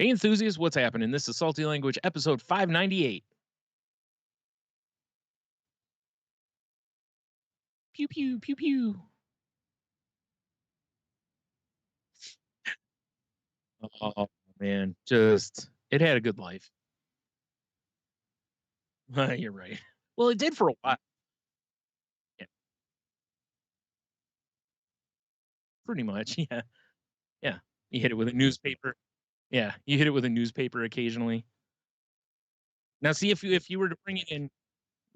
Hey, enthusiasts, what's happening? This is Salty Language, episode 598. Pew, pew, pew, pew. Oh, man. Just, it had a good life. You're right. Well, it did for a while. Yeah, pretty much. Yeah. Yeah. You hit it with a newspaper. Yeah. You hit it with a newspaper occasionally. Now, see, if you were to bring it in,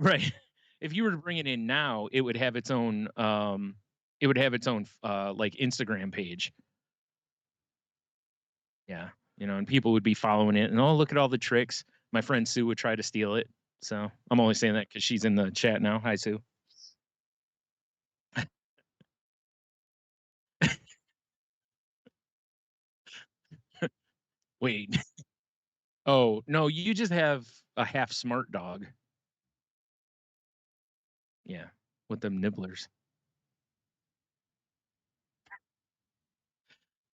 right. If you were to bring it in now, it would have its own, like Instagram page. Yeah, and people would be following it, and oh, look at all the tricks. My friend Sue would try to steal it. So I'm only saying that because she's in the chat now. Hi, Sue. Wait. Oh no, you just have a half smart dog. Yeah, with them nibblers.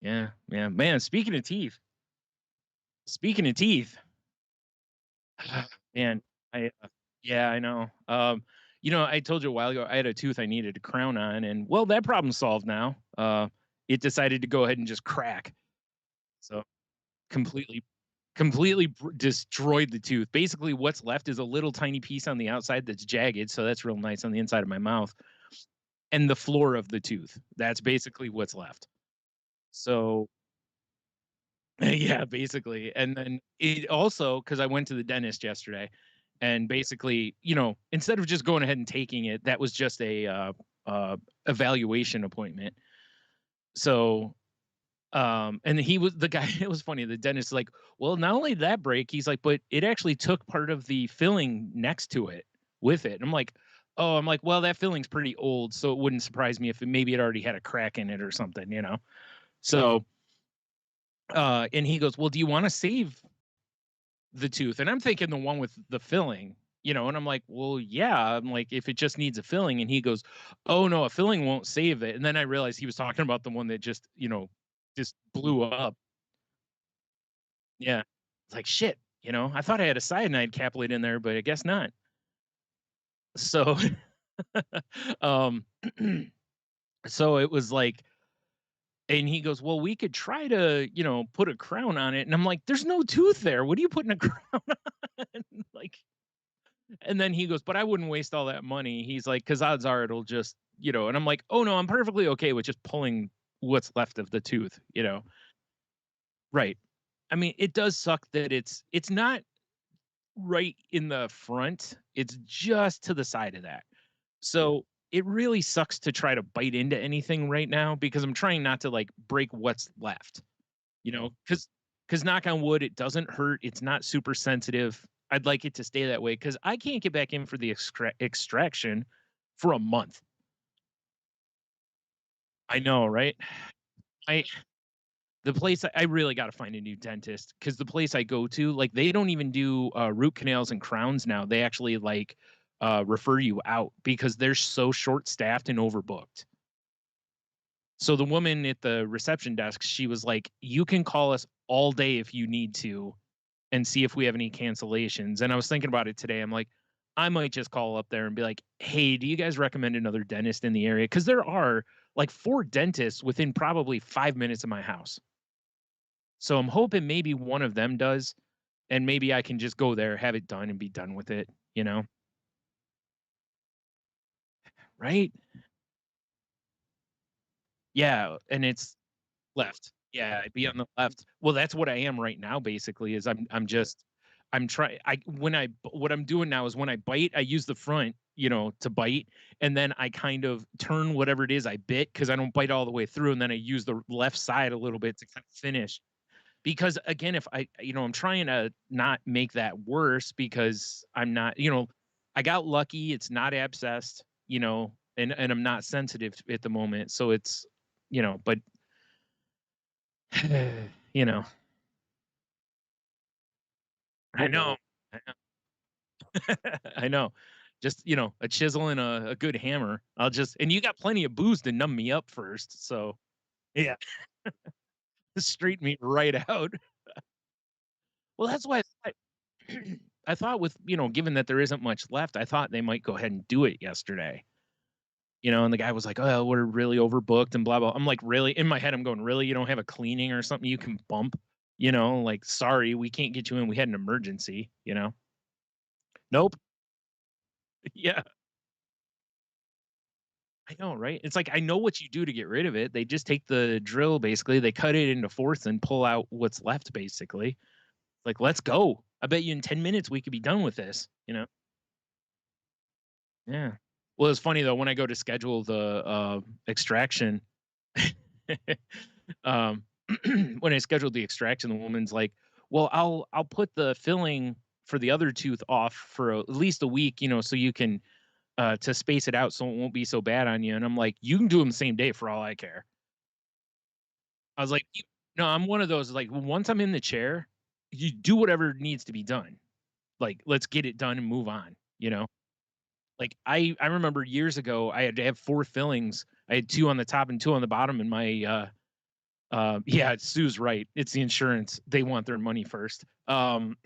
Yeah, yeah, man. Speaking of teeth, man. I yeah, I know. I told you a while ago I had a tooth I needed a crown on, and well, that problem's solved now. It decided to go ahead and just crack. So completely destroyed the tooth. Basically, what's left is a little tiny piece on the outside that's jagged, so that's real nice on the inside of my mouth, and the floor of the tooth. That's basically what's left. So, yeah, basically. And then it also, because I went to the dentist yesterday, and basically, instead of just going ahead and taking it, that was just a evaluation appointment. So and he was the guy. It was funny. The dentist is like, well, not only did that break, he's like, but it actually took part of the filling next to it with it. And I'm like, oh, well, that filling's pretty old, so it wouldn't surprise me if maybe it already had a crack in it or something. So, and he goes, well, do you want to save the tooth? And I'm thinking the one with the filling. And I'm like, well, yeah. I'm like, if it just needs a filling, and he goes, oh no, a filling won't save it. And then I realized he was talking about the one that just blew up. Yeah. It's like, shit, I thought I had a cyanide caplet in there, but I guess not. So, um, so it was like, and he goes, well, we could try to, put a crown on it. And I'm like, there's no tooth there. What are you putting a crown on? Like, and then he goes, but I wouldn't waste all that money. He's like, cause odds are it'll just. And I'm like, oh no, I'm perfectly okay with just pulling what's left of the tooth. Right. I mean, it does suck that it's not right in the front. It's just to the side of that. So it really sucks to try to bite into anything right now because I'm trying not to like break what's left. Because knock on wood, it doesn't hurt. It's not super sensitive. I'd like it to stay that way because I can't get back in for the extraction for a month. I know, right? I The place I really got to find a new dentist because the place I go to, like, they don't even do root canals and crowns now. They actually like refer you out because they're so short staffed and overbooked. So the woman at the reception desk, she was like, "You can call us all day if you need to, and see if we have any cancellations." And I was thinking about it today. I'm like, I might just call up there and be like, "Hey, do you guys recommend another dentist in the area?" Because there are like 4 dentists within probably 5 minutes of my house. So I'm hoping maybe one of them does, and maybe I can just go there, have it done, and be done with it. Right? Yeah, and it's left. Yeah, I'd be on the left. Well, that's what I am right now, basically, is I'm trying. What I'm doing now is when I bite, I use the front, to bite, and then I kind of turn whatever it is I bit because I don't bite all the way through, and then I use the left side a little bit to kind of finish. Because again, if I'm trying to not make that worse because I'm not. I got lucky. It's not abscessed, and I'm not sensitive at the moment. So but you know, I know, I know, I know. Just a chisel and a good hammer. And you got plenty of booze to numb me up first. So yeah, straighten me right out. Well, that's why I thought with, given that there isn't much left, I thought they might go ahead and do it yesterday. And the guy was like, "Oh, we're really overbooked and blah blah." I'm like, "Really?" In my head, I'm going, "Really? You don't have a cleaning or something you can bump?" Like, "Sorry, we can't get you in. We had an emergency." Nope. Yeah, I know, right? It's like I know what you do to get rid of it. They just take the drill, basically, they cut it into fourths and pull out what's left, basically. Like, let's go. I bet you in 10 minutes we could be done with this. Yeah. Well, it's funny though, when I go to schedule the extraction, um, when I scheduled the extraction, the woman's like, "Well, I'll put the filling for the other tooth off for at least a week, so you can to space it out so it won't be so bad on you." And I'm like, "You can do them the same day for all I care." I was like, No, I'm one of those like once I'm in the chair, you do whatever needs to be done. Like, let's get it done and move on. Like, I remember years ago, I had to have 4 fillings. I had 2 on the top and 2 on the bottom, and my, yeah, Sue's right. It's the insurance. They want their money first. But,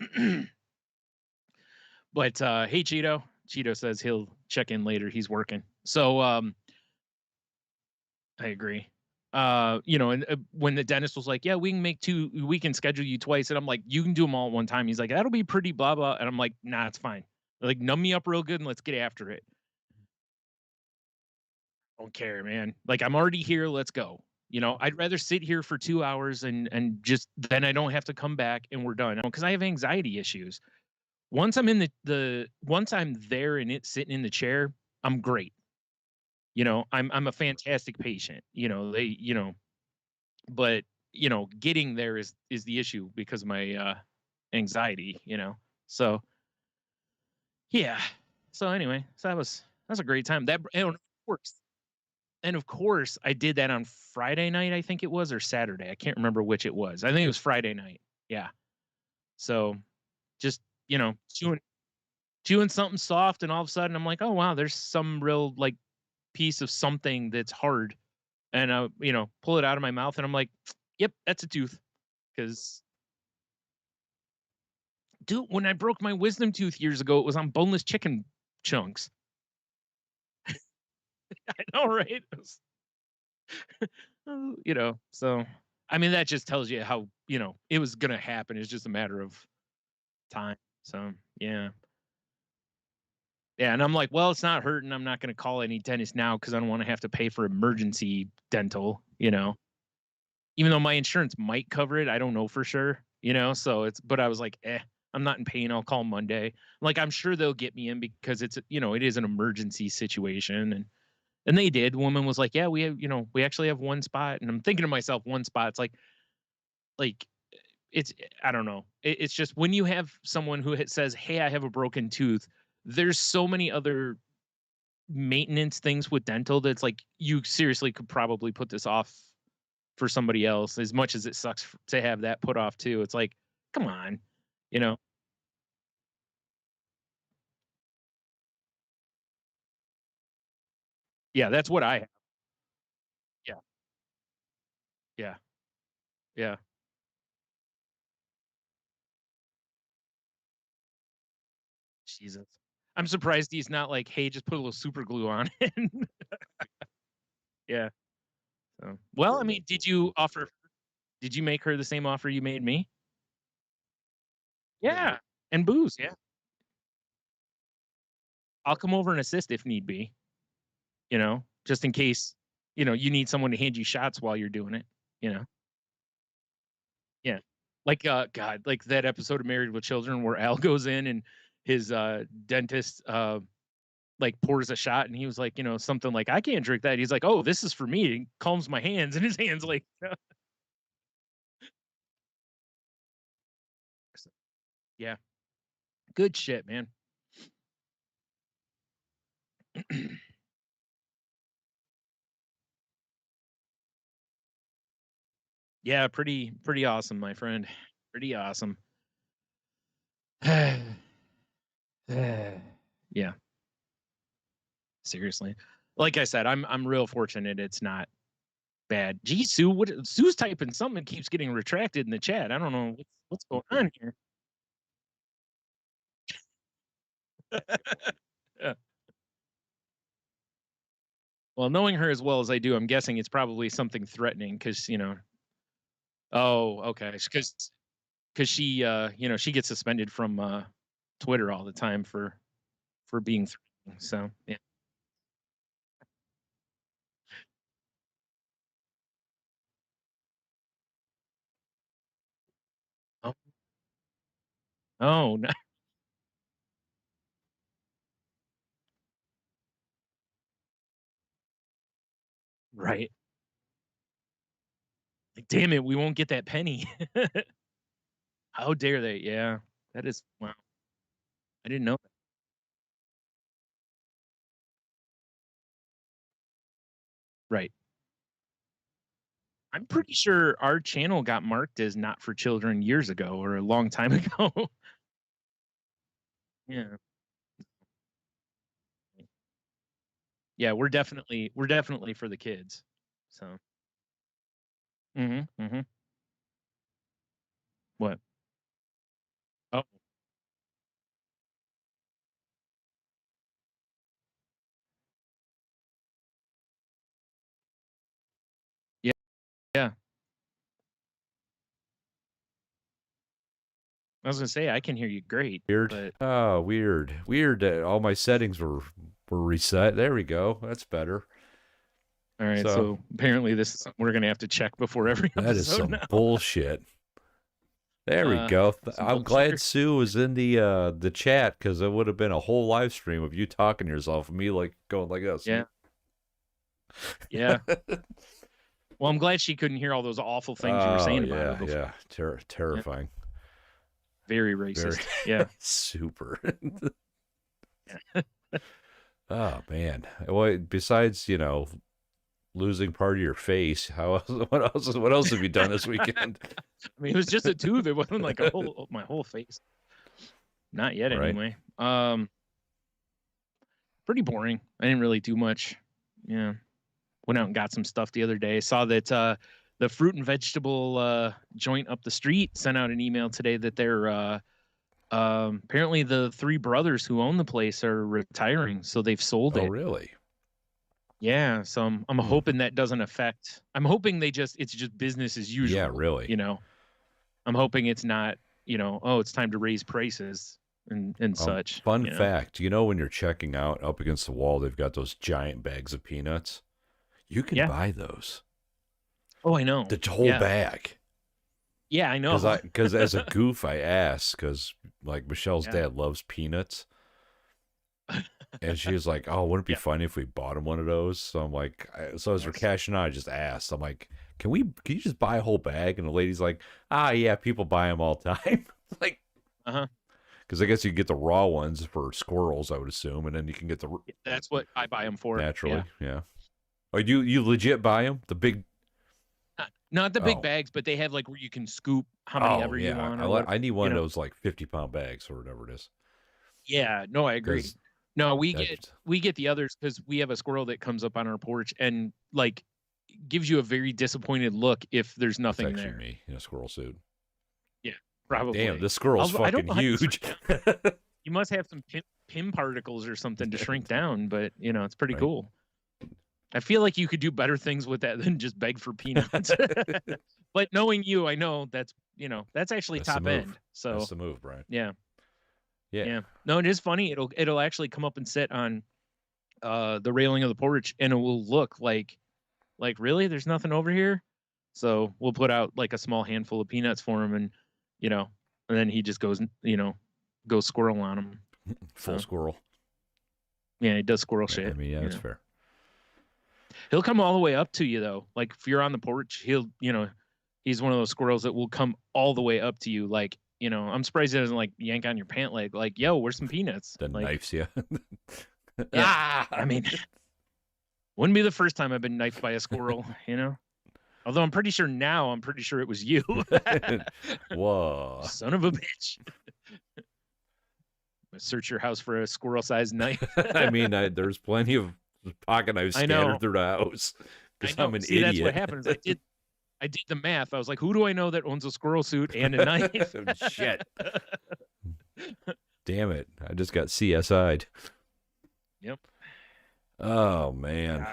hey, Cheeto. Cheeto says he'll check in later. He's working. So, I agree. And, when the dentist was like, "Yeah, we can schedule you twice," and I'm like, "You can do them all at one time." He's like, "That'll be pretty blah, blah," and I'm like, "Nah, it's fine. Like, numb me up real good and let's get after it." Don't care, man. Like, I'm already here, let's go. I'd rather sit here for 2 hours and just then I don't have to come back and we're done. Because I have anxiety issues. Once I'm in once I'm there and it's sitting in the chair, I'm great. I'm a fantastic patient. But getting there is the issue because of my anxiety. So yeah. So anyway, so that's a great time. And of course, I did that on Friday night, I think it was, or Saturday. I can't remember which it was. I think it was Friday night. Yeah. So just, chewing something soft, and all of a sudden I'm like, oh wow, there's some real like piece of something that's hard. And pull it out of my mouth and I'm like, yep, that's a tooth. Because dude, when I broke my wisdom tooth years ago, it was on boneless chicken chunks. I know, right? So I mean that just tells you how, it was gonna happen. It's just a matter of time. So yeah. Yeah. And I'm like, well, it's not hurting. I'm not gonna call any dentist now because I don't want to have to pay for emergency dental. Even though my insurance might cover it, I don't know for sure. So but I was like, I'm not in pain. I'll call Monday. Like, I'm sure they'll get me in because it is an emergency situation. And they did. Woman was like, yeah, we actually have one spot. And I'm thinking to myself, one spot. It's like it's I don't know. It's just when you have someone who says, "Hey, I have a broken tooth," there's so many other maintenance things with dental that's like you seriously could probably put this off for somebody else. As much as it sucks to have that put off too, it's like, come on, you know? Yeah, that's what I have. Yeah, yeah, yeah. Jesus, I'm surprised he's not like, "Hey, just put a little super glue on it." Yeah. So, well, I mean, did you make her the same offer you made me? Yeah, and booze, yeah. I'll come over and assist if need be, just in case, you need someone to hand you shots while you're doing it. Yeah. Like, God, like that episode of Married with Children where Al goes in and his, dentist, like, pours a shot, and he was like, something like, "I can't drink that." He's like, "Oh, this is for me." He calms my hands, and his hands like Yeah. Good shit, man. Yeah, pretty awesome, my friend. Pretty awesome. Yeah, seriously. Like I said, I'm real fortunate it's not bad. Gee, Sue's typing something that keeps getting retracted in the chat. I don't know what's going on here. Yeah. Well, knowing her as well as I do, I'm guessing it's probably something threatening because, oh, okay. Because she, she gets suspended from Twitter all the time for being threatening. So, yeah. Oh, oh, no. Right. Like, damn it, we won't get that penny. How dare they? Yeah. That is, wow. I didn't know that. Right. I'm pretty sure our channel got marked as not for children years ago or a long time ago. Yeah. Yeah, we're definitely for the kids. So, mhm, mhm. What? Oh, yeah, yeah. I was gonna say I can hear you great, Weird. but Oh, weird. Weird. All my settings were reset. There we go. That's better. all right. So So apparently this is something we're gonna have to check before every that is episode some now. bullshit. There we go. Some I'm bullshit. glad Sue was in the chat because it would have been a whole live stream of you talking to yourself and me like going like this. Yeah, yeah. Well, I'm glad she couldn't hear all those awful things you were Oh saying about her yeah, before. yeah. Yeah. Terrifying. Very Very racist. Yeah. super. Yeah. Oh man. Well, besides losing part of your face, how else? What else have you done this weekend? I mean, it was just a tooth. It wasn't like my whole face. Not yet, Right. anyway. Pretty boring. I didn't really do much. Yeah. Went out and got some stuff the other day. Saw that the fruit and vegetable joint up the street sent out an email today that they're apparently the three brothers who own the place are retiring, so they've sold Oh it. really? Yeah, so I'm hoping that doesn't affect. I'm hoping it's just business as usual. Yeah, really. I'm hoping it's not, oh, it's time to raise prices and such. Fun fact, when you're checking out up against the wall, they've got those giant bags of peanuts. You can buy those. Oh, I know. The whole bag. Yeah, I know. Because as a goof, I asked because like Michelle's dad loves peanuts, and she was like, "Oh, wouldn't it be funny if we bought him one of those?" So I'm like, as we're cashing out, I just asked. I'm like, "Can you just buy a whole bag?" And the lady's like, "Ah, yeah, people buy them all the time." Like, because I guess you get the raw ones for squirrels, I would assume, and then you can get the. That's what I buy them for. Naturally, yeah. Oh, you legit buy them? The big. Not the big bags, but they have like where you can scoop how many ever you want. I need one of those like 50-pound bags or whatever it is. Yeah, no, I agree. No, we get the others because we have a squirrel that comes up on our porch and like gives you a very disappointed look if there's nothing it's actually there. Me in a squirrel suit. Yeah, probably. Damn, this squirrel's fucking huge. You must have some pin particles or something to shrink down, but it's pretty cool. I feel like you could do better things with that than just beg for peanuts. But knowing you, I know that's actually top end. So that's the move, Brian. Yeah. No, it is funny. It'll actually come up and sit on the railing of the porch, and it will look like really there's nothing over here. So we'll put out like a small handful of peanuts for him, and and then he just goes goes squirrel on him. Full squirrel. Yeah, he does squirrel shit. I mean, yeah, that's fair. He'll come all the way up to you though. Like if you're on the porch, he'll he's one of those squirrels that will come all the way up to you. Like I'm surprised he doesn't like yank on your pant leg. Like, yo, where's some peanuts? Then like, knifes you. Yeah, I mean, wouldn't be the first time I've been knifed by a squirrel. Although I'm pretty sure it was you. Whoa, son of a bitch. Search your house for a squirrel-sized knife. I mean, there's plenty of pocket knives scattered through the house because I'm an idiot. That's what happens. I did the math. I was like, who do I know that owns a squirrel suit and a knife? Shit. Damn it. I just got CSI'd. Yep. Oh, man.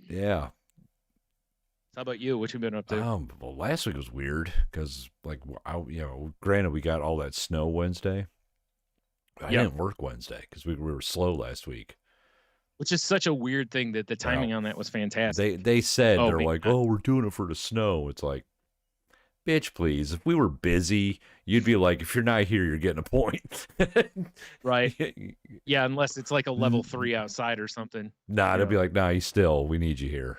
Yeah. How about you? What you been up to? Well, last week was weird because, granted, we got all that snow Wednesday. I didn't work Wednesday because we were slow last week. Which is such a weird thing that the timing on that was fantastic. They said, we're doing it for the snow. It's like, bitch, please. If we were busy, you'd be like, if you're not here, you're getting a point. Right. Yeah, unless it's like a level 3 outside or something. Nah, it'd be like, nah, we need you here.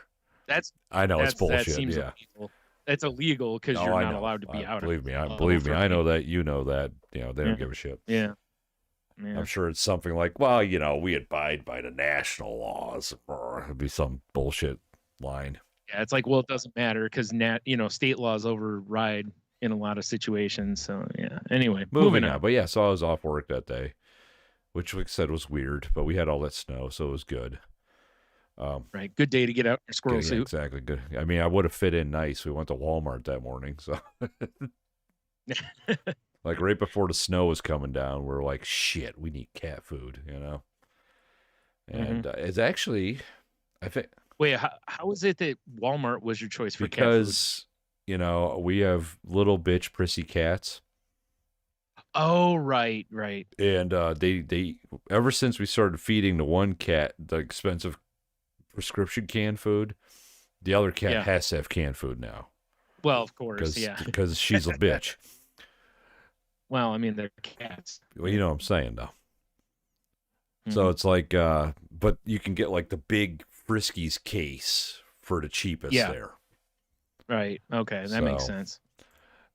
I know it's bullshit. That seems illegal. It's illegal because you're not allowed to be out. Believe me, I know that. You know that. They don't give a shit. Yeah. I'm sure it's something like, well, we abide by the national laws, or it'd be some bullshit line. Yeah, it's like, well, it doesn't matter because state laws override in a lot of situations. So yeah. Anyway, moving on. But yeah, so I was off work that day, which, like I said, was weird. But we had all that snow, so it was good. Right, good day to get out in your squirrel suit. Exactly, good. I mean, I would have fit in nice. We went to Walmart that morning, so like right before the snow was coming down, we're like, shit, we need cat food, And it's actually, I think. Wait, how is it that Walmart was your choice for cat food? Because we have little bitch prissy cats. Oh, right. And they ever since we started feeding the one cat the expensive prescription canned food, the other cat has to have canned food now. Well, of course, because she's a bitch. Well, I mean, they're cats. Well, you know what I'm saying, though. Mm-hmm. So it's like, but you can get like the big Friskies case for the cheapest there. Right. Okay, that makes sense.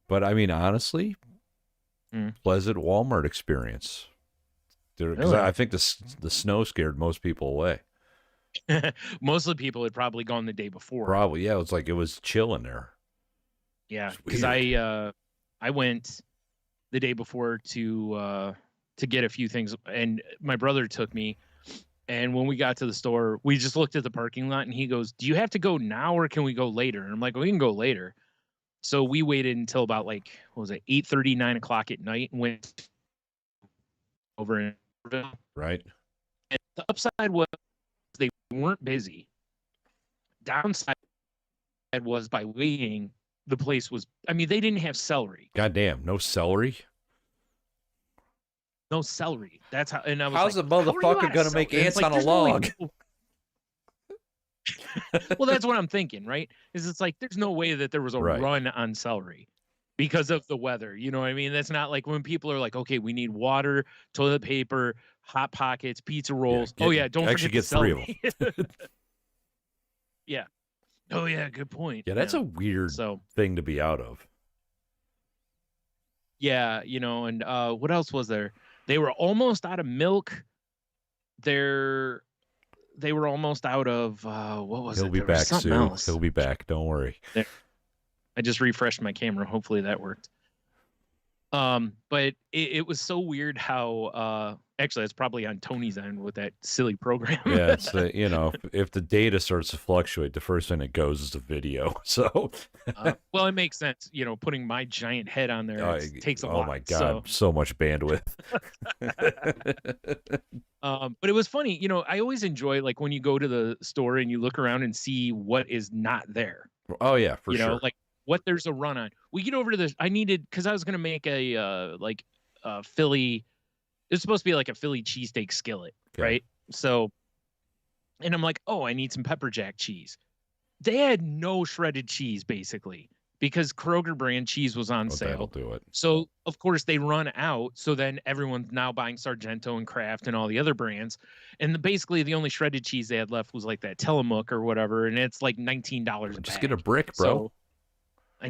But I mean, honestly, pleasant Walmart experience. Because I think the snow scared most people away. Most of the people had probably gone the day before. Probably, yeah. It was chill in there. Yeah, because I went the day before to get a few things, and my brother took me. And when we got to the store, we just looked at the parking lot, and he goes, "Do you have to go now, or can we go later?" And I'm like, "We can go later." So we waited until about 8:30, 9 o'clock at night, and went over in right. And the upside was they weren't busy. Downside was by waiting, the place was. I mean, they didn't have celery. Goddamn, no celery. No celery. That's how. And I was how's a motherfucker gonna make ants on a log? Well, that's what I'm thinking, right? It's like there's no way that there was a run on celery because of the weather. You know what I mean? That's not like when people are like, okay, we need water, toilet paper, Hot Pockets, pizza rolls. Don't forget the celery. 3 of them. Yeah. Oh yeah, good point. Yeah, that's a weird thing to be out of. Yeah, and what else was there? They were almost out of milk. They were almost out of what was it? He'll be back soon. He'll be back. Don't worry. I just refreshed my camera. Hopefully that worked. But it was so weird how actually it's probably on Tony's end with that silly program. Yeah, it's if the data starts to fluctuate, the first thing that goes is the video. So well, it makes sense. Putting my giant head on there takes a lot. Oh my god, so much bandwidth. But it was funny. I always enjoy like when you go to the store and you look around and see what is not there. Oh yeah, for sure. Like what there's a run on. We get over to this. I needed because I was gonna make a Philly. It's supposed to be like a Philly cheesesteak skillet, right? So, and I'm like, oh, I need some pepper jack cheese. They had no shredded cheese basically because Kroger brand cheese was on sale. That'll do it. So of course they run out. So then everyone's now buying Sargento and Kraft and all the other brands. And basically the only shredded cheese they had left was like that Tillamook or whatever, and it's like $19. Just get a brick, bro.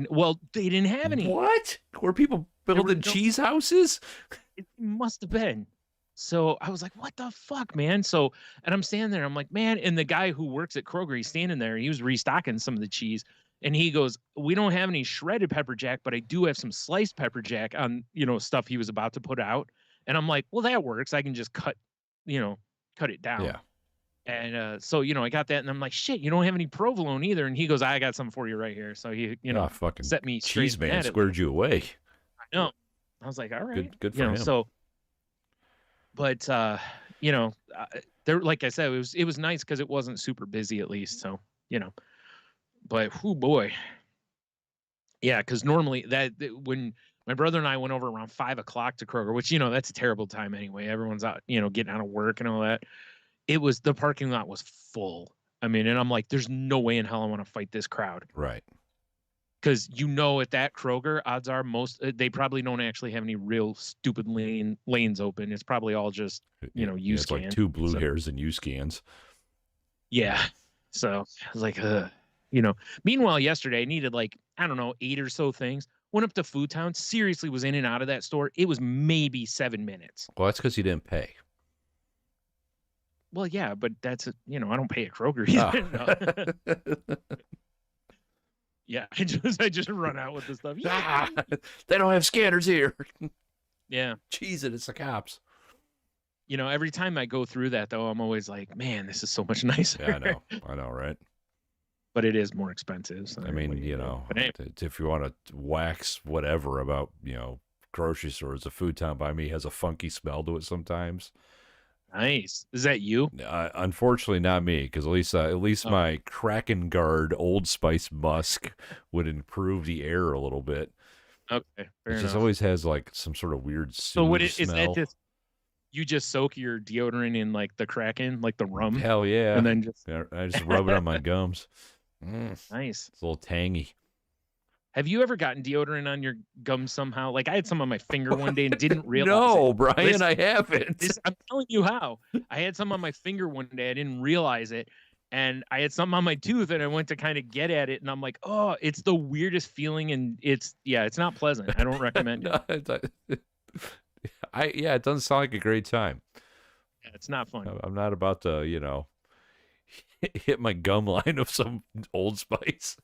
Well, they didn't have any. What? Were people building cheese houses? It must have been. So I was like, what the fuck, man? So, and I'm standing there. I'm like, man. And the guy who works at Kroger, he's standing there. He was restocking some of the cheese. And he goes, we don't have any shredded pepper jack, but I do have some sliced pepper jack on, stuff he was about to put out. And I'm like, well, that works. I can just cut it down. Yeah. And so, I got that, and I'm like, shit, you don't have any provolone either. And he goes, I got some for you right here. So he, fucking set me straight. Cheese man squared you away. I know. I was like, all right. Good for him. So But you know, there, like I said, it was nice because it wasn't super busy at least. So you know, but oh boy, yeah, because normally when my brother and I went over around 5 o'clock to Kroger, which that's a terrible time anyway. Everyone's out, getting out of work and all that. The parking lot was full. I mean, and I'm like, there's no way in hell I want to fight this crowd. Right. Because at that Kroger, odds are they probably don't actually have any real stupid lanes open. It's probably all just use it's like 2 blue hairs and use scans. Yeah. So I was like, Meanwhile, yesterday I needed 8 or so things. Went up to Food Town. Seriously, was in and out of that store. It was maybe 7 minutes. Well, that's because you didn't pay. Well, yeah, but that's I don't pay at Kroger either. Oh. Yeah, I just run out with the stuff. Yeah. They don't have scanners here. Yeah. Jeez, it's the cops. Every time I go through that, though, I'm always like, man, this is so much nicer. Yeah, I know, right? But it is more expensive. So I mean, anyway. If you want to wax whatever about, grocery stores, the Food Town by me has a funky smell to it sometimes. Nice. Is that you? Unfortunately, not me, because at least my Kraken Guard Old Spice musk would improve the air a little bit. Okay, fair enough. It just always has some sort of weird smell. So is that just you just soak your deodorant in the Kraken, the rum? Hell yeah! And then I just rub it on my gums. Nice. It's a little tangy. Have you ever gotten deodorant on your gums somehow? I had some on my finger one day and didn't realize No, it. Brian, I haven't. I'm telling you how. I had some on my finger one day. I didn't realize it. And I had something on my tooth and I went to kind of get at it. And I'm like, oh, it's the weirdest feeling. And it's not pleasant. I don't recommend it. It doesn't sound like a great time. Yeah, it's not fun. I'm not about to, hit my gum line of some Old Spice.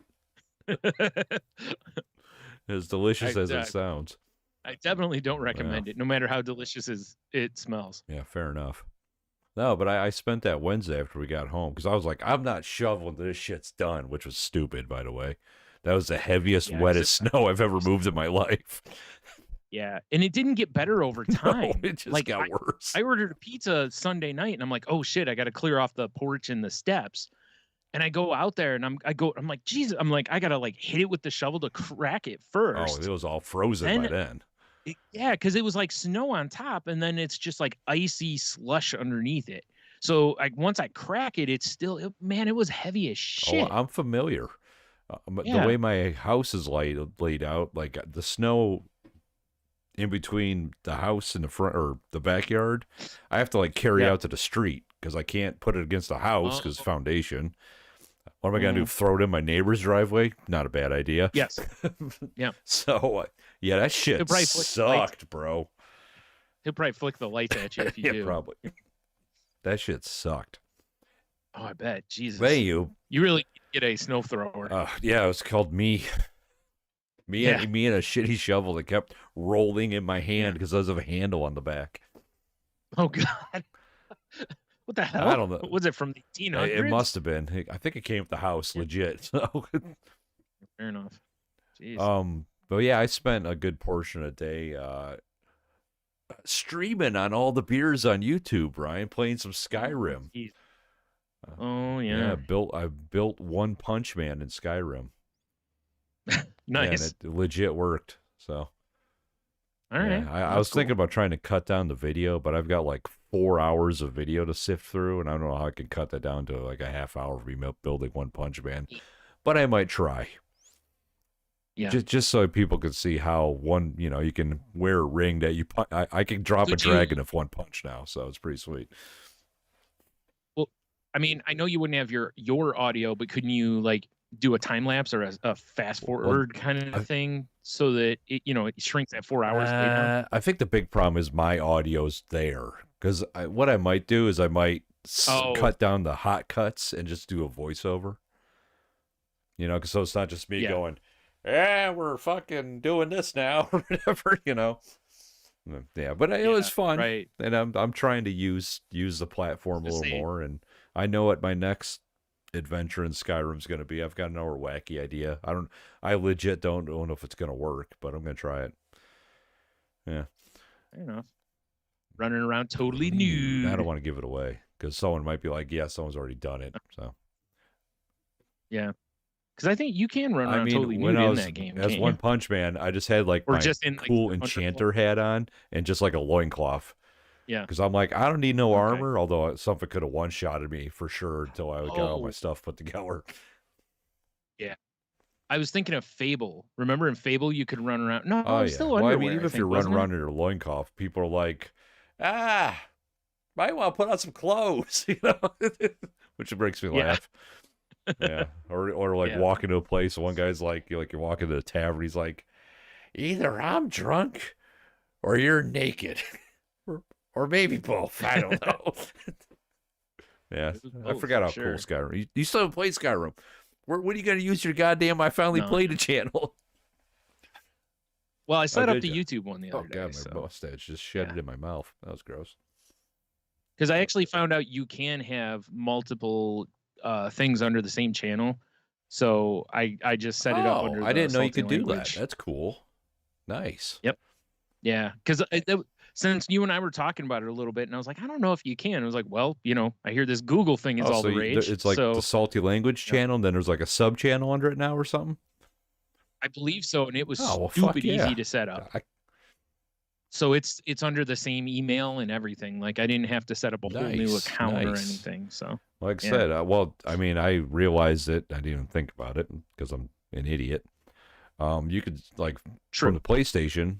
As delicious as it sounds. I definitely don't recommend it, no matter how delicious it smells. Yeah, fair enough. No, but I spent that Wednesday after we got home because I was like, I'm not shoveling till this shit's done, which was stupid, by the way. That was the heaviest, wettest snow I've ever moved in my life. Yeah, and it didn't get better over time. No, it just got worse. I ordered a pizza Sunday night, and I'm like, oh shit, I got to clear off the porch and the steps. And I go out there and I'm like, Jesus, I'm like, I gotta hit it with the shovel to crack it first. Oh, it was all frozen by then. Yeah, because it was snow on top, and then it's just icy slush underneath it. So once I crack it, it's still, it was heavy as shit. Oh, I'm familiar. The way my house is laid out, the snow in between the house and the front or the backyard, I have to carry out to the street because I can't put it against the house because foundation. What am I going to do? Throw it in my neighbor's driveway? Not a bad idea. Yes. Yeah. So, that shit sucked, bro. He'll probably flick the lights at you if you do. Probably. That shit sucked. Oh, I bet. Jesus. Hey, you really get a snow thrower. Yeah, it was called me. Me and a shitty shovel that kept rolling in my hand because there was a handle on the back. Oh, God. What the hell? I don't know. Was it from the 1800s? It must have been. I think it came with the house, legit. So. Fair enough. Jeez. But yeah, I spent a good portion of the day streaming on all the beers on YouTube, Brian, playing some Skyrim. Oh yeah. I built One Punch Man in Skyrim. Nice. And it legit worked. So. All right. I was thinking about trying to cut down the video, but I've got 4 hours of video to sift through, and I don't know how I can cut that down to a half hour of me building One Punch Man. But I might try. Yeah. Just so people can see how you can wear a ring that you I can drop a dragon of one punch now, so it's pretty sweet. Well, I mean, I know you wouldn't have your audio, but couldn't you do a time lapse or a fast forward kind of thing so that it shrinks at 4 hours? I think the big problem is my audio's there because what I might do is I might cut down the hot cuts and just do a voiceover. Because so it's not just me going, "Yeah, we're fucking doing this now," or whatever. Yeah, but it was fun, right? And I'm trying to use the platform a little more, and I know what my next adventure in Skyrim's going to be. I've got another wacky idea. I legit don't know if it's going to work, but I'm going to try it. Yeah. Fair enough. running around totally nude. I don't want to give it away because someone might be like, yeah, someone's already done it. So yeah, because I think you can run around totally nude in that game. As One Punch Man, I just had like or my just in, cool enchanter hat on and just like a loincloth. Yeah. Because I'm like, I don't need no armor, although something could have one-shotted me for sure until I got all my stuff put together. Yeah. I was thinking of Fable. Remember in Fable you could run around? No, oh, yeah. Still underwear, I mean, even if you're running around in your loincloth, people are like, might want to put on some clothes, you know? Which makes me laugh. Yeah. Or like walking to a place, one guy's like you're walking to the tavern, he's like, either I'm drunk or you're naked. Or maybe both. I don't know. Yeah, I forgot how cool Skyrim. You still haven't played Skyrim. When are you going to use your goddamn I finally played a channel? Well, I set up the YouTube one the other day. Oh, God, my mustache just shedded in my mouth. That was gross. Because I actually found out you can have multiple things under the same channel. So I just set it up under the I didn't know you could language. do that. That's cool. Nice. Yep. Yeah, because since you and I were talking about it a little bit, and I was like, I don't know if you can. I was like, well, I hear this Google thing is all the rage. It's like the Salty Language channel, and then there's like a sub channel under it now or something. I believe so, and it was stupid easy to set up. So it's under the same email and everything. Like I didn't have to set up a whole new account or anything. So like I said, I mean, I realized it. I didn't even think about it because I'm an idiot. You could from the PlayStation,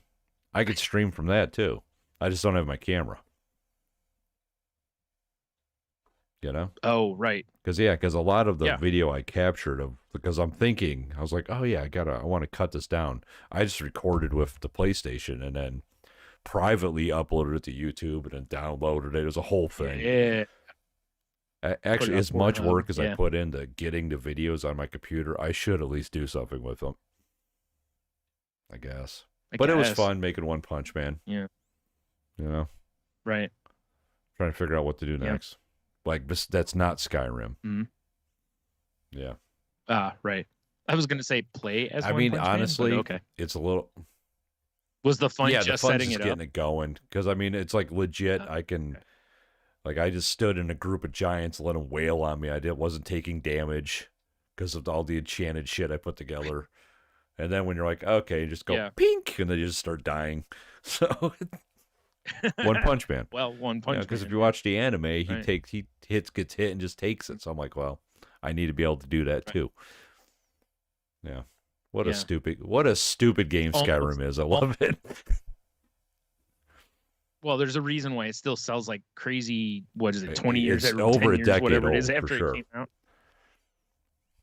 I could stream from that too. I just don't have my camera. You know? Oh, right. Because a lot of the video I captured because I'm thinking, I was like, oh yeah, I want to cut this down. I just recorded with the PlayStation and then privately uploaded it to YouTube and then downloaded it. It was a whole thing. Yeah. Actually, as much work as I put into getting the videos on my computer, I should at least do something with them. I guess. But it was fun making One Punch Man. Yeah. You know? Right. Trying to figure out what to do next. Like, that's not Skyrim. Mm-hmm. Yeah. Right. I was going to say play as One Punch Man, honestly, okay. It's a little... Was the fun just setting it up? Getting it going. Because, I mean, it's like legit. I can... Like, I just stood in a group of giants, let them wail on me. Wasn't taking damage because of all the enchanted shit I put together. And then when you're like, okay, you just go pink, and then you just start dying. So... One Punch Man. Well, One Punch Man. Because if you watch the anime, he gets hit and just takes it. So I'm like, well, I need to be able to do that too. Yeah. What a stupid game Skyrim is. I love it. Well, there's a reason why it still sells like crazy. What is it? 20 years, it's over a decade, whatever it is after it came out.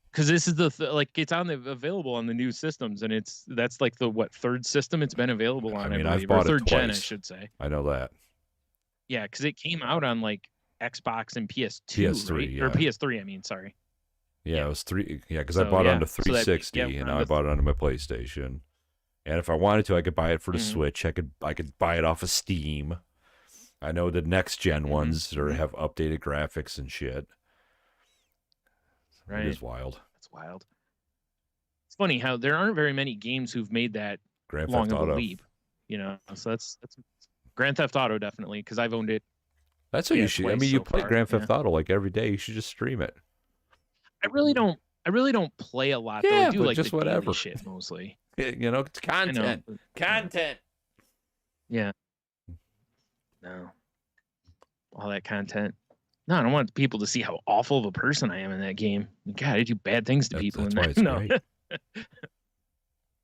Because this is it's available on the new systems, and that's like the third system it's been available on. I mean, I've bought it third twice. gen, I should say. I know that. Yeah, because it came out on like Xbox and PS2, PS3, or PS3. I mean, sorry. Yeah, it was 3. Yeah, because I bought it on the 360, and now I bought it onto my PlayStation. And if I wanted to, I could buy it for the Switch. I could buy it off of Steam. I know the next gen ones have updated graphics and shit. Right. It is wild. That's wild. It's funny how there aren't very many games who've made that long of a leap. So that's Grand Theft Auto definitely, because I've owned it. That's what you should. I mean, you play Grand Theft Auto like every day. You should just stream it. I really don't play a lot. Yeah, I do but like just the whatever daily shit mostly. It's content. Content. Yeah. No. All that content. No, I don't want people to see how awful of a person I am in that game. God, I do bad things to people. That's why it's great.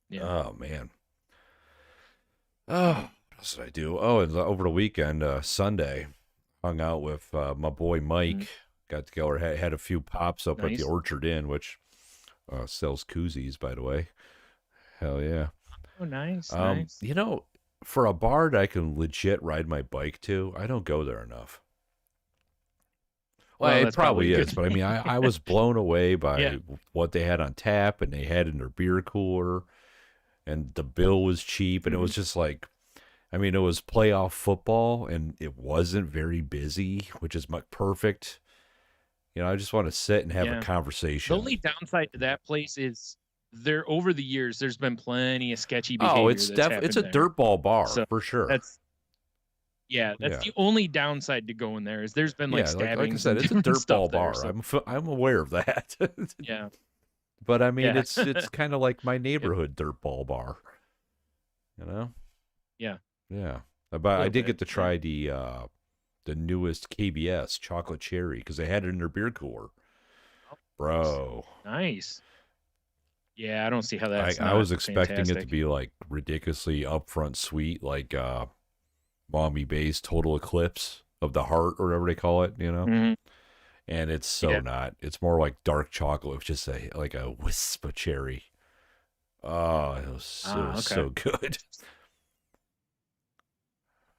Yeah. Oh, man. Oh, what else did I do? Oh, and over the weekend, Sunday, hung out with my boy Mike. Got together, had a few pops up at the Orchard Inn, which sells koozies, by the way. Hell yeah. Oh, nice. For a bar that I can legit ride my bike to, I don't go there enough. Well, it probably is, but I mean, I was blown away by what they had on tap, and they had in their beer cooler, and the bill was cheap, and it was just like, I mean, it was playoff football, and it wasn't very busy, which is perfect. I just want to sit and have a conversation. The only downside to that place is over the years, there's been plenty of sketchy behavior. Oh, it's a dirtball bar, for sure. Yeah, that's the only downside to going there is there's been like stabbings. Like I said, it's a dirtball bar. So. I'm aware of that. Yeah. But I mean, it's kind of like my neighborhood dirtball bar. You know? Yeah. Yeah. But I did get to try the newest KBS chocolate cherry because they had it in their beer cooler. Oh, bro. Nice. Yeah, I don't see how that's I was expecting it to be like ridiculously upfront sweet, like Mommy Bay's Total Eclipse of the Heart or whatever they call it, you know? Mm-hmm. And it's so not. It's more like dark chocolate with just like a wisp of cherry. Oh, it was so good.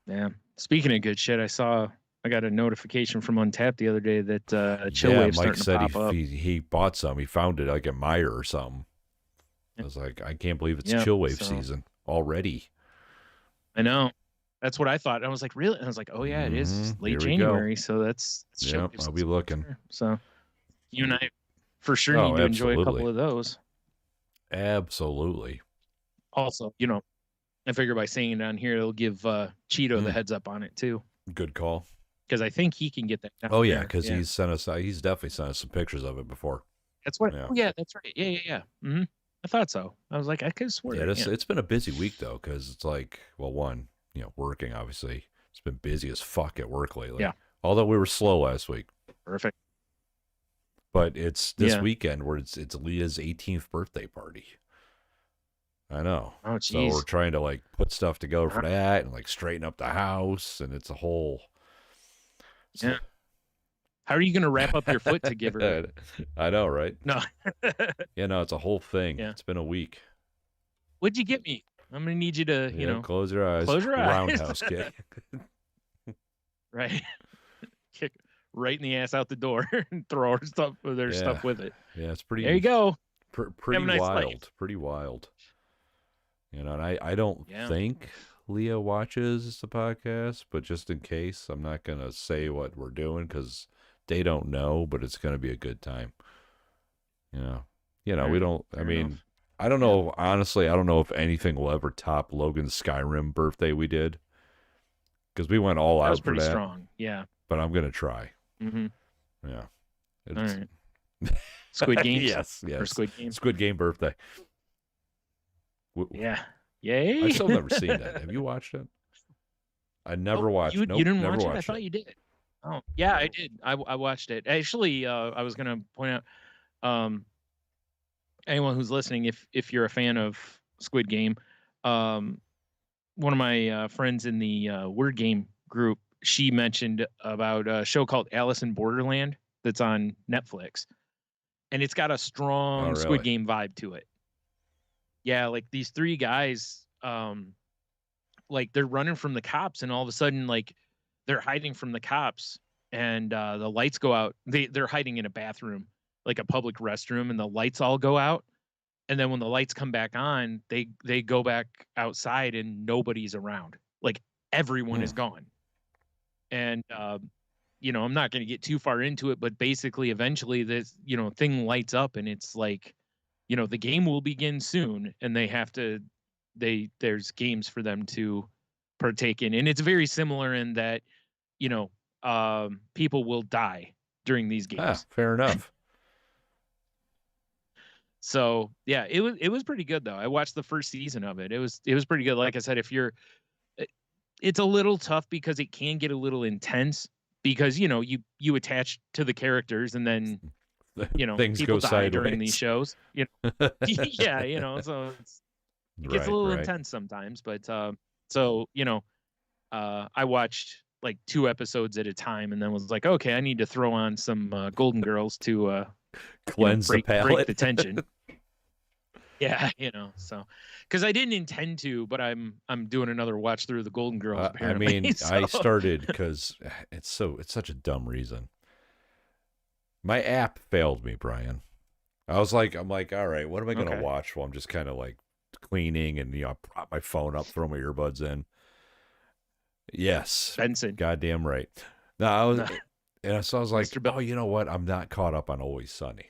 Yeah. Speaking of good shit, I got a notification from Untapped the other day that Chill Wave's Mike starting to pop up. He bought some. He found it like at Meyer or something. I was like, I can't believe it's Chill Wave season already. I know. That's what I thought. I was like, really? And I was like, oh yeah, it is late January, so that's I'll be looking. So you and I for sure need to enjoy a couple of those. Absolutely. Also, you know, I figure by saying it on here, it'll give Cheeto the heads up on it too. Good call. Because I think he can get that down. Oh yeah, because he's definitely sent us some pictures of it before. That's what. Yeah. Oh yeah, that's right. Yeah. Mm-hmm. I thought so. I was like, I could swear. Yeah, it's been a busy week though, because it's like, well, one, you know, working obviously. It's been busy as fuck at work lately. Yeah. Although we were slow last week. Perfect. But it's this weekend where it's Leah's 18th birthday party. I know. Oh, geez. So we're trying to like put stuff together for that and like straighten up the house, and it's a whole. Yeah. How are you going to wrap up your foot to give her? I know, right? No. Yeah, no, it's a whole thing. Yeah. It's been a week. What'd you get me? I'm going to need you to, you know. Close your eyes. Close your eyes. Roundhouse kick. Right. Kick right in the ass out the door and throw her stuff with it. Yeah, it's pretty. There you go. Pretty wild. Pretty wild. You know, and I don't think Leah watches the podcast, but just in case, I'm not going to say what we're doing because they don't know, but it's going to be a good time. You know, we don't, I mean, I don't know, honestly, I don't know if anything will ever top Logan's Skyrim birthday we did because we went all out for that. That was pretty strong, yeah. But I'm going to try. Mm-hmm. Yeah. All right. Squid Games? Yes. Or Squid Game? Squid Game birthday. Yeah. Yay. I've still never seen that. Have you watched it? I never watched it. You didn't watch it? I thought you did. Oh, yeah, I did. I watched it. Actually, I was going to point out, anyone who's listening, if you're a fan of Squid Game, one of my friends in the Word Game group, she mentioned about a show called Alice in Borderland that's on Netflix. And it's got a strong Squid Game vibe to it. Yeah, like these three guys, like they're running from the cops, and all of a sudden, like they're hiding from the cops, and the lights go out. They're hiding in a bathroom, like a public restroom, and the lights all go out. And then when the lights come back on, they go back outside, and nobody's around. Like everyone is gone. And you know, I'm not going to get too far into it, but basically, eventually, this thing lights up, and it's like, you know, the game will begin soon, and there's games for them to partake in. And it's very similar in that, you know, people will die during these games. Fair enough. So yeah, it was pretty good though. I watched the first season of it. It was pretty good. Like I said, it's a little tough because it can get a little intense because, you know, you attach to the characters, and then, you know, things people go die sideways during these shows. You know? Yeah, you know, so it gets a little intense sometimes. But so, you know, I watched like 2 episodes at a time, and then was like, okay, I need to throw on some Golden Girls to cleanse the palate, break the tension. Yeah, you know, so because I didn't intend to, but I'm doing another watch through the Golden Girls. Apparently. I mean, so. I started because it's such a dumb reason. My app failed me, Brian. I'm like, all right, what am I going to watch while I'm just kind of like cleaning and, you know, I prop my phone up, throw my earbuds in. Yes. Benson. Goddamn right. No, so I was like, oh, you know what? I'm not caught up on Always Sunny.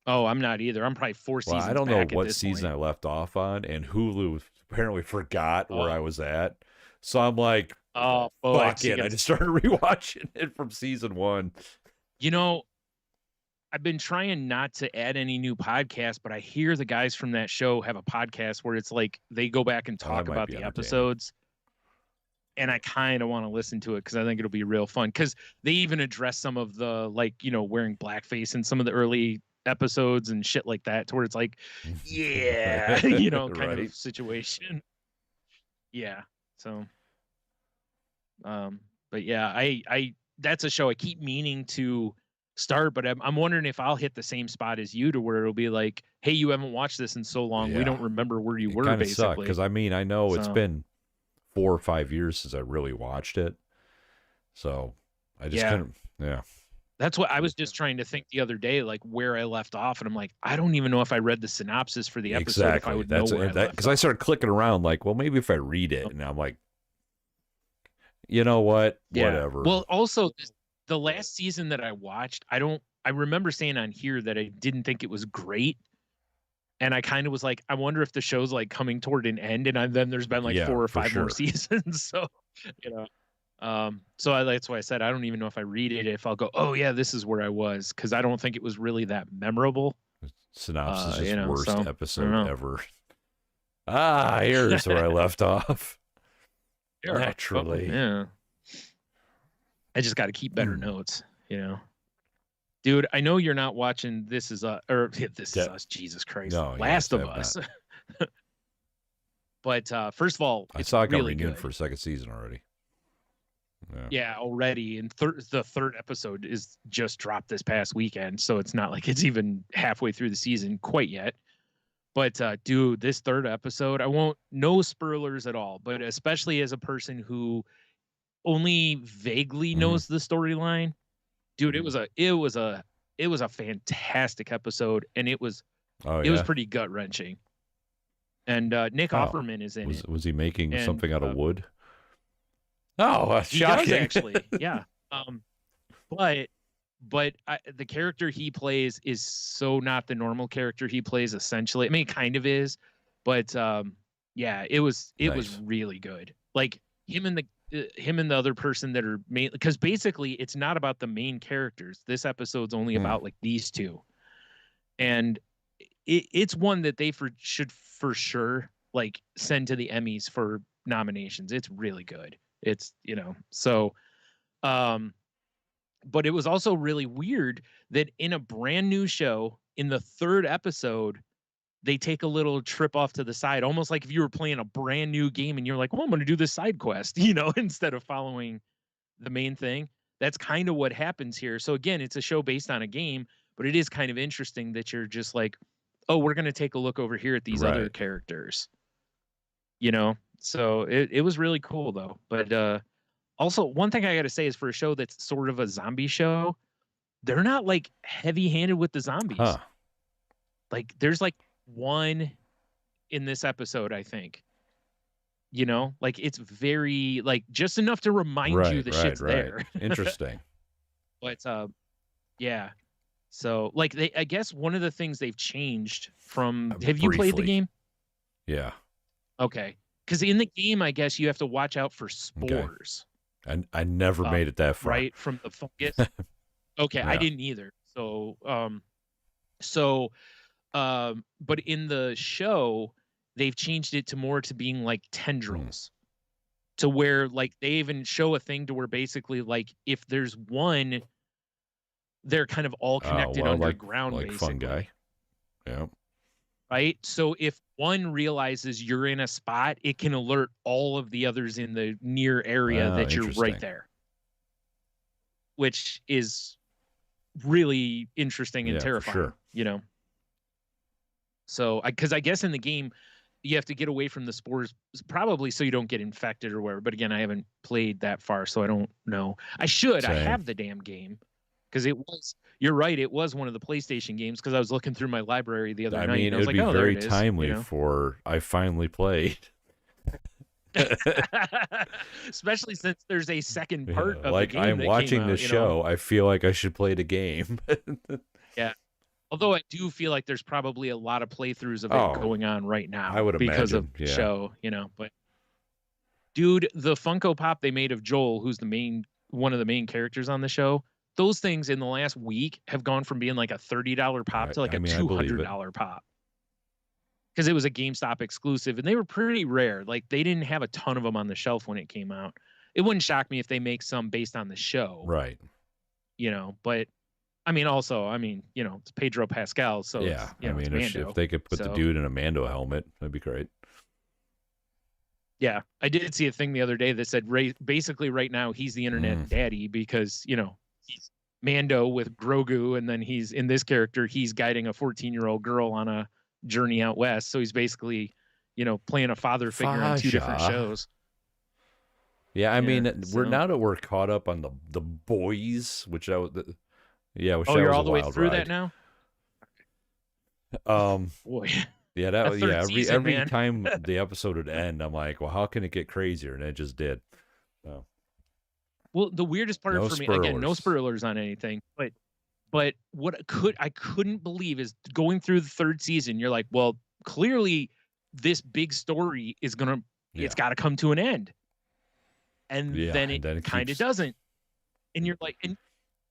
Oh, I'm not either. I'm probably 4 seasons back. I don't know what season I left off on, and Hulu apparently forgot where I was at. So I'm like, Oh, boy, fuck it. I just started rewatching it from season 1. You know, I've been trying not to add any new podcasts, but I hear the guys from that show have a podcast where it's like they go back and talk about the episodes. And I kind of want to listen to it because I think it'll be real fun. Because they even address some of the, like, you know, wearing blackface in some of the early episodes and shit like that, to where it's like, yeah, you know, kind of situation. Yeah. So, but yeah, I that's a show I keep meaning to start, but I'm wondering if I'll hit the same spot as you, to where it'll be like, hey, you haven't watched this in so long, we don't remember where you were, basically. Because I mean, I know it's been 4 or 5 years since I really watched it, so I just couldn't. Yeah, that's what I was just trying to think the other day, like where I left off, and I'm like, I don't even know if I read the synopsis for the episode. Exactly. If I would know where I left because I started clicking around, like, well, maybe if I read it, and I'm like, you know what, whatever. Well, also the last season that I watched, I remember saying on here that I didn't think it was great. And I kind of was like, I wonder if the show's like coming toward an end, and then there's been like 4 or 5 more seasons. So, you know, that's why I said I don't even know if I read it, if I'll go, oh yeah, this is where I was, because I don't think it was really that memorable. Synopsis is worst episode ever. Here's where I left off. Naturally, yeah. I just got to keep better notes, you know. Dude, I know you're not watching This Is Us, Jesus Christ, no, Last of Us. But first of all, I saw it got really renewed good for a second season already. Yeah, already. And the third episode is just dropped this past weekend, so it's not like it's even halfway through the season quite yet. But dude, this third episode, no spoilers at all, but especially as a person who only vaguely knows the storyline. Dude, it was a fantastic episode, and it was pretty gut wrenching. And Nick Offerman is in it. Was he making something out of wood? Oh, he shocking! Does actually, yeah. But the character he plays is so not the normal character he plays. Essentially, I mean, it kind of is, but yeah, it was really good. Like him and the other person that are main, because basically it's not about the main characters. This episode's only about like these two, and it's one that they should for sure like send to the Emmys for nominations. It's really good. It's, you know, so but it was also really weird that in a brand new show, in the third episode, they take a little trip off to the side, almost like if you were playing a brand new game and you're like, well, I'm going to do this side quest, you know, instead of following the main thing. That's kind of what happens here. So again, it's a show based on a game, but it is kind of interesting that you're just like, oh, we're going to take a look over here at these other characters, you know? So it was really cool though. But also one thing I got to say is, for a show that's sort of a zombie show, they're not like heavy handed with the zombies. Like there's like one in this episode, I think, you know, like it's very like just enough to remind you the shit's there. Interesting. But yeah. So like I guess one of the things they've changed from, have you played the game? Yeah. Okay. Because in the game, I guess you have to watch out for spores. Okay. I never made it that far. Right, from the fungus. Okay, yeah. I didn't either. So but in the show, they've changed it to more to being like tendrils, to where like they even show a thing to where basically like if there's one, they're kind of all connected underground, like basically. Fungi. Yeah. Right. So if one realizes you're in a spot, it can alert all of the others in the near area that you're right there, which is really interesting and terrifying, sure. You know? So because I guess in the game, you have to get away from the spores, probably so you don't get infected or whatever. But again, I haven't played that far, so I don't know. I should. Same. I have the damn game. Because you're right, it was one of the PlayStation games, because I was looking through my library the other night. And I was like, it would be very timely, you know? For I finally played. Especially since there's a second part of like the game. I'm watching the show, I feel like I should play the game. Yeah. Although I do feel like there's probably a lot of playthroughs of it going on right now. I would because imagine, of the show, you know. But Dude, the Funko Pop they made of Joel, who's one of the main characters on the show, those things in the last week have gone from being like a $30 pop to like I a mean, I believe it. $200 pop. Because it was a GameStop exclusive, and they were pretty rare. Like, they didn't have a ton of them on the shelf when it came out. It wouldn't shock me if they make some based on the show. Right. You know, but I mean, you know, it's Pedro Pascal, so yeah. You know, I mean, if they could put the dude in a Mando helmet, that'd be great. Yeah, I did see a thing the other day that said basically right now he's the internet daddy because, you know, he's Mando with Grogu, and then he's in this character, he's guiding a 14-year-old girl on a journey out west. So he's basically, you know, playing a father figure on 2 different shows. Yeah, I mean, now that we're caught up on the boys, which I was, you're all the way through that now. Boy. Yeah, every time the episode would end, I'm like, well, how can it get crazier? And it just did. So. Well, the weirdest part for me, again, no spoilers on anything, but what I couldn't believe is going through the 3rd season, you're like, well, clearly this big story is it's got to come to an end. And then it kind of doesn't. And you're like, and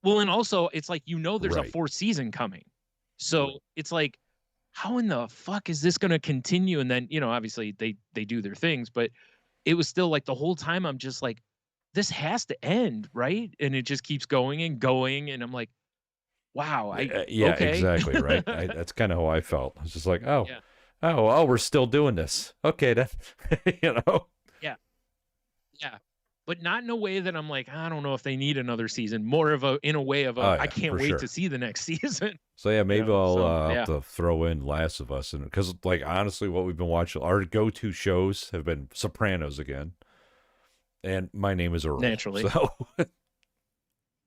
also it's like, you know, there's a 4th season coming. So it's like, how in the fuck is this going to continue? And then, you know, obviously they do their things, but it was still like the whole time I'm just like, this has to end, right? And it just keeps going and going. And I'm like, wow. Okay. Exactly. Right. That's kind of how I felt. I was just like, we're still doing this. Okay. Then, you know? Yeah. Yeah. But not in a way that I'm like, I don't know if they need another season. More of I can't wait to see the next season. So yeah, maybe I'll have to throw in Last of Us, and because like honestly, what we've been watching, our go-to shows have been Sopranos again, and My Name Is Earl. Naturally. So,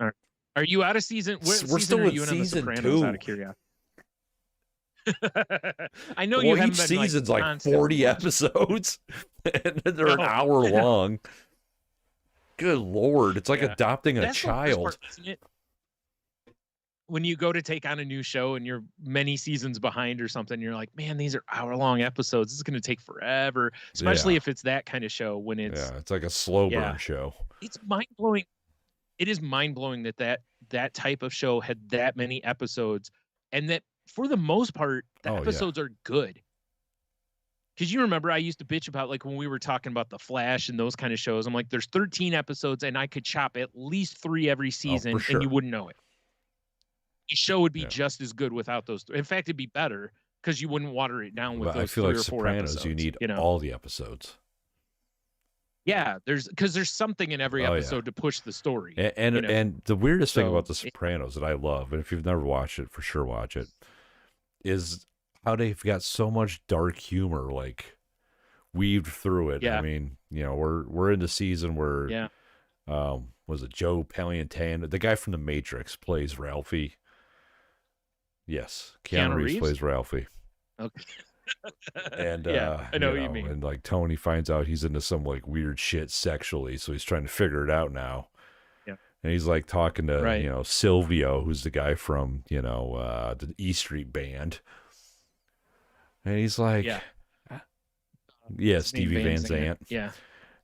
are you out of season? We're still in season 2. Out of curiosity. I know you haven't been season's like 40 episodes, and they're an hour long. Good Lord, it's like adopting a child. Part, isn't it? When you go to take on a new show and you're many seasons behind or something, you're like, man, these are hour-long episodes. This is going to take forever, especially if it's that kind of show. When it's like a slow burn show. It's mind-blowing. It is mind-blowing that type of show had that many episodes, and that for the most part, the episodes are good. Because you remember I used to bitch about, like, when we were talking about The Flash and those kind of shows. I'm like, there's 13 episodes, and I could chop at least 3 every season, and you wouldn't know it. The show would be just as good without those. In fact, it'd be better because you wouldn't water it down with those 3 or 4 Sopranos, episodes. You need all the episodes. Yeah, there's something in every episode to push the story. And the weirdest thing about The Sopranos that I love, and if you've never watched it, for sure watch it, is how they've got so much dark humor like weaved through it. I mean, you know, we're in the season where was it Joe Paleontano, the guy from The Matrix, plays Ralphie. Yes, Keanu Reeves plays Ralphie. Okay. And I know what you mean. And like Tony finds out he's into some like weird shit sexually, so he's trying to figure it out now. Yeah. And he's like talking to you know, Silvio, who's the guy from, you know, the E Street Band. And he's like, Stevie Van Zandt. Yeah.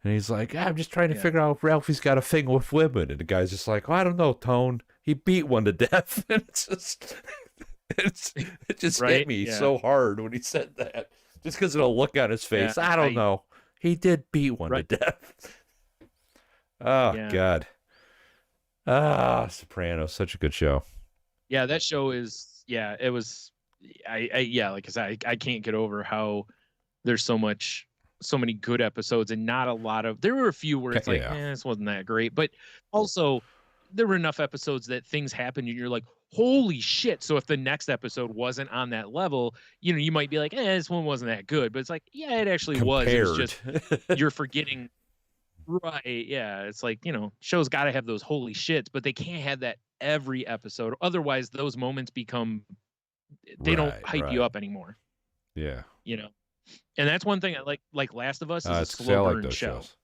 And he's like, I'm just trying to figure out if Ralphie's got a thing with women. And the guy's just like, I don't know, Tone. He beat one to death. And it just hit me so hard when he said that. Just because of the look on his face. I don't know. He did beat one to death. Oh, God. Sopranos, such a good show. Yeah, that show is, it was, like I said, I can't get over how there's so many good episodes and not a lot of, there were a few where it's like, this wasn't that great. But also, there were enough episodes that things happened and you're like, holy shit. So if the next episode wasn't on that level, you know, you might be like, this one wasn't that good. But it's like, it actually was. It was just, you're forgetting. Right. Yeah. It's like, you know, shows got to have those holy shits, but they can't have that every episode. Otherwise, those moments become, they don't hype you up anymore. Yeah. You know, and that's one thing I like Last of Us is a slow burn show. Shows.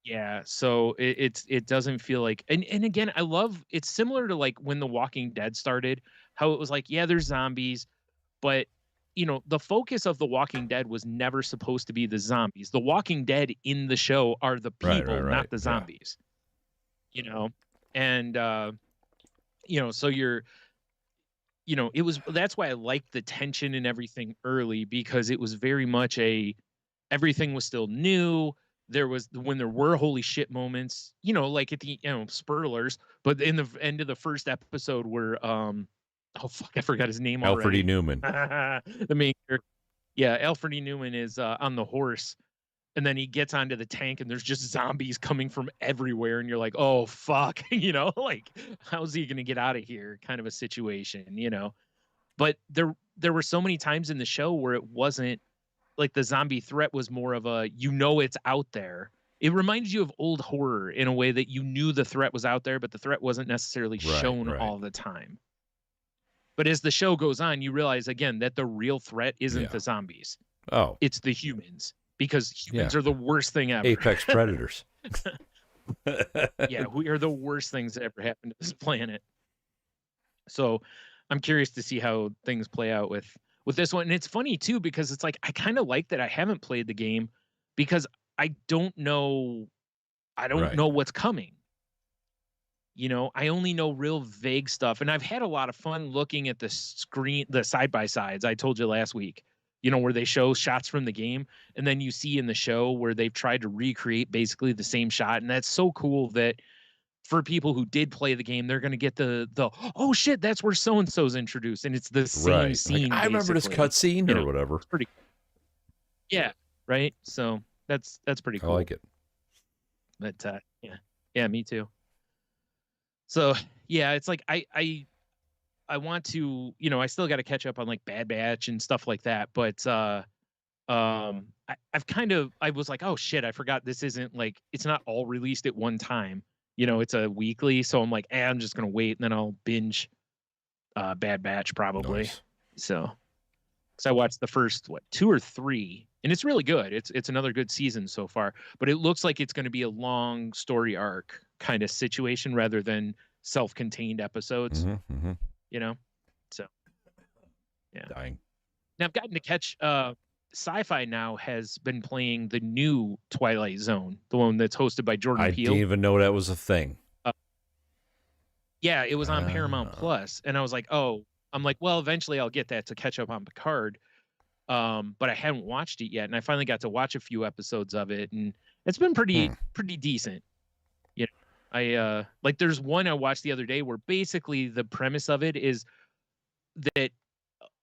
Yeah, so it doesn't feel like, and again, I love, it's similar to like when The Walking Dead started, how it was like, there's zombies, but the focus of The Walking Dead was never supposed to be the zombies. The Walking Dead in the show are the people, Right. not the zombies. And so that's why I liked the tension and everything early, because it was very much everything was still new. When there were holy shit moments, like at the spoilers, but in the end of the first episode where oh fuck, I forgot his name already. Alfred E. Newman. The main character. Yeah, Alfred E. Newman is on the horse, and then he gets onto the tank, and there's just zombies coming from everywhere, and you're like, oh fuck, like how's he gonna get out of here? Kind of a situation, But there were so many times in the show where it wasn't like the zombie threat was more of a it's out there. It reminds you of old horror in a way that you knew the threat was out there, but the threat wasn't necessarily shown all the time. But as the show goes on, you realize again that the real threat isn't the zombies. Oh, it's the humans, because humans are the worst thing ever. Apex predators. Yeah, we are the worst things that ever happened to this planet. So I'm curious to see how things play out with this one. And it's funny too, because it's like I kind of like that I haven't played the game, because I don't know what's coming. I only know real vague stuff, and I've had a lot of fun looking at the screen, the side-by-sides I told you last week, where they show shots from the game, and then you see in the show where they've tried to recreate basically the same shot. And that's so cool that for people who did play the game, they're going to get the oh shit, that's where so-and-so's introduced, and it's the same scene. Like, I remember this cutscene or whatever. It's pretty cool. Yeah, right? So that's pretty cool. I like it. But yeah, me too. So yeah, it's like I want to, I still got to catch up on like Bad Batch and stuff like that. But I was like, oh shit, I forgot this isn't like, it's not all released at one time. It's a weekly. So I'm like, I'm just gonna wait, and then I'll binge Bad Batch probably. Nice. So I watched the first 2 or 3, and it's really good. It's another good season so far. But it looks like it's going to be a long story arc kind of situation rather than self-contained episodes. So yeah. Dying. Now I've gotten to catch Sci-Fi now has been playing the new Twilight Zone, the one that's hosted by Jordan Peele. I didn't even know that was a thing. Yeah, it was on Paramount Plus, and I was like, well, eventually I'll get that to catch up on Picard. But I hadn't watched it yet, and I finally got to watch a few episodes of it, and it's been pretty decent. I like there's one I watched the other day where basically the premise of it is that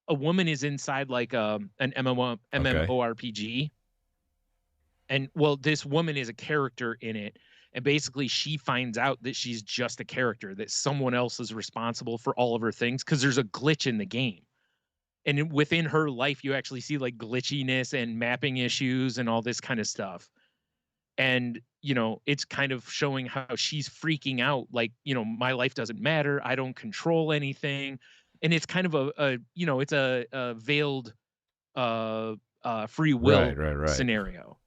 a woman is inside like an MMORPG, and this woman is a character in it, and basically she finds out that she's just a character, that someone else is responsible for all of her things, because there's a glitch in the game. And within her life, you actually see like glitchiness and mapping issues and all this kind of stuff. And, it's kind of showing how she's freaking out. Like, my life doesn't matter. I don't control anything. And it's kind of it's a veiled free will scenario.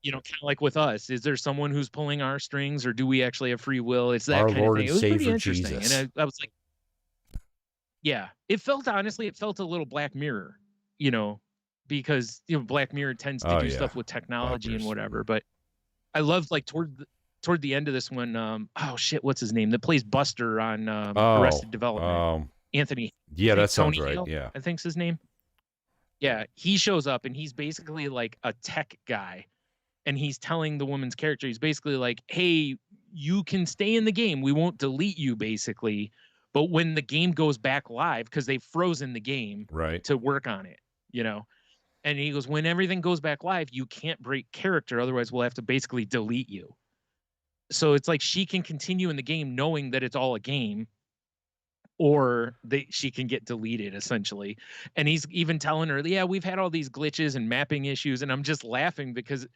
Kind of like with us. Is there someone who's pulling our strings, or do we actually have free will? It's that our kind Lord of thing. It was Savior pretty interesting. Jesus. And I was like, yeah, it felt a little Black Mirror, because Black Mirror tends to do stuff with technology and whatever. But I loved like toward the end of this one. Oh shit, what's his name? That plays Buster on Arrested Development. Anthony. Yeah, that sounds Tony right. Hale, yeah, I think's his name. Yeah, he shows up, and he's basically like a tech guy, and he's telling the woman's character, he's basically like, hey, you can stay in the game, we won't delete you, basically. But when the game goes back live, because they've frozen the game to work on it, and he goes, when everything goes back live, you can't break character, otherwise we'll have to basically delete you. So it's like she can continue in the game knowing that it's all a game, or she can get deleted essentially. And he's even telling her, yeah, we've had all these glitches and mapping issues. And I'm just laughing because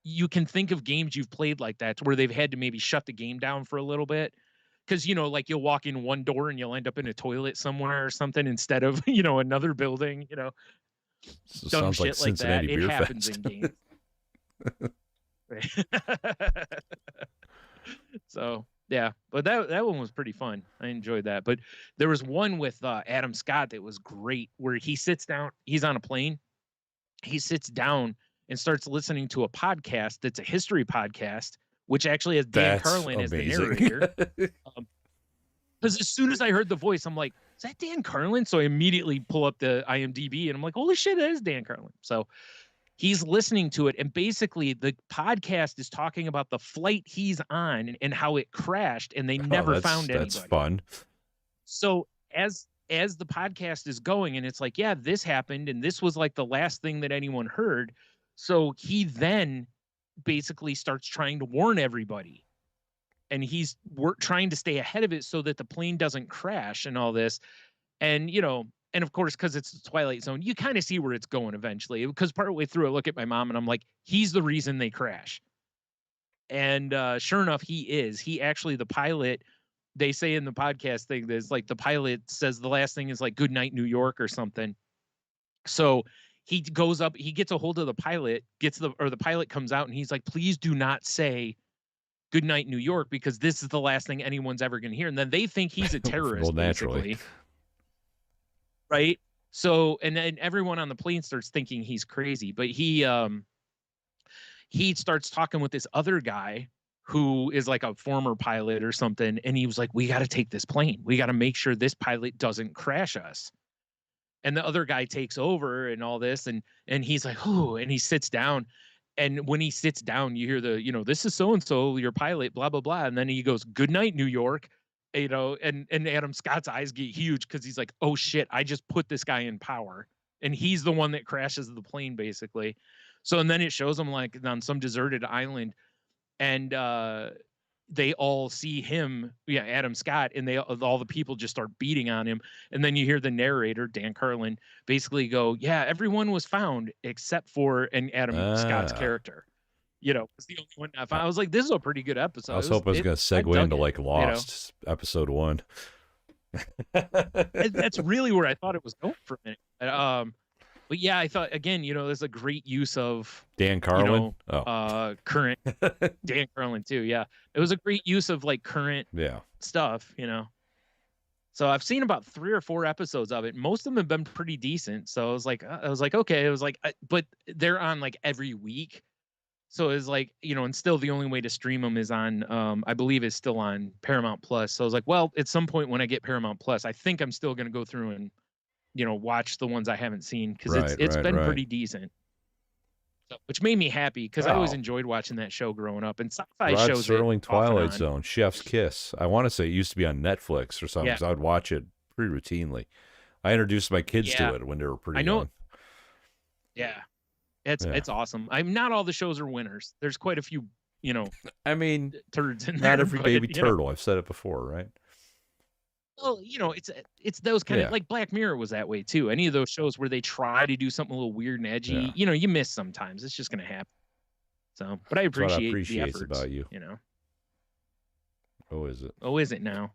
you can think of games you've played like that where they've had to maybe shut the game down for a little bit. Because, like you'll walk in one door and you'll end up in a toilet somewhere or something instead of, another building, So dumb sounds shit like Cincinnati that. Beer It happens Fest. in games. So, yeah, But that one was pretty fun. I enjoyed that. But there was one with Adam Scott that was great, where he sits down. He's on a plane. He sits down and starts listening to a podcast that's a history podcast, which actually has Dan Carlin as the narrator. Because as soon as I heard the voice, I'm like, is that Dan Carlin? So I immediately pull up the IMDb and I'm like, holy shit, that is Dan Carlin. So he's listening to it. And basically the podcast is talking about the flight he's on and how it crashed and they never found anybody. That's fun. So as the podcast is going and it's like, yeah, this happened. And this was like the last thing that anyone heard. So he then basically starts trying to warn everybody. And he's trying to stay ahead of it so that the plane doesn't crash and all this. And, you know, and of course, because it's the Twilight Zone, you kind of see where it's going eventually. Because partway through, I look at my mom and I'm like, he's the reason they crash. And sure enough, he is. He actually, the pilot, they say in the podcast thing, there's like the pilot says the last thing is like, good night, New York or something. So he goes up, he gets a hold of the pilot, the pilot comes out and he's like, please do not say good night, New York, because this is the last thing anyone's ever going to hear. And then they think he's a terrorist, well, naturally. basically. Right? So, and then everyone on the plane starts thinking he's crazy, but he starts talking with this other guy who is like a former pilot or something. And he was like, we got to take this plane. We got to make sure this pilot doesn't crash us. And the other guy takes over and all this. And he's like, oh, and he sits down. And when he sits down, you hear the, you know, this is so-and-so, your pilot, blah, blah, blah. And then he goes, good night, New York. You know, and Adam Scott's eyes get huge because he's like, oh, shit, I just put this guy in power. And he's the one that crashes the plane, basically. So, and then it shows him like on some deserted island. And they all see him, Adam Scott, and all the people just start beating on him. And then you hear the narrator, Dan Carlin, basically go, yeah, everyone was found except for Adam Scott's character. You know, it's the only one I found. I was like, this is a pretty good episode. I was hoping it was going to segue into like Lost, you know? Episode 1. That's really where I thought it was going for a minute. But yeah, I thought, again, you know, there's a great use of Dan Carlin, current Dan Carlin too. Yeah, it was a great use of like current stuff, you know. So I've seen about 3 or 4 episodes of it. Most of them have been pretty decent. So I was like, okay. It was like, but they're on like every week. So it's like, you know, and still the only way to stream them is on, I believe it's still on Paramount Plus. So I was like, well, at some point when I get Paramount Plus, I think I'm still going to go through and, you know, watch the ones I haven't seen because it's been pretty decent. So, which made me happy because I always enjoyed watching that show growing up. And sci-fi shows. Sterling, Twilight Zone, Chef's Kiss. I want to say it used to be on Netflix or something because I would watch it pretty routinely. I introduced my kids to it when they were pretty young. Yeah. It's awesome. Not all the shows are winners. There's quite a few, you know. I mean, turds in not there, every baby turtle. I've said it before, right? Well, you know, it's those kind of like Black Mirror was that way too. Any of those shows where they try to do something a little weird and edgy, you know, you miss sometimes. It's just gonna happen. So, but I appreciate the efforts about you. You know. Oh, is it? Oh, is it now?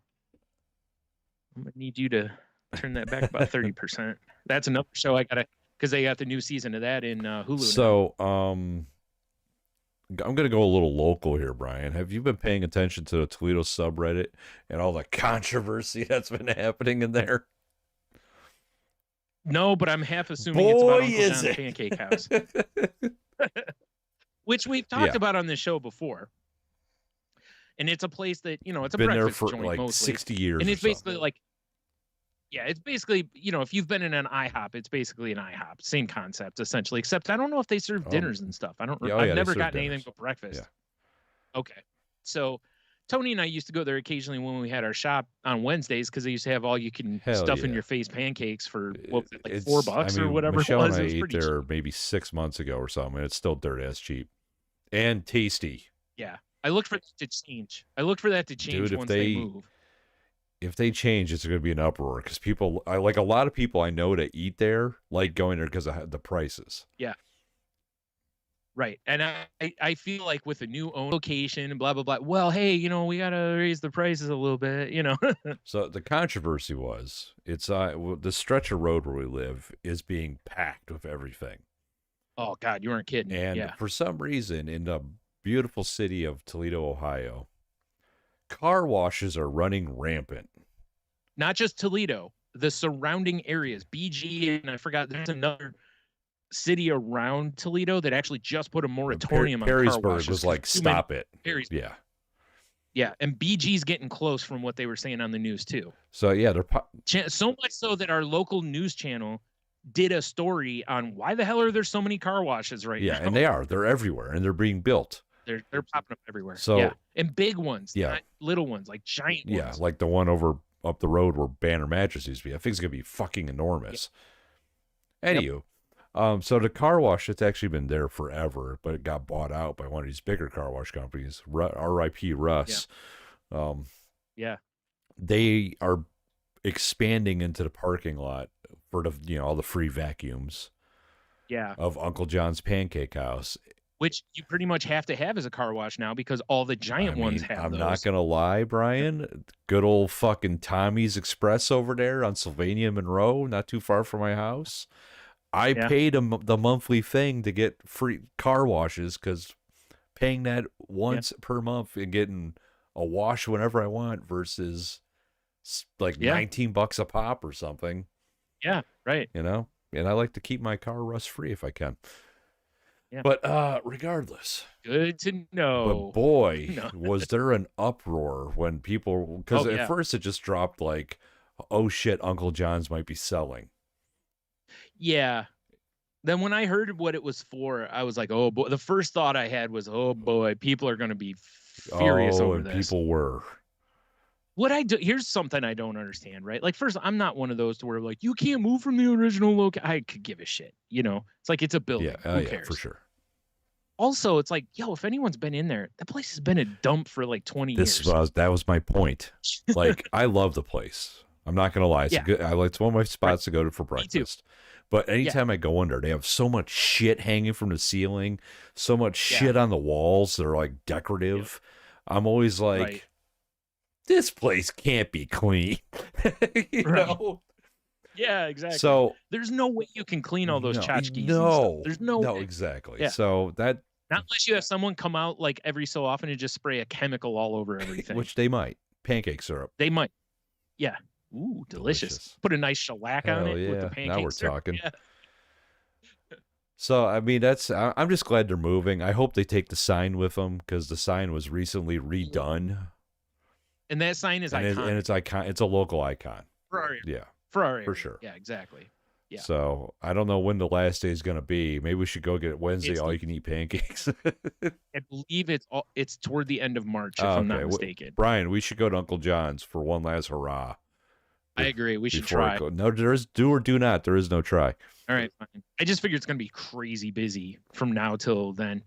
I'm gonna need you to turn that back about 30%. That's another show I gotta. Because they got the new season of that in Hulu. So, I'm going to go a little local here, Brian. Have you been paying attention to the Toledo subreddit and all the controversy that's been happening in there? No, but I'm half assuming it's about Uncle John's Pancake House. Which we've talked about on this show before. And it's a place that, you know, it's a breakfast joint like mostly. 60 years and it's basically like, it's basically, you know, if you've been in an IHOP, it's basically an IHOP. Same concept, essentially. Except I don't know if they serve dinners and stuff. I've never gotten anything but breakfast. Yeah. Okay. So Tony and I used to go there occasionally when we had our shop on Wednesdays because they used to have all you can stuff in your face pancakes for what was it, like $4 or whatever Michelle it was. And I it was ate there maybe 6 months ago or something, and it's still dirt ass cheap and tasty. Yeah. I looked for that to change. Dude, once they move. If they change, it's going to be an uproar because people, like a lot of people I know that eat there, like going there because of the prices. Yeah. Right. And I feel like with a new location and blah, blah, blah. Well, hey, you know, we got to raise the prices a little bit, you know. So the controversy was it's the stretch of road where we live is being packed with everything. Oh, God, you weren't kidding. And for some reason in the beautiful city of Toledo, Ohio, car washes are running rampant. Not just Toledo, the surrounding areas, BG, and I forgot there's another city around Toledo that actually just put a moratorium on car washes. Perrysburg was like, stop it. Yeah. Yeah, and BG's getting close from what they were saying on the news too. So yeah, so much so that our local news channel did a story on why the hell are there so many car washes right now. Yeah, and they're everywhere, and they're being built. They're popping up everywhere. So yeah, and big ones, yeah, not little ones, like giant ones. Yeah, like the one up the road where Banner Mattress used to be. I think it's gonna be fucking enormous. Yep. Anywho, so the car wash, it's actually been there forever, but it got bought out by one of these bigger car wash companies, R.I.P. Russ. Yeah. They are expanding into the parking lot for the all the free vacuums. Yeah. Of Uncle John's Pancake House, which you pretty much have to have as a car wash now because all the giant ones have I'm those. not gonna lie, Brian. Good old fucking Tommy's Express over there on Sylvania Monroe, not too far from my house. I paid the monthly thing to get free car washes because paying that once per month and getting a wash whenever I want versus like $19 a pop or something. Yeah, right. And I like to keep my car rust free if I can. Yeah. But regardless. Good to know. But boy, was there an uproar when people, because at first it just dropped like, oh shit, Uncle John's might be selling. Yeah. Then when I heard what it was for, I was like, oh boy. The first thought I had was, oh boy, people are going to be furious over this. People were. Here's something I don't understand, right? Like, first, I'm not one of those to where like, you can't move from the original location. I could give a shit, It's like, it's a building. Who cares? For sure. Also, it's like, yo, if anyone's been in there, that place has been a dump for like 20 years. That was my point. Like, I love the place. I'm not going to lie. It's one of my spots to go to for breakfast. But anytime I go under, they have so much shit hanging from the ceiling, so much shit on the walls that are like decorative. I'm always like, this place can't be clean. you know? Yeah, exactly. So there's no way you can clean all those tchotchkes. No, there's no way. Exactly. Yeah. So that, not unless you have someone come out like every so often and just spray a chemical all over everything. Which they might. Pancake syrup. They might. Yeah. Ooh, delicious. Put a nice shellac on it with the pancake Now we're syrup. talking. Yeah. So, I mean, I'm just glad they're moving. I hope they take the sign with them because the sign was recently redone. And that sign is iconic. It's a local icon. For our area. Yeah. For our area. For sure. Yeah, exactly. Yeah. So, I don't know when the last day is going to be. Maybe we should go get it Wednesday, all you can eat pancakes. I believe it's toward the end of March, if I'm not mistaken. Brian, we should go to Uncle John's for one last hurrah. I agree. We should try. No, there is do or do not. There is no try. All right, fine. I just figured it's going to be crazy busy from now till then.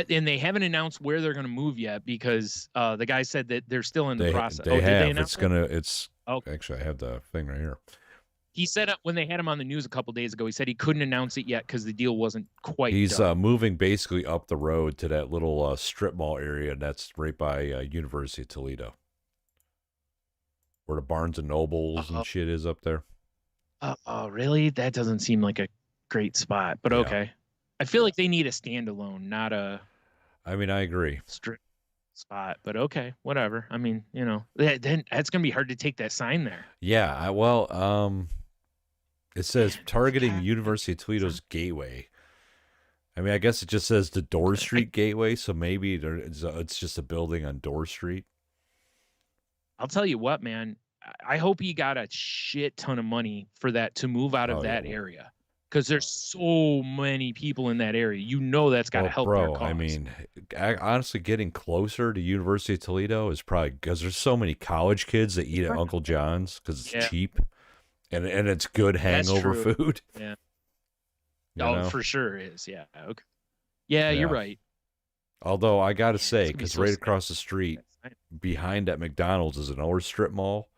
And they haven't announced where they're going to move yet because the guy said that they're still in the process. Did they announce Actually, I have the thing right here. He said when they had him on the news a couple days ago, he said he couldn't announce it yet because the deal wasn't quite He's done. Moving basically up the road to that little strip mall area, and that's right by University of Toledo. Where the Barnes and Nobles and shit is up there. Oh, really? That doesn't seem like a great spot, but okay. I feel like they need a standalone, not a... I mean, I agree. Strip spot, but okay, whatever. I mean, then that's going to be hard to take that sign there. Yeah, it says targeting University of Toledo's gateway. I mean, I guess it just says the Dorr Street gateway, so maybe it's just a building on Dorr Street. I'll tell you what, man. I hope he got a shit ton of money for that to move out of that area because there's so many people in that area. That's got to help their cause. I mean, honestly, getting closer to University of Toledo is probably because there's so many college kids that eat at Uncle John's because it's cheap and it's good hangover food. Yeah. For sure is. Yeah. Okay. Yeah, you're right. Although I got to say, because right across the street behind that McDonald's is another strip mall.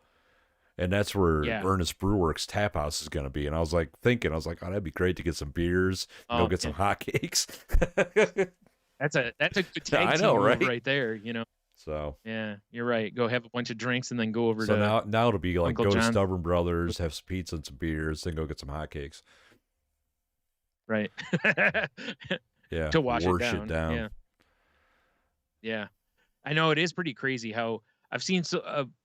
And that's where Ernest Brewworks Tap House is going to be. And I was like, oh, that'd be great to get some beers, get some hotcakes. That's a good tag team right there, So yeah, you're right. Go have a bunch of drinks and then go over to. So now it'll be like Uncle go John. to Stubborn Brothers, have some pizza and some beers, then go get some hotcakes. Right. Yeah. To wash it down. Yeah. I know it is pretty crazy how I've seen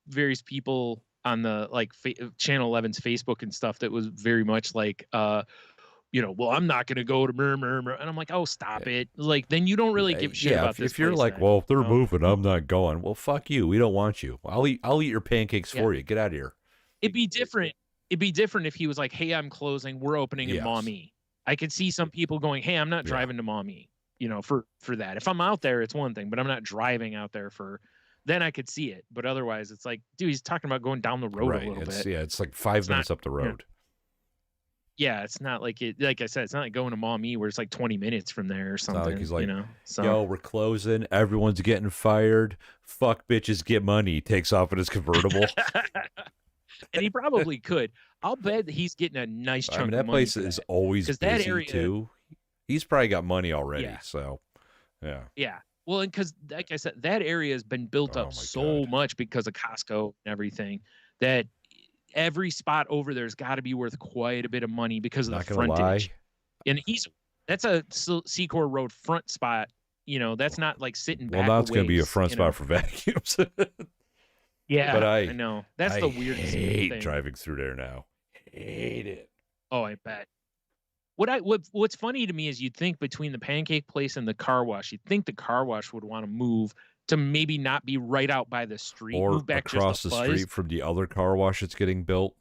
various people on the like Channel 11's Facebook and stuff that was very much like, well, I'm not going to go to murmur, and I'm like, oh, stop it. Like, then you don't really give a shit about this. If you're like, then, well, if they're moving, I'm not going. Well, fuck you. We don't want you. I'll eat your pancakes for you. Get out of here. It'd be different. It'd be different if he was like, hey, I'm closing. We're opening in Maumee. I could see some people going, hey, I'm not driving to Maumee, for that. If I'm out there, it's one thing, but I'm not driving out there then I could see it. But otherwise, it's like, dude, he's talking about going down the road a little bit. Yeah, it's like 5 minutes up the road. Yeah, it's not like it. Like I said, it's not like going to Maumee where it's like 20 minutes from there or something. Like he's like, yo, we're closing. Everyone's getting fired. Fuck bitches, get money. He takes off in his convertible. And he probably could. I'll bet he's getting a nice chunk of money. That place is always busy that area, too. He's probably got money already. So, yeah. Yeah. Well, and because, like I said, that area has been built up so much because of Costco and everything that every spot over there's got to be worth quite a bit of money because of the frontage. And that's a Secor Road front spot. That's not like sitting back. Well, now it's going to be a front spot for vacuums. Yeah, but I know. That's the weirdest thing. I hate driving through there now. Hate it. Oh, I bet. What's funny to me is you'd think between the pancake place and the car wash, you'd think the car wash would want to move to maybe not be right out by the street, or move back across the street from the other car wash that's getting built.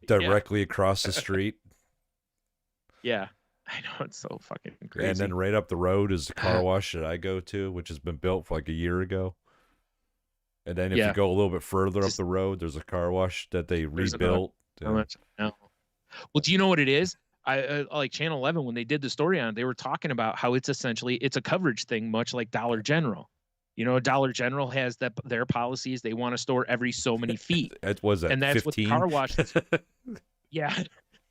Directly across the street. Yeah. I know, it's so fucking crazy. And then right up the road is the car wash that I go to, which has been built for like a year ago. And then if you go a little bit further up the road, there's a car wash that they rebuilt. Well, do you know what it is? I like Channel 11 when they did the story on it, they were talking about how it's a coverage thing, much like Dollar General. Dollar General has their policies. They want to store every so many feet. And that's 15? What the car wash is. Yeah.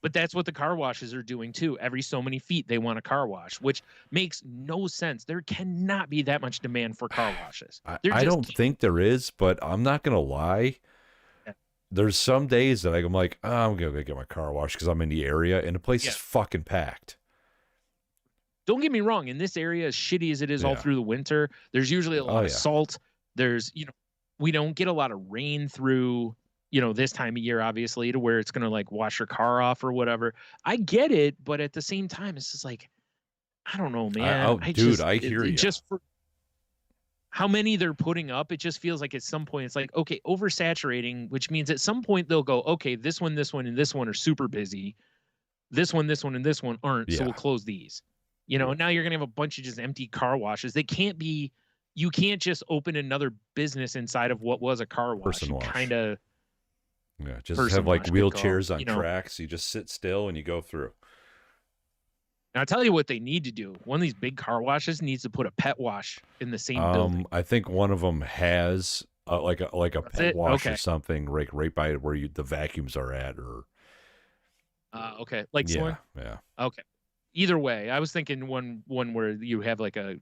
But that's what the car washes are doing too. Every so many feet, they want a car wash, which makes no sense. There cannot be that much demand for car washes. I don't think there is, but I'm not going to lie. Yeah. There's some days that I'm like, I'm going to get my car washed because I'm in the area, and the place is fucking packed. Don't get me wrong. In this area, as shitty as it is all through the winter, there's usually a lot of salt. There's, we don't get a lot of rain through this time of year, obviously, to where it's going to like wash your car off or whatever. I get it, but at the same time, it's just like, I don't know, man. I hear you. Just for how many they're putting up, it just feels like at some point it's like, okay, oversaturating, which means at some point they'll go, okay, this one, and this one are super busy. This one, and this one aren't, so we'll close these. And now you're going to have a bunch of just empty car washes. They can't be, you can't just open another business inside of what was a car wash. Kind of. Yeah, just have like wheelchairs on tracks. You just sit still and you go through. Now, I'll tell you what they need to do. One of these big car washes needs to put a pet wash in the same building. I think one of them has like a pet wash or something right by where the vacuums are at. Or okay, like someone. Yeah. Okay. Either way, I was thinking one where you have like a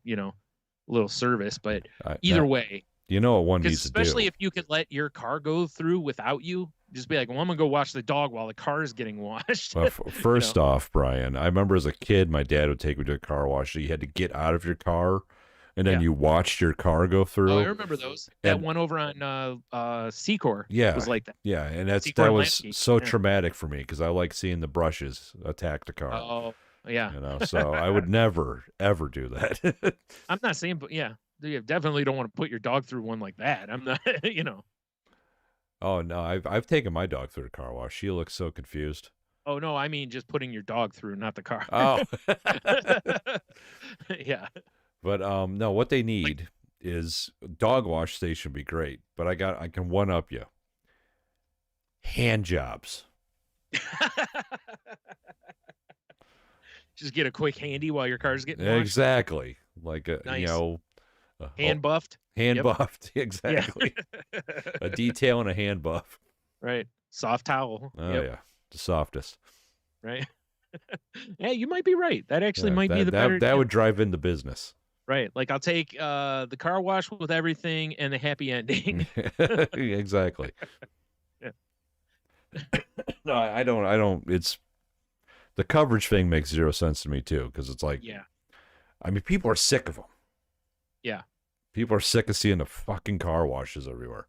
little service, but either way. You know what one needs to do. Especially if you could let your car go through without you. Just be like, well, I'm going to go watch the dog while the car is getting washed. Well, first off, Brian, I remember as a kid, my dad would take me to a car wash. So you had to get out of your car, and then you watched your car go through. Oh, I remember those. That one over on Secor was like that. Yeah, and that was so traumatic for me because I like seeing the brushes attack the car. Oh, yeah. So I would never, ever do that. I'm not saying, but you definitely don't want to put your dog through one like that. I'm not, Oh, no, I've taken my dog through the car wash. She looks so confused. Oh, no, I mean just putting your dog through, not the car. Oh. Yeah. But no, what they need is dog wash station would be great, but I can one up you. Hand jobs. Just get a quick handy while your car's getting washed. Exactly. Like nice. Hand buffed. Buffed, exactly. Yeah. A detail and a hand buff. Right. Soft towel. Oh, yeah. The softest. Right. Yeah, you might be right. That actually might be the better. That would drive into business. Right. Like I'll take the car wash with everything and the happy ending. Exactly. Yeah. No, I don't. It's the coverage thing makes zero sense to me too, because it's like, I mean, people are sick of them. Yeah. People are sick of seeing the fucking car washes everywhere.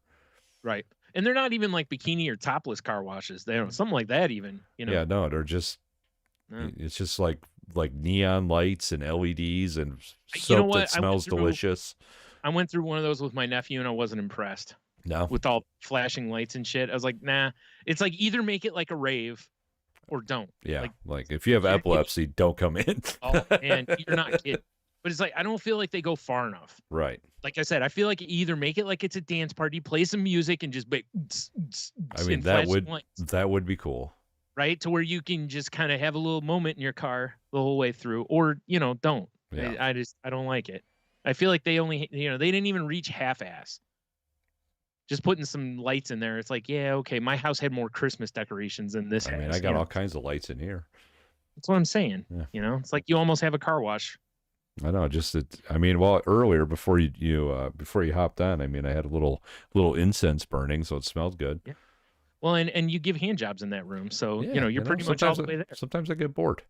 Right. And they're not even like bikini or topless car washes. They don't something like that even, you know. Yeah, no, they're just it's just like neon lights and LEDs and soap that smells delicious. I went through one of those with my nephew and I wasn't impressed. No. With all flashing lights and shit. I was like, nah. It's like either make it like a rave or don't. Yeah. Like if you have epilepsy, don't come in. Oh, and you're not kidding. But it's like I don't feel like they go far enough. Right. Like I said, I feel like you either make it like it's a dance party, play some music, and just make. I mean, that would be cool. Right, to where you can just kind of have a little moment in your car the whole way through, or don't. Yeah. I don't like it. I feel like they only they didn't even reach half-ass. Just putting some lights in there, it's like, yeah, okay, my house had more Christmas decorations than this. I mean, I got all kinds of lights in here. That's what I'm saying. Yeah. It's like you almost have a car wash. I know. Earlier before you hopped on, I mean, I had a little incense burning, so it smelled good. Yeah. Well, and you give hand jobs in that room, so you're pretty much all the way there. Sometimes I get bored.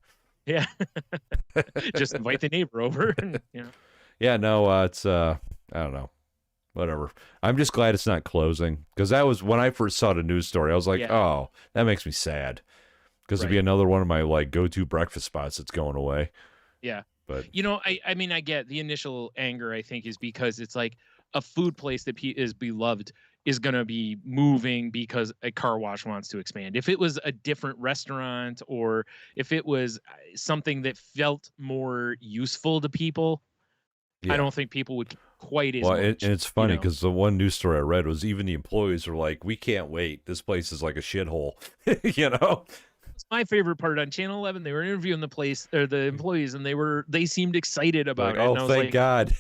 Yeah. Just invite the neighbor over. And, Yeah. No. It's I don't know. Whatever. I'm just glad it's not closing, because that was when I first saw the news story. I was like, oh, that makes me sad, because it'd be another one of my like go-to breakfast spots that's going away. Yeah. But I mean, I get the initial anger, I think, is because it's like a food place that is beloved is going to be moving because a car wash wants to expand. If it was a different restaurant, or if it was something that felt more useful to people, I don't think people would quite as much. And it's funny because the one news story I read was even the employees were like, we can't wait. This place is like a shithole, It's my favorite part on Channel 11. They were interviewing the employees, and they seemed excited about it. Oh, and thank God.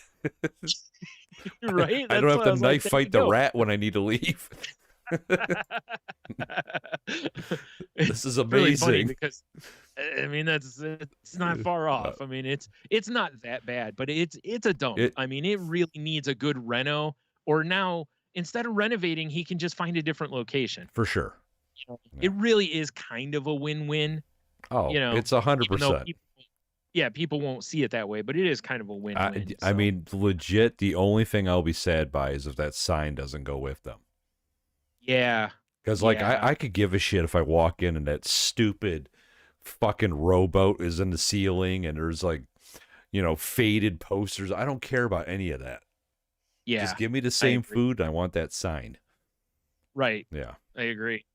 Right? I don't have to knife fight the rat when I need to leave. This is amazing. Really funny because I mean it's not far off. I mean it's not that bad, but it's a dump. I mean it really needs a good reno, or now instead of renovating, he can just find a different location. For sure. It really is kind of a win-win. Oh, it's 100%. Yeah, people won't see it that way, but it is kind of a win-win. I mean, legit, the only thing I'll be sad by is if that sign doesn't go with them. Yeah. Because, I could give a shit if I walk in and that stupid fucking rowboat is in the ceiling and there's, faded posters. I don't care about any of that. Yeah. Just give me the same food and I want that sign. Right. Yeah. I agree.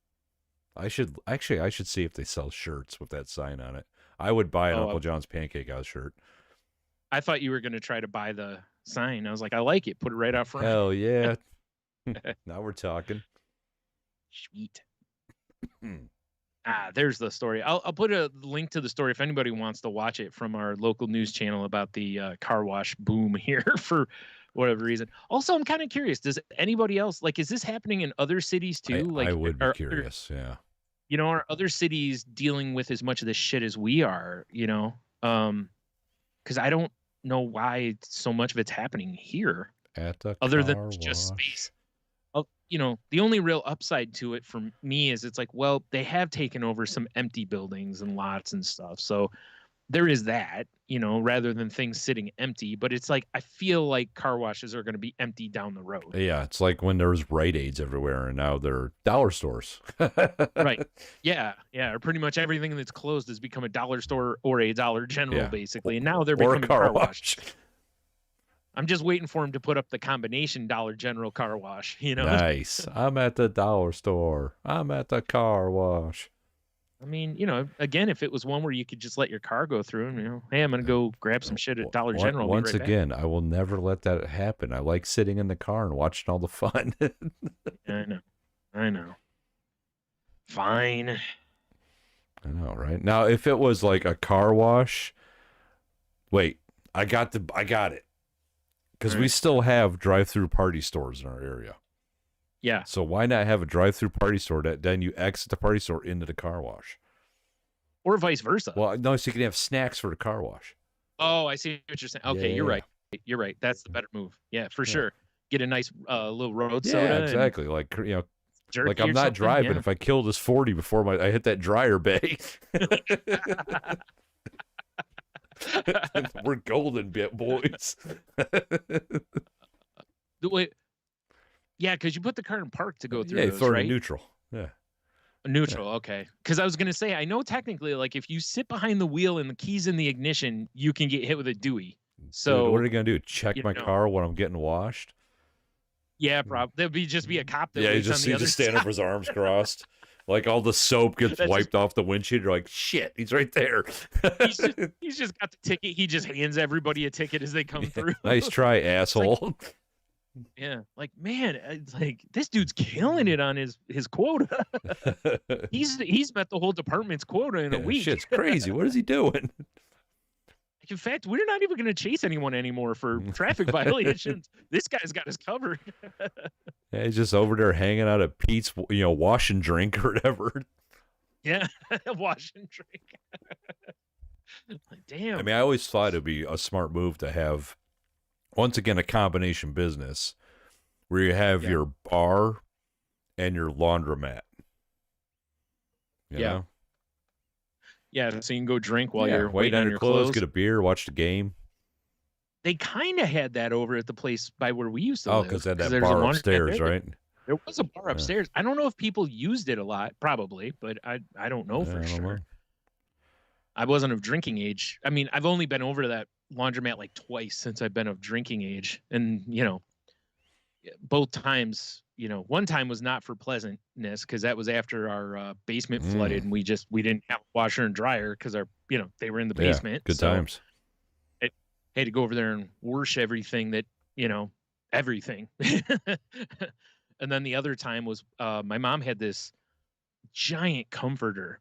I should see if they sell shirts with that sign on it. I would buy an Uncle John's Pancake House shirt. I thought you were going to try to buy the sign. I was like, I like it. Put it right out front. Hell yeah. Now we're talking. Sweet. There's the story. I'll put a link to the story if anybody wants to watch it from our local news channel about the car wash boom here for whatever reason. Also, I'm kind of curious. Does anybody else, is this happening in other cities too? I would be curious, yeah. Are other cities dealing with as much of this shit as we are, because I don't know why so much of it's happening here. Other than just space. The only real upside to it for me is it's like, well, they have taken over some empty buildings and lots and stuff. So there is that, rather than things sitting empty. But it's like, I feel like car washes are going to be empty down the road. Yeah, it's like when there was Rite Aids everywhere and now they're dollar stores. Right. Yeah. Yeah. Or pretty much everything that's closed has become a dollar store or a Dollar General, basically. And now they're becoming a car wash. I'm just waiting for him to put up the combination Dollar General car wash, Nice. I'm at the dollar store. I'm at the car wash. I mean, again, if it was one where you could just let your car go through and, hey, I'm going to go grab some shit at Dollar General. Once again, I will never let that happen. I like sitting in the car and watching all the fun. I know. Fine. I know, right? Now, if it was like a car wash, wait, I got it. Because we still have drive-through party stores in our area. Yeah. So why not have a drive-through party store that then you exit the party store into the car wash? Or vice versa. Well, no, so you can have snacks for the car wash. Oh, I see what you're saying. Okay, you're right. You're right. That's the better move. Yeah, for sure. Get a nice little road soda. Yeah, exactly. Like I'm not driving. If I kill this 40 before I hit that dryer bay. We're golden bit boys. The way, yeah, because you put the car in park to go through Yeah, you those, throw it right? in neutral. Yeah. Neutral, okay. Because I was gonna say, I know technically, like if you sit behind the wheel and the keys in the ignition, you can get hit with a Dewey. So dude, what are you gonna do? Check my know, car when I'm getting washed? yeah, probably there'll just be a cop that Yeah, you waits just on the other stand side. up with his arms crossed. Like all the soap gets That's wiped off the windshield. You're like, shit, he's right there. he's just got the ticket. He just hands everybody a ticket as they come through. Nice try, asshole. Like, yeah, like man, it's like this dude's killing it on his quota. he's met the whole department's quota in a week. Shit's crazy. What is he doing? In fact, we're not even going to chase anyone anymore for traffic violations. This guy's got us covered. Yeah, he's just over there hanging out at Pete's, wash and drink or whatever. Yeah, wash and drink. Like, damn. I mean, I always thought it'd be a smart move to have, once again, a combination business where you have your bar and your laundromat. You know? Yeah, so you can go drink while you're waiting on your clothes, get a beer, watch the game. They kind of had that over at the place by where we used to live. Oh, because they had that bar upstairs, right? There was a bar upstairs. I don't know if people used it a lot, probably, but I don't know for sure. I wasn't of drinking age. I mean, I've only been over to that laundromat like twice since I've been of drinking age. And, both times, one time was not for pleasantness because that was after our basement flooded and we didn't have a washer and dryer because they were in the basement. Good times. I had to go over there and wash everything that, everything. And then the other time was my mom had this giant comforter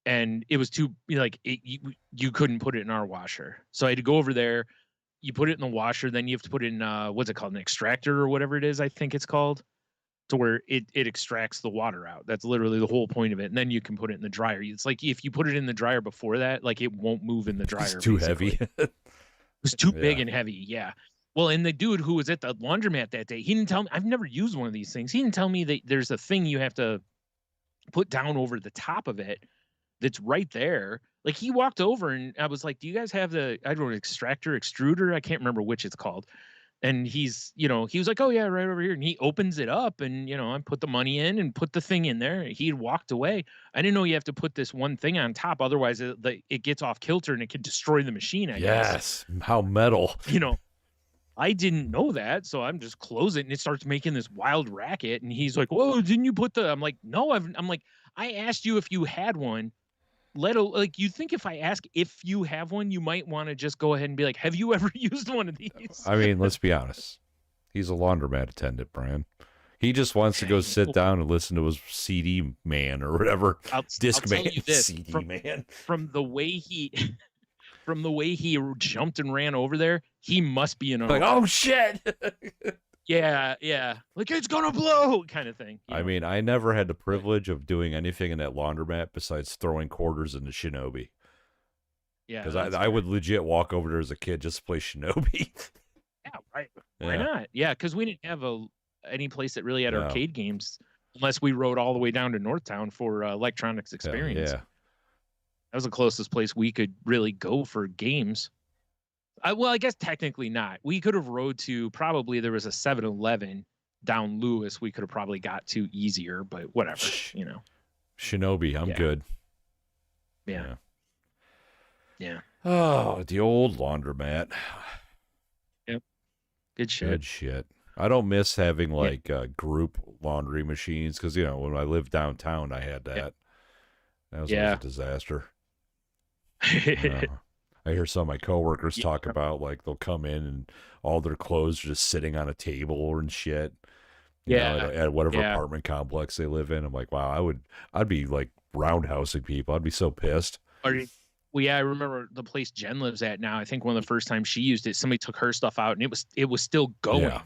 and it was too you couldn't put it in our washer. So I had to go over there. You put it in the washer, then you have to put it in what's it called, an extractor or whatever it is, I think it's called, to where it extracts the water out. That's literally the whole point of it. And then you can put it in the dryer. It's like if you put it in the dryer before that, like it won't move in the dryer. It's too heavy. It was too big and heavy. Yeah. Well, and the dude who was at the laundromat that day, he didn't tell me. I've never used one of these things. He didn't tell me that there's a thing you have to put down over the top of it that's right there. Like he walked over and I was like, do you guys have extruder? I can't remember which it's called. And he was like, oh yeah, right over here. And he opens it up and, I put the money in and put the thing in there. He walked away. I didn't know you have to put this one thing on top. Otherwise it gets off kilter and it can destroy the machine. I guess. How metal. I didn't know that. So I'm just closing it and it starts making this wild racket. And he's like, whoa, didn't you put I'm like, no, I'm like, I asked you if you had one. You think if I ask if you have one, you might want to just go ahead and be like, have you ever used one of these? I mean, let's be honest. He's a laundromat attendant, Brian. He just wants to go sit down and listen to his CD man or whatever. Disc man. CD man. From the way he jumped and ran over there, he must be like, oh shit. Yeah. Like it's gonna blow kind of thing. I mean, I never had the privilege of doing anything in that laundromat besides throwing quarters into Shinobi. Yeah. Because I would legit walk over there as a kid just to play Shinobi. Yeah, right. Why not? Yeah, because we didn't have any place that really had arcade games unless we rode all the way down to Northtown for Electronics Experience. Yeah. That was the closest place we could really go for games. Well, I guess technically not. We could have rode to probably there was a 7-Eleven down Lewis. We could have probably got to easier, but whatever, Shinobi, I'm good. Yeah. Oh, the old laundromat. Yep. Good shit. I don't miss having group laundry machines because when I lived downtown, I had that. That was always a disaster. I hear some of my coworkers talk about they'll come in and all their clothes are just sitting on a table and shit. You know, at whatever apartment complex they live in. I'm like, wow, I'd be roundhousing people. I'd be so pissed. Well, yeah, I remember the place Jen lives at now. I think one of the first times she used it, somebody took her stuff out and it was still going. Yeah.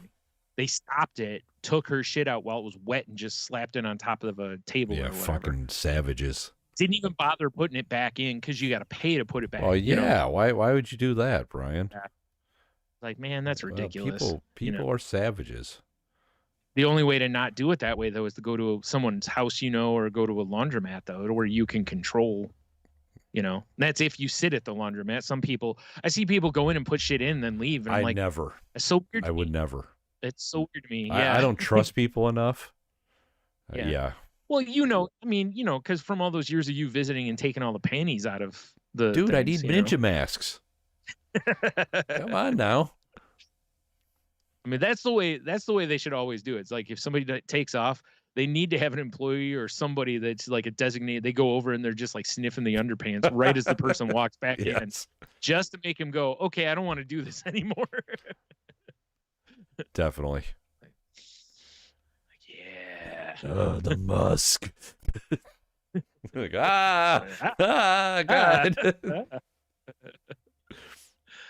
They stopped it, took her shit out while it was wet and just slapped it on top of a table. Yeah, fucking savages. Didn't even bother putting it back in because you got to pay to put it back. Oh yeah, why would you do that, Brian? Like, man, that's ridiculous. People are savages. The only way to not do it that way though is to go to someone's house, or go to a laundromat though, where you can control. That's if you sit at the laundromat. I see people go in and put shit in and then leave. And I never. It's so weird. I would never. It's so weird to me. I don't trust people enough. Yeah. Well, I mean, because from all those years of you visiting and taking all the panties out of the Dude, I things, need ninja masks. Come on now. I mean, that's the way they should always do it. It's like if somebody takes off, they need to have an employee or somebody that's like a designated. They go over and they're just like sniffing the underpants right as the person walks back in, just to make him go, okay, I don't want to do this anymore. Definitely. Yeah. The musk. Like, God.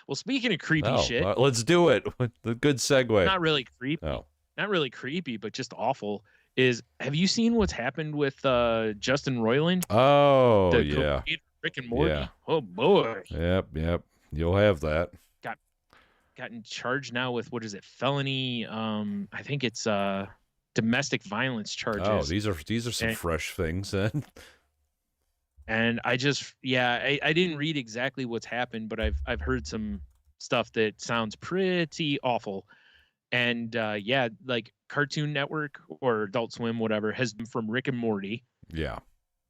Well, speaking of creepy shit, let's do it. The good segue. Not really creepy. Oh. Not really creepy, but just awful. Have you seen what's happened with Justin Roiland? Oh, the yeah. Rick and Morty. Yeah. Oh boy. Yep. You'll have that. Got in charge now with, what is it? Felony. I think it's domestic violence charges. Oh, these are some fresh things then. And I didn't read exactly what's happened, but I've heard some stuff that sounds pretty awful. And like Cartoon Network or Adult Swim, whatever, has been from Rick and Morty. Yeah.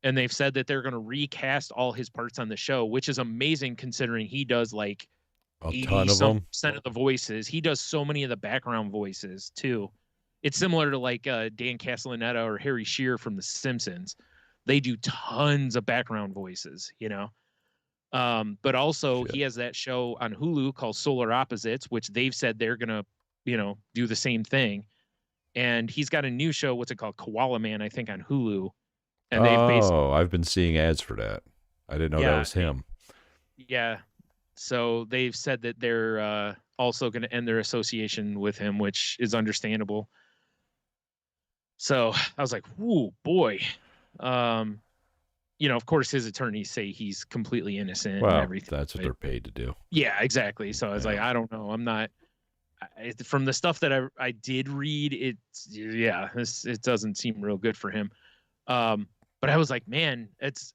And they've said that they're going to recast all his parts on the show, which is amazing considering he does like a ton of them. % of the voices. He does so many of the background voices too. It's similar to like Dan Castellaneta or Harry Shearer from The Simpsons. They do tons of background voices, but also he has that show on Hulu called Solar Opposites, which they've said they're going to, do the same thing. And he's got a new show, what's it called? Koala Man, I think, on Hulu. And I've been seeing ads for that. I didn't know that was him. Yeah. So they've said that they're also going to end their association with him, which is understandable. So I was like, "Ooh, boy." Of course, his attorneys say he's completely innocent and everything. That's what they're paid to do. Yeah, exactly. So I was like, I don't know. I'm not. From the stuff that I did read, it doesn't seem real good for him. But I was like, man, it's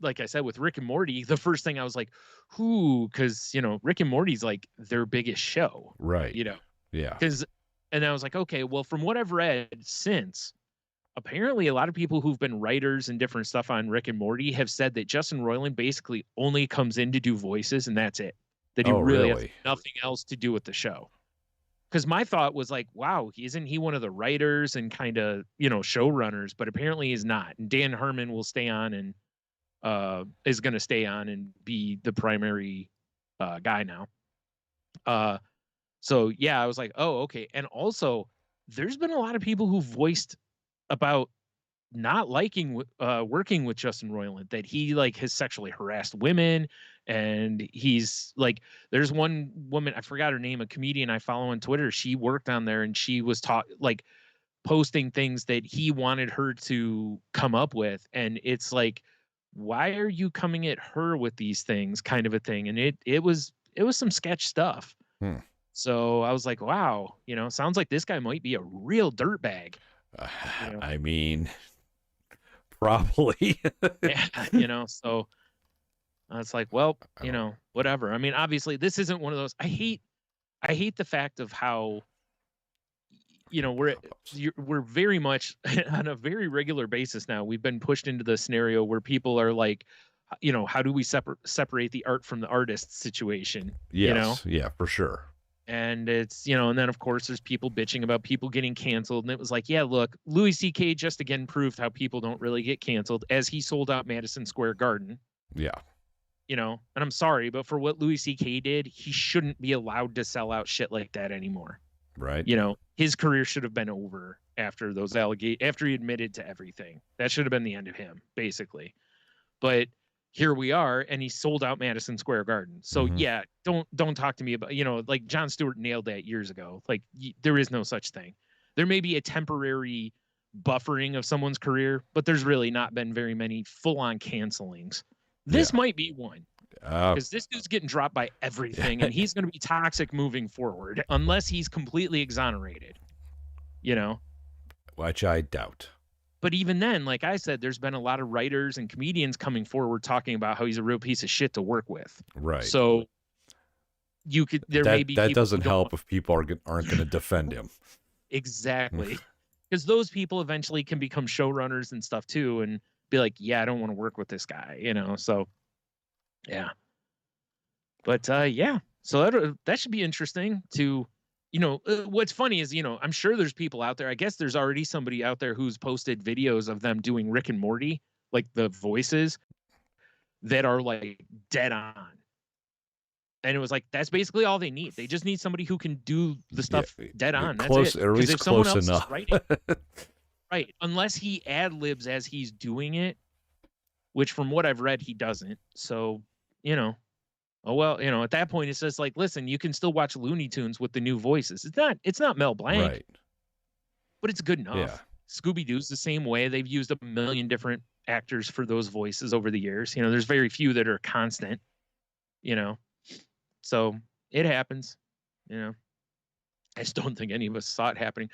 like I said with Rick and Morty. The first thing I was like, who? Because Rick and Morty's like their biggest show, right? Yeah. And I was like, okay, well, from what I've read since, apparently a lot of people who've been writers and different stuff on Rick and Morty have said that Justin Roiland basically only comes in to do voices and that's it. That he really has nothing else to do with the show. Because my thought was like, wow, isn't he one of the writers and kind of, showrunners? But apparently he's not. And Dan Harmon will stay on and is going to stay on and be the primary guy now. So, yeah, I was like, oh, okay. And also, there's been a lot of people who voiced about not liking working with Justin Roiland, that he like has sexually harassed women. And he's like, there's one woman, I forgot her name, a comedian I follow on Twitter. She worked on there and she was posting things that he wanted her to come up with. And it's like, why are you coming at her with these things, kind of a thing? And it was some sketch stuff. So I was like, wow, sounds like this guy might be a real dirtbag. I mean, probably. Yeah, so it's like, well, whatever. I mean, obviously this isn't one of those. I hate the fact of how, we're very much on a very regular basis now. We've been pushed into the scenario where people are like, how do we separate the art from the artist situation? Yes. Yeah, for sure. And it's, and then of course there's people bitching about people getting canceled. And it was like, yeah, look, Louis C.K. just again proved how people don't really get canceled as he sold out Madison Square Garden. Yeah. And I'm sorry, but for what Louis C.K. did, he shouldn't be allowed to sell out shit like that anymore. Right. His career should have been over after those after he admitted to everything. That should have been the end of him, basically. But here we are, and he sold out Madison Square Garden. So yeah, don't talk to me about, like Jon Stewart nailed that years ago. Like there is no such thing. There may be a temporary buffering of someone's career, but there's really not been very many full-on cancelings. This might be one, because this dude's getting dropped by everything, and he's going to be toxic moving forward unless he's completely exonerated. Which I doubt. But even then, like I said, there's been a lot of writers and comedians coming forward talking about how he's a real piece of shit to work with. Right. So, you could, there may be people doesn't help if people aren't going to defend him. Exactly. Because those people eventually can become showrunners and stuff too, and be like, yeah, I don't want to work with this guy, you know? So yeah. But yeah, so that should be interesting to, you know, what's funny is, you know, I'm sure there's people out there. I guess there's already somebody out there who's posted videos of them doing Rick and Morty, like the voices that are like dead on. And it was like, that's basically all they need. They just need somebody who can do the stuff dead on. Close, that's it. Or at least if someone close else enough. is writing, right. Unless he ad-libs as he's doing it, which from what I've read, he doesn't. So, you know, oh, well, you know, at that point, it's just like, listen, you can still watch Looney Tunes with the new voices. It's not Mel Blanc, right? But it's good enough. Yeah. Scooby-Doo's the same way. They've used a million different actors for those voices over the years. You know, there's very few that are constant, you know, so it happens, you know. I just don't think any of us saw it happening.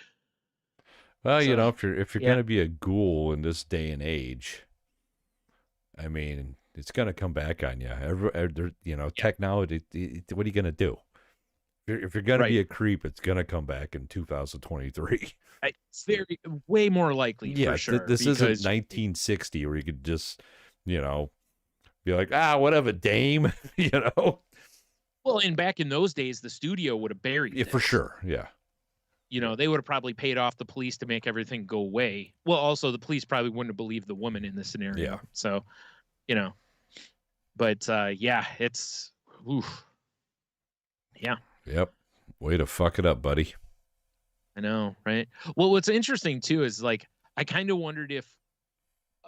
Well, so, you know, if you're going to be a ghoul in this day and age, I mean, it's going to come back on you. You know, technology, what are you going to do? If you're going to be a creep, it's going to come back in 2023. It's way more likely, for sure. This isn't 1960 where you could just, you know, be like, whatever, dame, you know? Well, and back in those days, the studio would have buried it. For sure, yeah. You know, they would have probably paid off the police to make everything go away. Well, also, the police probably wouldn't have believed the woman in this scenario. Yeah. So, you know, but yeah, it's, oof. Yeah. Yep. Way to fuck it up, buddy. I know, right? Well, what's interesting, too, is like, I kind of wondered if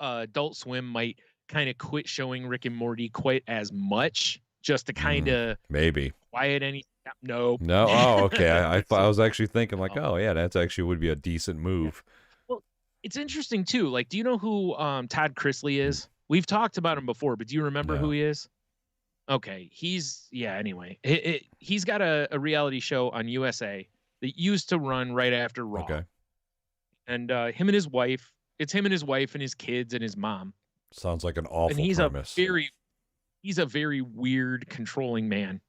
Adult Swim might kind of quit showing Rick and Morty quite as much, just to kind of maybe quiet any. No. Oh, okay. I was actually thinking like, oh yeah, that's actually would be a decent move. Well, it's interesting too. Like, do you know who Todd Christley is? We've talked about him before, but do you remember who he is? Okay, anyway, he's got a reality show on USA that used to run right after Raw. Okay. And him and his wife, it's him and his wife and his kids and his mom. Sounds like an awful premise. He's a very weird, controlling man.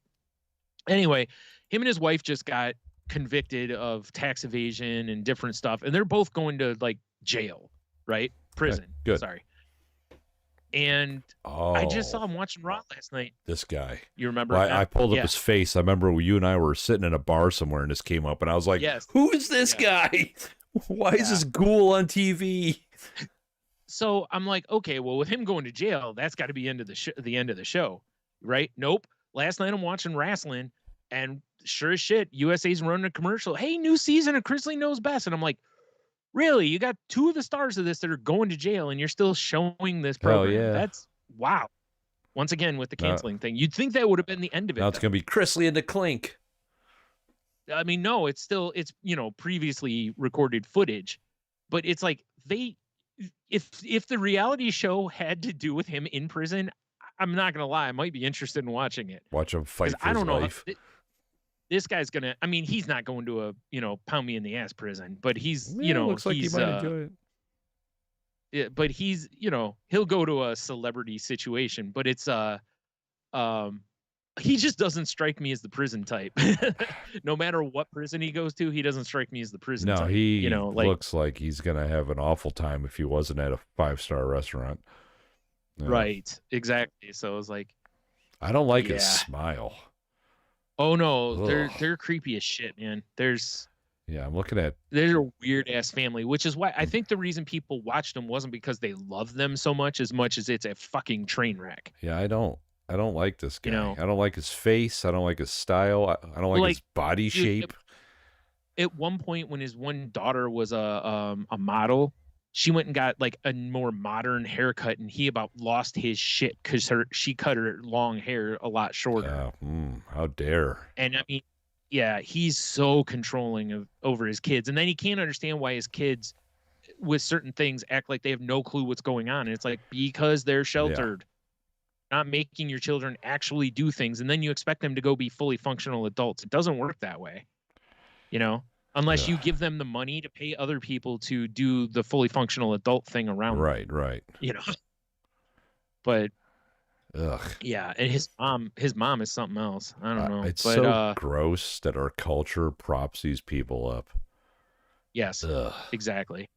Anyway, him and his wife just got convicted of tax evasion and different stuff, and they're both going to like jail, right? Prison. Okay, good. Sorry. And I just saw him watching Raw last night. This guy. You remember? Well, I pulled up his face. I remember you and I were sitting in a bar somewhere, and this came up, and I was like, "Who is this guy? Why is this ghoul on TV?" So I'm like, okay, well, with him going to jail, that's got to be the end of the show, right? Nope. Last night I'm watching wrestling, and sure as shit, USA's running a commercial. Hey, new season of Christley Knows Best, and I'm like, really? You got two of the stars of this that are going to jail, and you're still showing this program? Yeah. That's wow. Once again, with the canceling thing, you'd think that would have been the end of it. Now it's gonna be Christley and the Clink. I mean, no, it's you know, previously recorded footage, but it's like if the reality show had to do with him in prison, I'm not gonna lie, I might be interested in watching it. Watch him fight for his life. This guy's gonna. I mean, he's not going to a pound me in the ass prison, but he's looks like he might enjoy it. Yeah, but he's he'll go to a celebrity situation, but it's he just doesn't strike me as the prison type. No matter what prison he goes to, he doesn't strike me as the prison type. No, he looks like he's gonna have an awful time if he wasn't at a 5-star restaurant. Right, exactly. So I was like, I don't like his smile. Oh no, they're creepy as shit, man. I'm looking at. They're a weird ass family, which is why I think the reason people watched them wasn't because they love them so much as it's a fucking train wreck. Yeah, I don't like this guy. I don't like his face. I don't like his style. I don't like his body shape. At one point, when his one daughter was a model, she went and got like a more modern haircut, and he about lost his shit because she cut her long hair a lot shorter. How dare! And I mean, yeah, he's so controlling over his kids, and then he can't understand why his kids, with certain things, act like they have no clue what's going on. And it's like, because they're sheltered, not making your children actually do things, and then you expect them to go be fully functional adults. It doesn't work that way, unless you give them the money to pay other people to do the fully functional adult thing around them. Right. But Ugh. Yeah, and his mom is something else. I don't know, It's but so gross that our culture props these people up. yes, Ugh. exactly.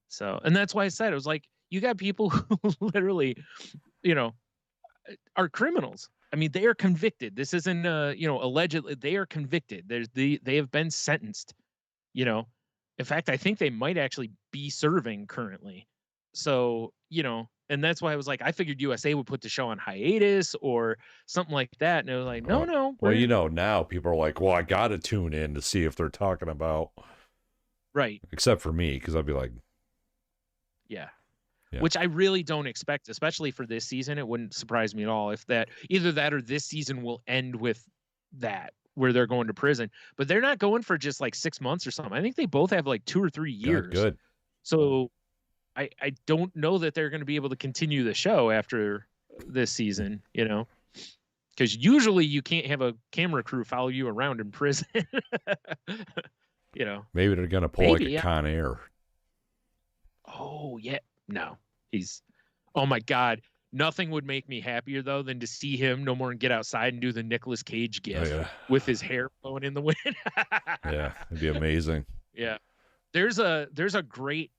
So, and that's why I said it was like you got people who literally, you know, are criminals. I mean, they are convicted. This isn't, allegedly. They are convicted. They have been sentenced. You know, in fact, I think they might actually be serving currently. So, and that's why I was like, I figured USA would put the show on hiatus or something like that. And it was like, no, Well, now people are like, well, I got to tune in to see if they're talking about. Right. Except for me, because I'd be like, yeah. Yeah. Which I really don't expect, especially for this season. It wouldn't surprise me at all if either that or this season will end with that, where they're going to prison. But they're not going for just like 6 months or something. I think they both have like 2 or 3 years. Good. So I don't know that they're going to be able to continue the show after this season, because usually you can't have a camera crew follow you around in prison. Maybe they're going to pull like a Con Air. Oh, yeah. No, oh my God. Nothing would make me happier though than to see him no more and get outside and do the Nicolas Cage gif with his hair blowing in the wind. Yeah, it'd be amazing. Yeah. There's a great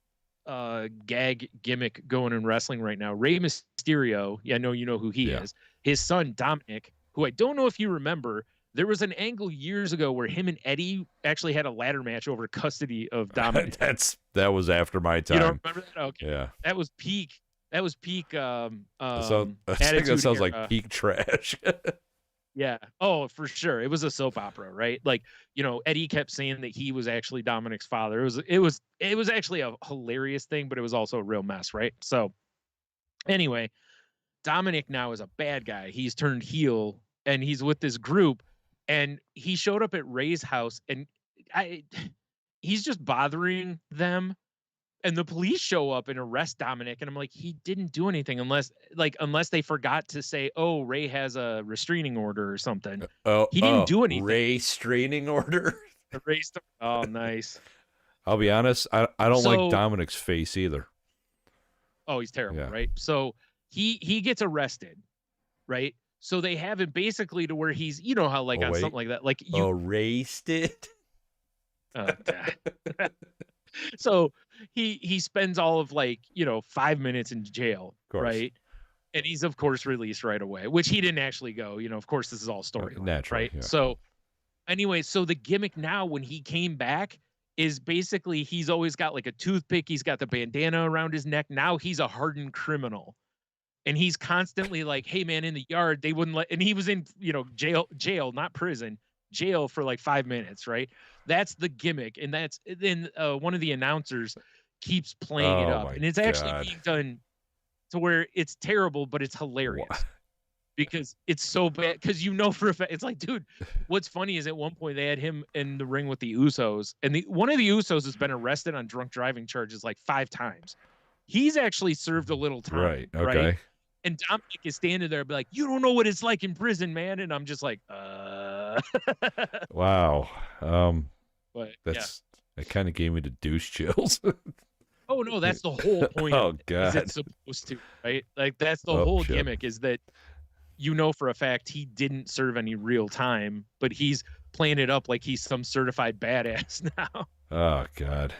gag gimmick going in wrestling right now. Rey Mysterio, I know you know who he is. His son Dominic, who I don't know if you remember, there was an angle years ago where him and Eddie actually had a ladder match over custody of Dominic. That was after my time. You don't remember that? Okay. Yeah. That was peak. I think that sounds like peak trash. Yeah. Oh, for sure. It was a soap opera, right? Like, Eddie kept saying that he was actually Dominic's father. It was actually a hilarious thing, but it was also a real mess, right? So anyway, Dominic now is a bad guy. He's turned heel and he's with this group, and he showed up at Ray's house, and he's just bothering them. And the police show up and arrest Dominic, and I'm like, he didn't do anything unless they forgot to say, oh, Ray has a restraining order or something. He didn't do anything. Restraining order. Oh, nice. I'll be honest, I don't like Dominic's face either. Oh, he's terrible, right? So he gets arrested, right? So they have him basically to where he's, how on something like that, like you arrested. Oh, God. So he spends all of 5 minutes in jail, right? And he's of course released right away, which he didn't actually go. Of course this is all storyline, right? Yeah. So anyway, so the gimmick now when he came back is basically he's always got like a toothpick. He's got the bandana around his neck. Now he's a hardened criminal. And he's constantly like, hey man, in the yard, they wouldn't let, and he was in, jail, not prison, jail for like 5 minutes, right? That's the gimmick. And that's then one of the announcers keeps playing it up. And it's actually being done to where it's terrible, but it's hilarious. What? Because it's so bad. Because for a fact, it's like, dude, what's funny is at one point they had him in the ring with the Usos, and one of the Usos has been arrested on drunk driving charges like 5 times. He's actually served a little time. Right. Okay. Right? And Dominic is standing there, be like, you don't know what it's like in prison, man. And I'm just like, Wow. But that kind of gave me the douche chills. Oh no, that's the whole point. Oh God, it's supposed to, right? Like that's the whole gimmick, is that for a fact he didn't serve any real time, but he's playing it up like he's some certified badass now. Oh God.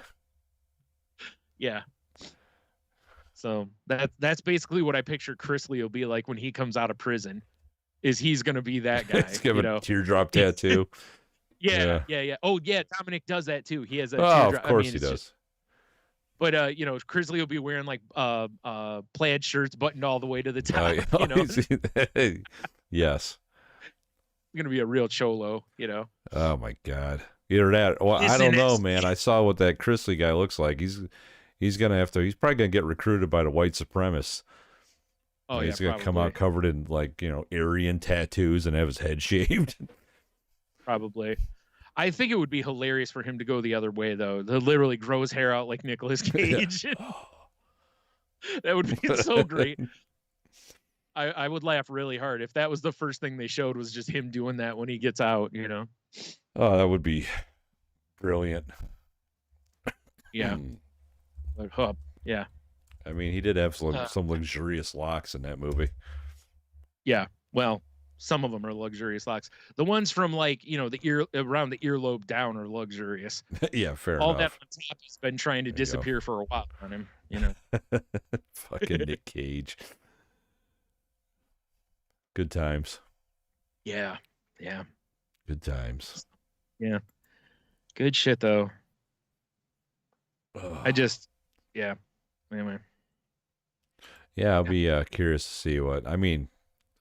Yeah. So that's basically what I picture Christley will be like when he comes out of prison. Is he's gonna be that guy? He's got a teardrop tattoo. Yeah. Oh yeah, Dominic does that too. He has a teardrop. Of course he does. But Christley will be wearing like plaid shirts buttoned all the way to the top. Yes. It's gonna be a real cholo, Oh my God. Either that. Well, I don't know, man. I saw what that Christley guy looks like. He's probably gonna get recruited by the white supremacists. Oh, he's gonna come out covered in Aryan tattoos and have his head shaved. Probably. I think it would be hilarious for him to go the other way, though. To literally grow his hair out like Nicolas Cage. That would be so great. I would laugh really hard if that was the first thing they showed, was just him doing that when he gets out, Oh, that would be brilliant. Yeah. Yeah. I mean, he did have some luxurious locks in that movie. Yeah. Well, some of them are luxurious locks. The ones from like, the ear around the earlobe down are luxurious. Yeah, fair All enough. that on top has been trying to disappear for a while on him, Fucking Nick Cage. Good times. Yeah. Yeah. Good times. Yeah. Good shit though. Yeah. Anyway. Yeah, I'll be curious to see what. I mean,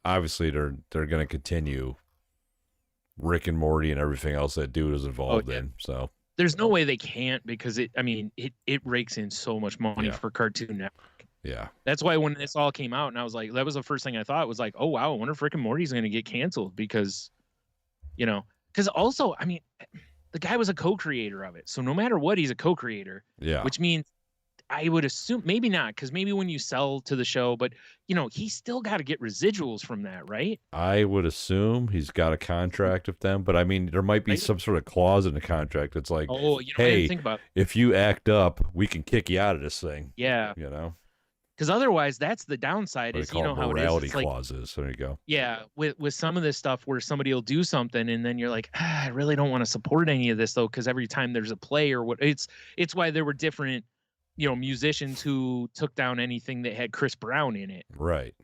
obviously they're going to continue Rick and Morty and everything else that dude is involved in. So there's no way they can't, because it rakes in so much money for Cartoon Network. Yeah. That's why when this all came out and I was like, that was the first thing I thought, was like, oh wow, I wonder if Rick and Morty's going to get canceled, because also, I mean, the guy was a co-creator of it. So no matter what, he's a co-creator. Yeah. Which means I would assume, maybe not, because maybe when you sell to the show, but he's still got to get residuals from that, right? I would assume he's got a contract with them, but I mean, there might be some sort of clause in the contract. It's like, hey, think about if you act up, we can kick you out of this thing. Yeah. Because otherwise, that's the downside. Is how morality it is. It's clauses. There you go. Yeah, with some of this stuff where somebody will do something and then you're like, I really don't want to support any of this though, because every time there's a play or what, it's why there were different musicians who took down anything that had Chris Brown in it. Right.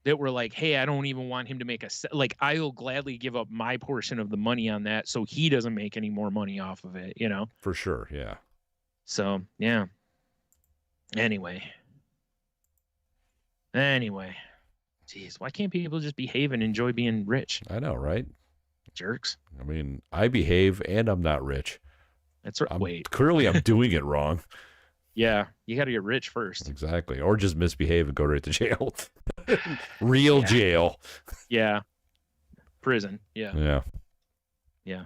That were like, hey, I don't even want him to make like, I'll gladly give up my portion of the money on that so he doesn't make any more money off of it, For sure, yeah. So, yeah. Anyway. Jeez, why can't people just behave and enjoy being rich? I know, right? Jerks. I mean, I behave and I'm not rich. That's right. Wait. Clearly, I'm doing it wrong. Yeah, you got to get rich first. Exactly. Or just misbehave and go right to jail. Real jail. Yeah. Prison. Yeah. Yeah.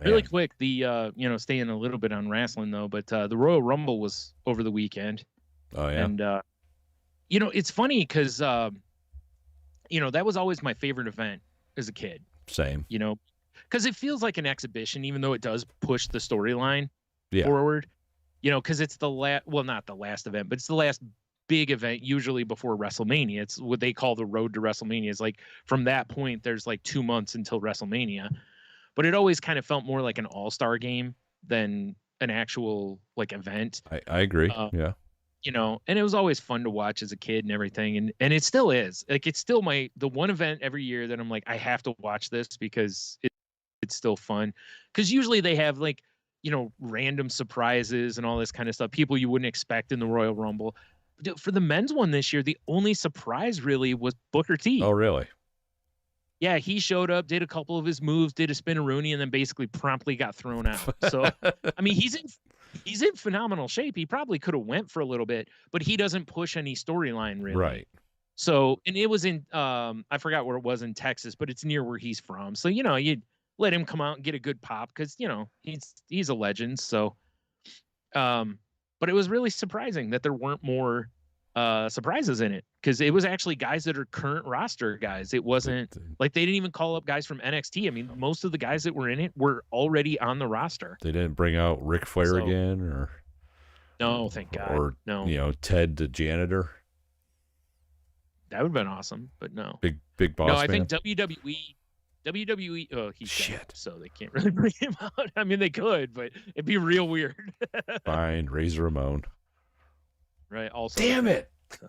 Really quick, the staying a little bit on wrestling though, but the Royal Rumble was over the weekend. Oh yeah. And it's funny because that was always my favorite event as a kid. Same. Because it feels like an exhibition, even though it does push the storyline forward. Because it's not the last event, but it's the last big event usually before WrestleMania. It's what they call the road to WrestleMania. It's like from that point, there's like 2 months until WrestleMania. But it always kind of felt more like an all-star game than an actual like event. I agree. Yeah. And it was always fun to watch as a kid and everything. And it still is. Like, it's still the one event every year that I'm like, I have to watch this because it's still fun. Because usually they have like, random surprises and all this kind of stuff. People you wouldn't expect in the Royal Rumble. But for the men's one this year, the only surprise really was Booker T. Oh, really? Yeah, he showed up, did a couple of his moves, did a spin-a-rooney, and then basically promptly got thrown out. So, I mean, he's in phenomenal shape. He probably could have went for a little bit, but he doesn't push any storyline really. Right. So, and it was in I forgot where it was in Texas, but it's near where he's from. So, you'd let him come out and get a good pop because, he's a legend. So, but it was really surprising that there weren't more surprises in it, because it was actually guys that are current roster guys. It wasn't like they didn't even call up guys from NXT. I mean, most of the guys that were in it were already on the roster. They didn't bring out Ric Flair again, or no, thank God. Or no, Ted the janitor. That would have been awesome, but no. Big boss. No, I man. think WWE. Oh, he's shit. Dead, so they can't really bring him out. I mean, they could, but it'd be real weird. Fine, Razor Ramon. Right. Also, damn it. So,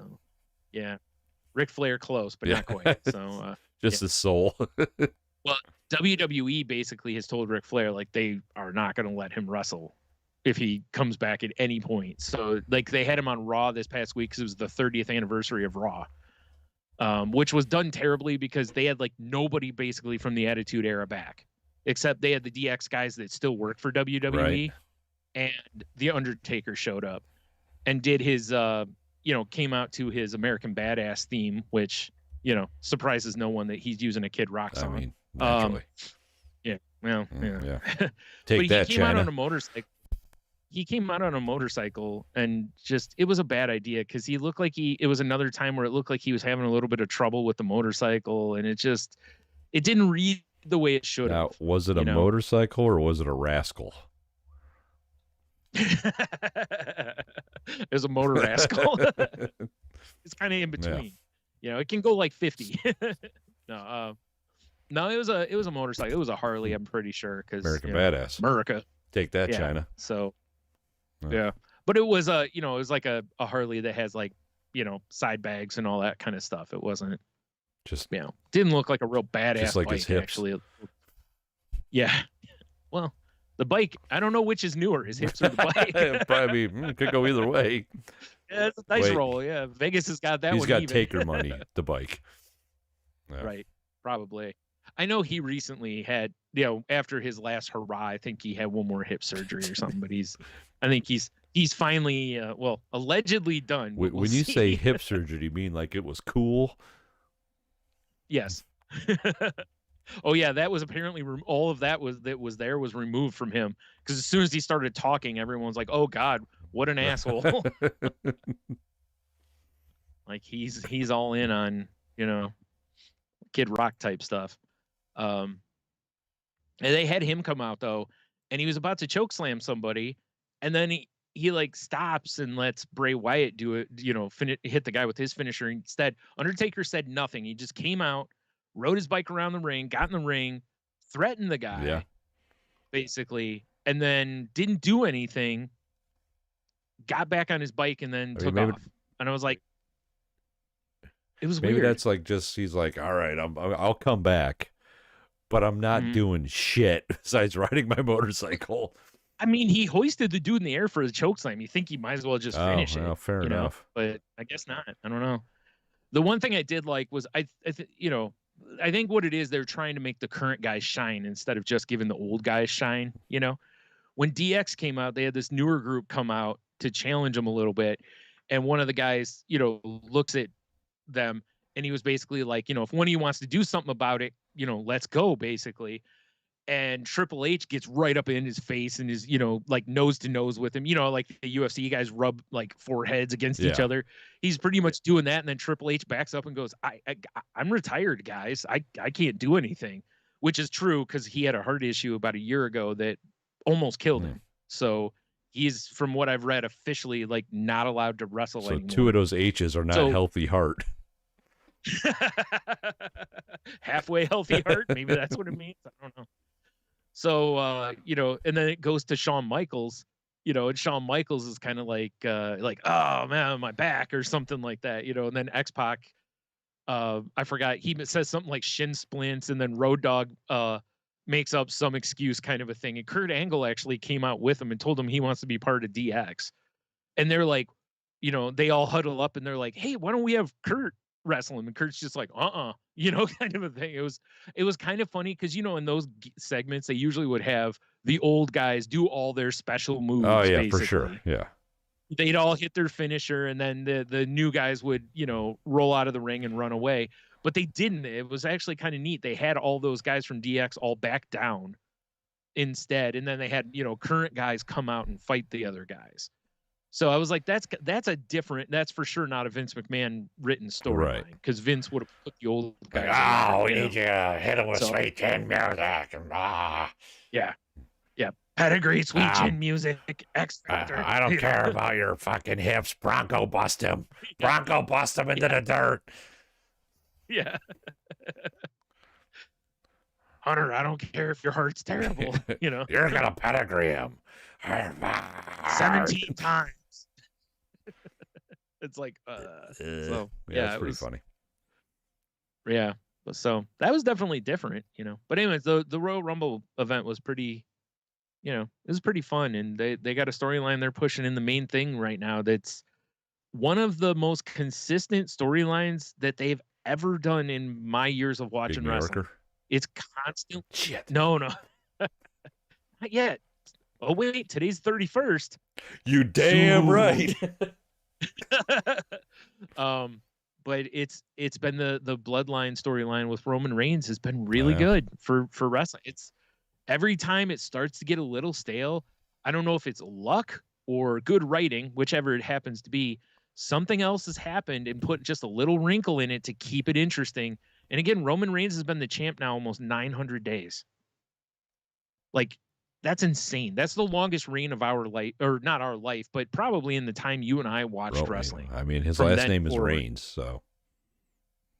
yeah, Ric Flair close, but not quite. So just the soul. Well, WWE basically has told Ric Flair like they are not going to let him wrestle if he comes back at any point. So like they had him on Raw this past week because it was the 30th anniversary of Raw, which was done terribly because they had like nobody basically from the Attitude Era back, except they had the DX guys that still work for WWE, right. And the Undertaker showed up and did his came out to his American Badass theme, which surprises no one that he's using a Kid Rock song. I mean, naturally. Yeah, well, yeah. but Take that, he came out China. on a motorcycle. He came out on a motorcycle, and just it was a bad idea because he looked like it was another time where it looked like he was having a little bit of trouble with the motorcycle, and it didn't read the way it should have. Now, was it a motorcycle or was it a rascal? It was a motor rascal. It's kind of in between. You know, it can go like 50. No, no, it was a motorcycle. It was a Harley, I'm pretty sure, because American Badass. America. Take that, Yeah. China. So, yeah. But it was it was like a Harley that has like, side bags and all that kind of stuff. It wasn't just, didn't look like a real badass just like bike, his hips. actually. Yeah. Well, the bike, I don't know which is newer, his hips or the bike. Probably could go either way. Yeah, it's a nice roll. Yeah, Vegas has got that one. He's got even. taker money, the bike. Yeah. Right, probably. I know he recently had, after his last hurrah, I think he had one more hip surgery or something. But I think he's finally, allegedly done. When you say hip surgery, do you mean like it was cool? Yes. Oh yeah, that was apparently all of that was removed from him, because as soon as he started talking, everyone's like, "Oh God, what an asshole!" Like he's all in on Kid Rock type stuff. And they had him come out though, and he was about to choke slam somebody, and then he like stops and lets Bray Wyatt do it. Hit the guy with his finisher. Instead, Undertaker said nothing. He just came out, rode his bike around the ring, got in the ring, threatened the guy, basically, and then didn't do anything, got back on his bike, and then took off. And I was like, it was maybe weird. That's like he's like, all right, I'll come back, but I'm not doing shit besides riding my motorcycle. I mean, he hoisted the dude in the air for a chokeslam. You think he might as well just finish it. Fair enough. But I guess not. I don't know. The one thing I did like was I think what it is, they're trying to make the current guys shine instead of just giving the old guys shine. When DX came out, they had this newer group come out to challenge them a little bit. And one of the guys, looks at them and he was basically like, if one of you wants to do something about it, let's go, basically. And Triple H gets right up in his face and is, like nose to nose with him, like the UFC guys rub like foreheads against each other. He's pretty much doing that. And then Triple H backs up and goes, I'm retired, guys. I can't do anything, which is true, because he had a heart issue about a year ago that almost killed him. So he's, from what I've read, officially like not allowed to wrestle anymore. So 2 of those H's are not healthy heart. Halfway healthy heart. Maybe that's what it means. I don't know. So, and then it goes to Shawn Michaels, and Shawn Michaels is kind of like, oh man, my back or something like that, and then X-Pac, I forgot, he says something like shin splints, and then Road Dogg, makes up some excuse kind of a thing. And Kurt Angle actually came out with him and told him he wants to be part of DX. And they're like, they all huddle up and they're like, hey, why don't we have Kurt wrestle him? And Kurt's just like, kind of a thing. It was kind of funny because, in those segments, they usually would have the old guys do all their special moves. Oh, yeah, basically. for sure. Yeah. They'd all hit their finisher, and then the new guys would, roll out of the ring and run away. But they didn't. It was actually kind of neat. They had all those guys from DX all back down instead. And then they had, current guys come out and fight the other guys. So I was like, that's for sure not a Vince McMahon written storyline, because Vince would have put the old guys. We need you to hit him with sweet chin music. Yeah. Pedigree, sweet chin music, X Factor. I don't care about your fucking hips. Bronco bust him. Bronco bust him into the dirt. Yeah. Hunter, I don't care if your heart's terrible. You're going to pedigree him 17 times. It's like, so yeah, it's pretty funny. Yeah. So that was definitely different, But anyways, the Royal Rumble event was pretty, it was pretty fun. And they got a storyline they're pushing in the main thing right now. That's one of the most consistent storylines that they've ever done in my years of watching wrestling. It's constant. Shit. No. Not yet. Oh, wait, today's 31st. You damn right. But it's been the bloodline storyline with Roman Reigns has been really good for wrestling. It's every time it starts to get a little stale. I don't know if it's luck or good writing, whichever it happens to be. Something else has happened and put just a little wrinkle in it to keep it interesting. And again, Roman Reigns has been the champ now almost 900 days. Like, that's insane. That's the longest reign of our life, or not our life, but probably in the time you and I watched wrestling. I mean, his last name is Reigns, so.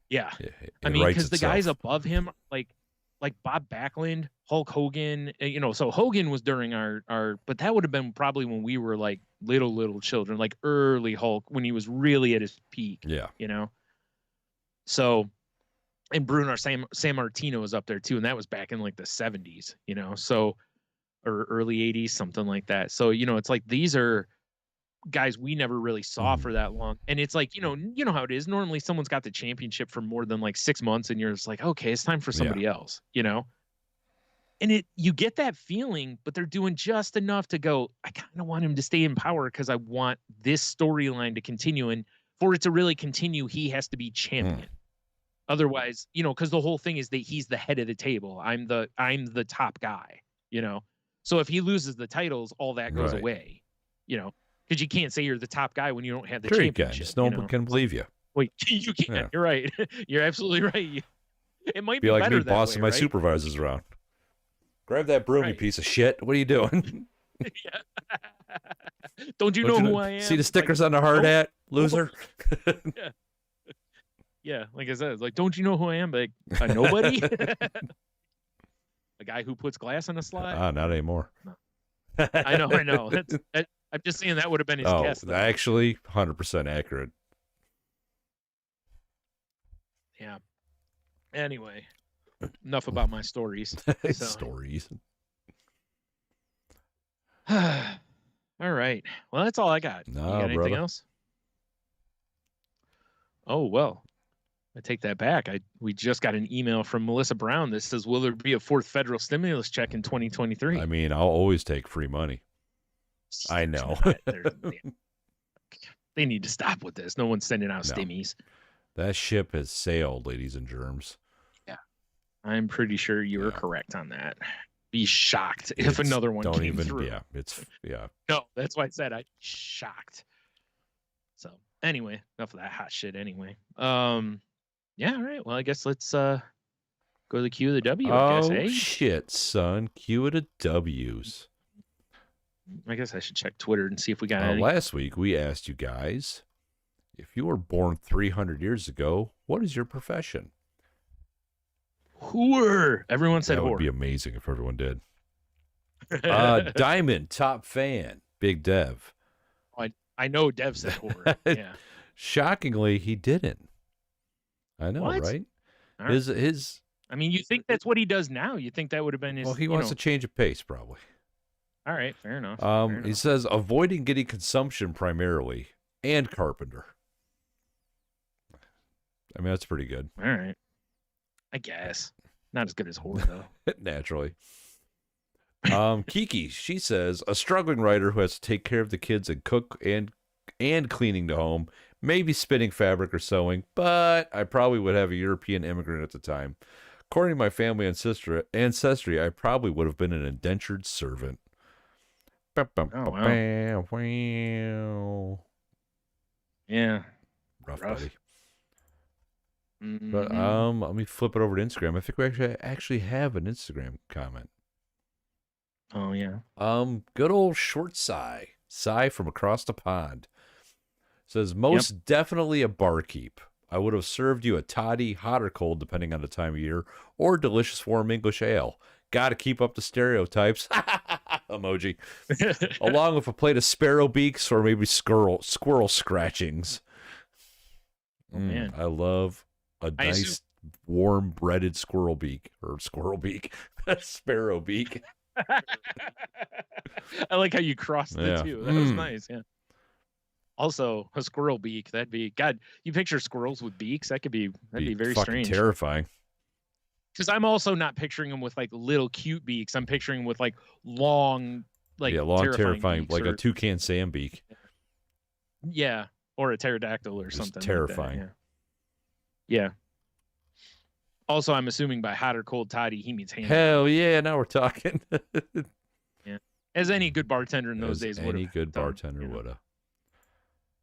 Yeah. It I mean, writes because the guys itself. above him, like Bob Backlund, Hulk Hogan, so Hogan was during but that would have been probably when we were like little children, like early Hulk, when he was really at his peak. Yeah. So, and Bruno San Martino was up there too, and that was back in like the 70s, so, or early 80s, something like that. So, it's like these are guys we never really saw for that long. And it's like, you know how it is. Normally someone's got the championship for more than like 6 months and you're just like, okay, it's time for somebody else, And you get that feeling, but they're doing just enough to go, I kind of want him to stay in power because I want this storyline to continue. And for it to really continue, he has to be champion. Otherwise, because the whole thing is that he's the head of the table. I'm the top guy, So if he loses the titles, all that goes away, because you can't say you're the top guy when you don't have the championship. Just no one can believe you. Wait, you can't. Yeah. You're right. You're absolutely right. It might be like better me bossing my supervisors around. Grab that broom, you piece of shit. What are you doing? Don't you know who I am? See the stickers on the hard hat, loser? Yeah, like I said, it's like, don't you know who I am? Like, a nobody? A guy who puts glass on a slide? Not anymore. No. I know. I'm just saying that would have been his guess. Oh, actually, 100% accurate. Yeah. Anyway, enough about my stories. Stories. All right. Well, that's all I got. No, you got anything else? Oh, well, I take that back. We just got an email from Melissa Brown that says, will there be a fourth federal stimulus check in 2023? I mean, I'll always take free money. I know. They need to stop with this. No one's sending out stimmies. That ship has sailed, ladies and germs. Yeah. I'm pretty sure you're correct on that. Be shocked if another one came through. Yeah. No, that's why I said I'd be shocked. So anyway, enough of that hot shit anyway. Yeah, all right. Well, I guess let's go to the Q of the W, I guess, eh? Shit, son. Q of the W's. I guess I should check Twitter and see if we got any. Last week, we asked you guys, if you were born 300 years ago, what is your profession? Whore. Everyone said whore. That would be amazing if everyone did. Diamond, top fan, Big Dev. I know Dev said whore. Yeah. Shockingly, he didn't. I know, what? right? His. I mean, you think that's what he does now? You think that would have been his? Well, he wants to change of pace, probably. All right, fair enough. He says avoiding getting consumption primarily, and carpenter. I mean, that's pretty good. All right, I guess not as good as whore though. Naturally. Kiki, she says a struggling writer who has to take care of the kids and cook and cleaning the home. Maybe spinning fabric or sewing, but I probably would have a European immigrant at the time. According to my family ancestry, I probably would have been an indentured servant. Oh, wow. Yeah. Rough. Buddy. Mm-hmm. But let me flip it over to Instagram. I think we actually have an Instagram comment. Oh yeah. Good old short Cy from across the pond. Says, most definitely a barkeep. I would have served you a toddy, hot or cold, depending on the time of year, or delicious warm English ale. Got to keep up the stereotypes. Emoji. Along with a plate of sparrow beaks or maybe squirrel scratchings. Man. I love a nice, warm, breaded squirrel beak. Sparrow beak. I like how you crossed the two. That was nice, yeah. Also, a squirrel beak, that'd be, God, you picture squirrels with beaks, that'd be very strange. Terrifying. Because I'm also not picturing them with like little cute beaks. I'm picturing them with like long, terrifying like a toucan Sam beak. Yeah, or a pterodactyl or something. Terrifying. Like that, yeah. Also, I'm assuming by hot or cold toddy, he means hand. Hell yeah, now we're talking. Yeah. As any good bartender in those days would have. Any good bartender would have.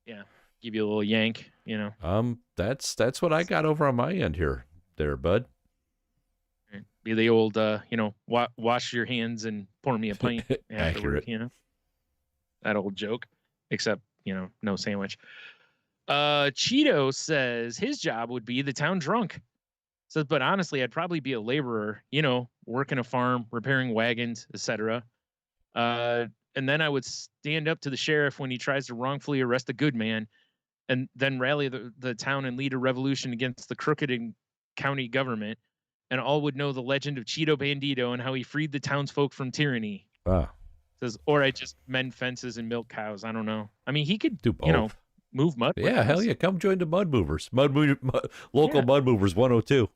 Yeah. Give you a little yank, That's what I got over on my end here, there, bud. Be the old, wash your hands and pour me a pint afterward, Accurate. That old joke, except, no sandwich. Cheeto says his job would be the town drunk. Says, but honestly, I'd probably be a laborer, working a farm, repairing wagons, etc. And then I would stand up to the sheriff when he tries to wrongfully arrest a good man, and then rally the town and lead a revolution against the crooked county government. And all would know the legend of Cheeto Bandito and how he freed the townsfolk from tyranny. Says, or I just mend fences and milk cows. I don't know. I mean, he could do both. Move mud. Yeah, hell yeah. Come join the Mud Movers. Local Mud Movers 102.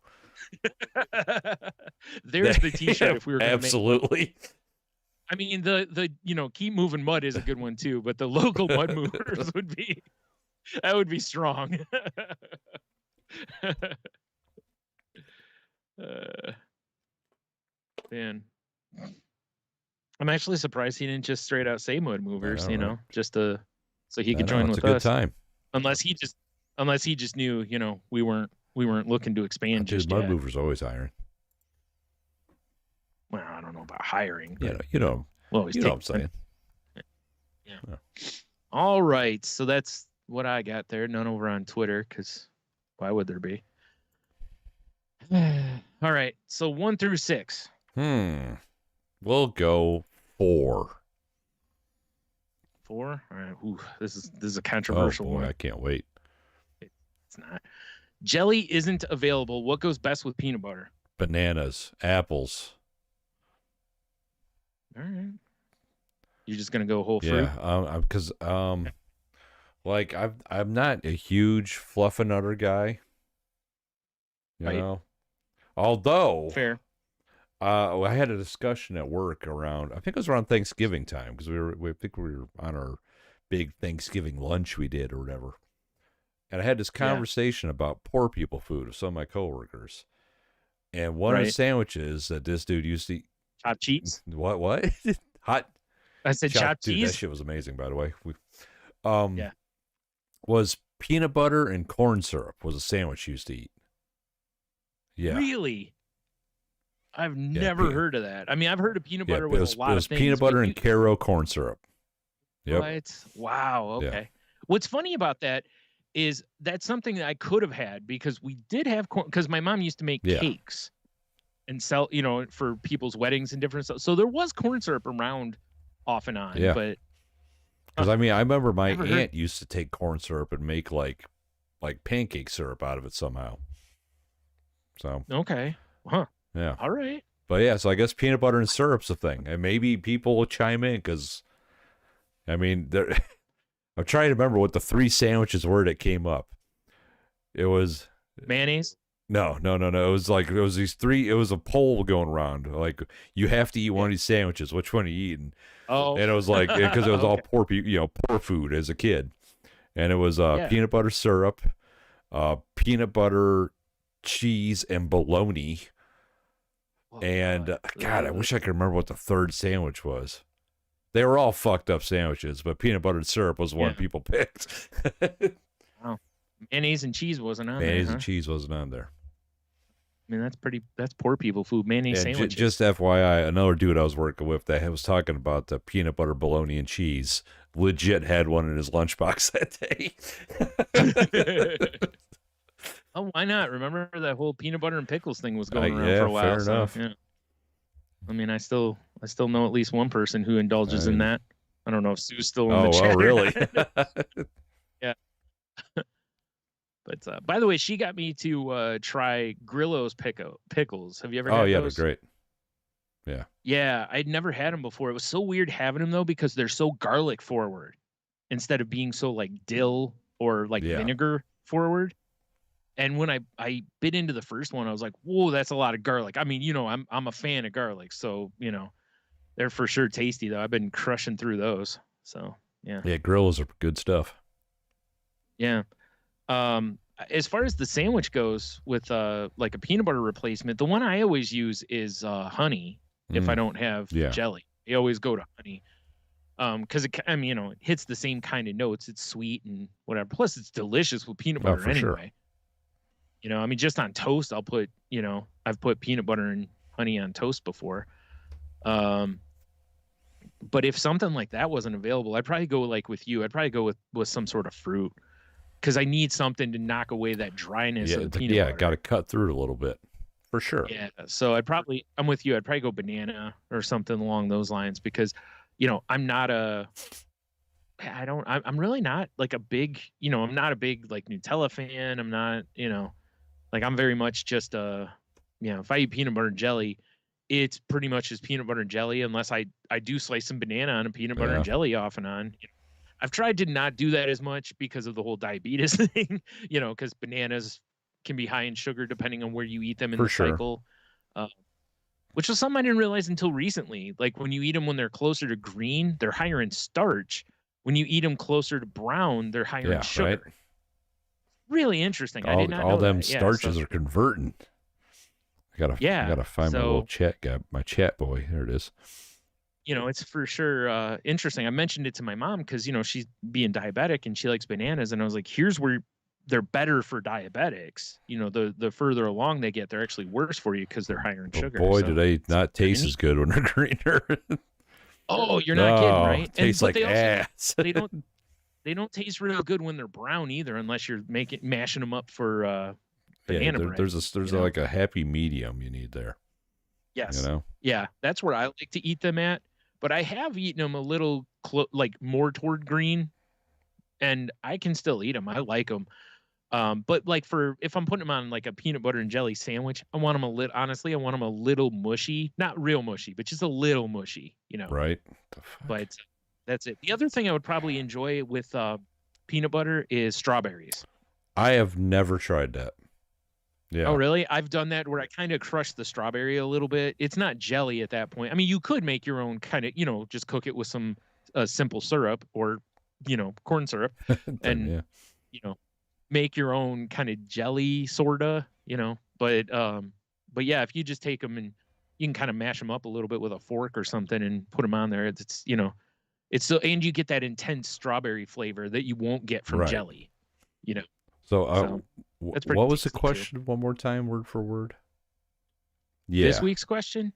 There's the t-shirt if we were going to absolutely. I mean, the keep moving mud is a good one too, but the local Mud Movers would be strong. Man, I'm actually surprised he didn't just straight out say Mud Movers, just so he could join with us. It's a good time. Unless he just knew, we weren't looking to expand. Just Mud Movers always hiring. Well, I don't know about hiring. You know what I'm saying. Yeah. All right, so that's what I got there. None over on Twitter, because why would there be? All right, so 1 through 6. We'll go 4. 4? All right. Ooh, this is a controversial one. I can't wait. It's not. Jelly isn't available. What goes best with peanut butter? Bananas, apples. All right. You're just gonna go whole fruit? Yeah, because like I'm not a huge fluff and nutter guy. You know, although fair. I had a discussion at work around. I think it was around Thanksgiving time because I think we were on our big Thanksgiving lunch we did or whatever, and I had this conversation about poor people food with some of my coworkers, and one of the sandwiches that this dude used to eat. Chopped cheese? What? Hot. I said chopped cheese. That shit was amazing, by the way. Was peanut butter and corn syrup was a sandwich he used to eat. Yeah. Really? I've never heard of that. I mean, I've heard of peanut butter with a lot of things. It was peanut butter and Caro corn syrup. Yep. What? Wow. Okay. Yeah. What's funny about that is that's something that I could have had because we did have corn because my mom used to make cakes and sell, for people's weddings and different stuff. So there was corn syrup around off and on. Yeah. But because I remember my aunt used to take corn syrup and make like pancake syrup out of it somehow. So okay. Huh. Yeah. All right. But yeah, so I guess peanut butter and syrup's a thing. And maybe people will chime in because, I'm trying to remember what the 3 sandwiches were that came up. It was mayonnaise. No. It was these 3. It was a poll going around. Like, you have to eat one of these sandwiches. Which one are you eating? Oh. And it was like, because it was all poor people, poor food as a kid. And it was peanut butter syrup, peanut butter cheese, and bologna. And God, I wish I could remember what the 3rd sandwich was. They were all fucked up sandwiches, but peanut butter and syrup was one people picked. Wow. Mayonnaise and cheese wasn't on there. Mayonnaise and cheese wasn't on there. I mean, that's poor people food. Mayonnaise sandwiches. Just FYI, another dude I was working with that was talking about the peanut butter, bologna, and cheese. Legit had one in his lunchbox that day. Oh, why not? Remember that whole peanut butter and pickles thing was going around for a while. Fair enough. Yeah. I mean, I still know at least one person who indulges in that. I don't know if Sue's still in the chat. Oh, really? Yeah. But by the way, she got me to try Grillo's pickles. Have you ever had those? Oh, yeah, they're great. Yeah. Yeah, I'd never had them before. It was so weird having them, though, because they're so garlic forward instead of being so like dill or like vinegar forward. And when I bit into the first one, I was like, whoa, that's a lot of garlic. I mean, I'm a fan of garlic. So, they're for sure tasty, though. I've been crushing through those. So, yeah. Yeah, Grillos are good stuff. Yeah. As far as the sandwich goes with like a peanut butter replacement, the one I always use is honey if I don't have jelly. I always go to honey. Because it hits the same kind of notes. It's sweet and whatever. Plus, it's delicious with peanut butter anyway. Sure. Just on toast, I'll put, I've put peanut butter and honey on toast before. But if something like that wasn't available, I'd probably go like with you. I'd probably go with some sort of fruit. because I need something to knock away that dryness of the peanut butter. Got to cut through it a little bit, for sure. Yeah, so I'm with you. I'd probably go banana or something along those lines because, I'm really not like a big, I'm not a big like Nutella fan. I'm not, like I'm very much just if I eat peanut butter and jelly, it's pretty much just peanut butter and jelly unless I do slice some banana on a peanut butter and jelly off and on. I've tried to not do that as much because of the whole diabetes thing, because bananas can be high in sugar depending on where you eat them in the cycle, which was something I didn't realize until recently. Like when you eat them when they're closer to green, they're higher in starch. When you eat them closer to brown, they're higher in sugar. Right. Really interesting. I did not know all them starches are converting. I gotta find my little chat guy, my chat boy. There it is. It's for sure interesting. I mentioned it to my mom because, she's being diabetic and she likes bananas. And I was like, here's where they're better for diabetics. The further along they get, they're actually worse for you because they're higher in sugar. Boy, do they not taste as good when they're greener. Oh, you're not kidding, right? Tastes like ass. They don't taste real good when they're brown either, unless you're mashing them up for banana bread. There's like a happy medium you need there. Yes. Yeah, that's where I like to eat them at. But I have eaten them a little more toward green, and I can still eat them. I like them. But like if I'm putting them on like a peanut butter and jelly sandwich, I want them I want them a little mushy, not real mushy, but just a little mushy, Right. But that's it. The other thing I would probably enjoy with peanut butter is strawberries. I have never tried that. Yeah. Oh, really? I've done that where I kind of crush the strawberry a little bit. It's not jelly at that point. I mean, you could make your own kind of, just cook it with some simple syrup or, corn syrup and, make your own kind of jelly sorta, but yeah, if you just take them and you can kind of mash them up a little bit with a fork or something and put them on there, it's so, and you get that intense strawberry flavor that you won't get from jelly, So what was the question? One more time, word for word. Yeah. This week's question: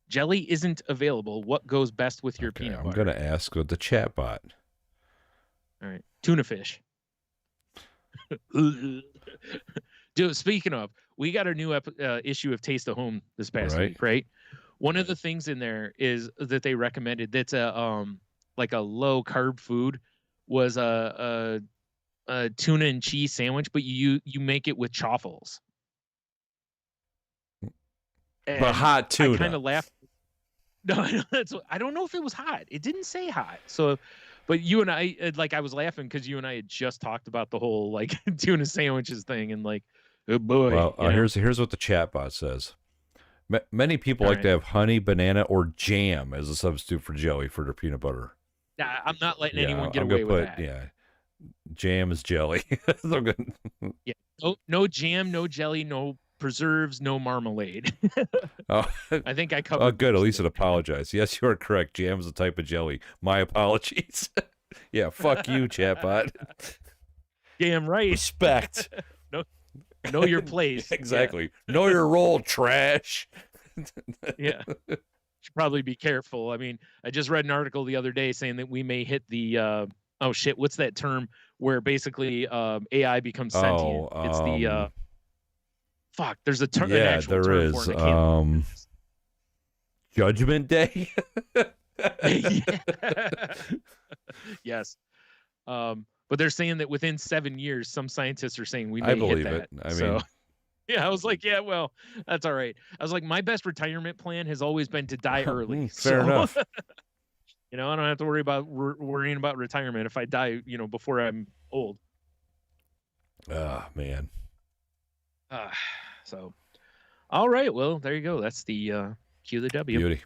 jelly isn't available. What goes best with your peanut butter? I'm going to ask the chat bot. All right, tuna fish. Dude, speaking of, we got our new issue of Taste of Home this past week, right? One of the things in there is that they recommended that's a like a low carb food was a tuna and cheese sandwich, but you make it with chaffles. But hot tuna. I kind of laughed. No, I don't know if it was hot. It didn't say hot. So, but you and I, I was laughing because you and I had just talked about the whole like tuna sandwiches thing, and like, oh boy. Well, here's what the chatbot says. Many people like to have honey, banana, or jam as a substitute for jelly for their peanut butter. Nah, I'm not letting anyone get away with that. Yeah. Jam is jelly. So good. Yeah. No jam, no jelly, no preserves, no marmalade. I think I covered. Oh, good. At least it apologized. Yes, you are correct. Jam is a type of jelly. My apologies. Yeah, fuck you, chatbot. Damn right. Respect. Know your place. Exactly. Yeah. Know your role, trash. Yeah. Should probably be careful. I mean, I just read an article the other day saying that we may hit the oh shit, what's that term where basically AI becomes sentient? It's the fuck, there's a term. Yeah, there is. Judgment Day. Yes. But they're saying that within 7 years, some scientists are saying we may hit that. I mean, yeah, I was like, yeah, well, that's all right. I was like, my best retirement plan has always been to die early. Fair enough. I don't have to worry about worrying about retirement if I die, before I'm old. Oh, man. So, all right. Well, there you go. That's the QofheW. Beauty.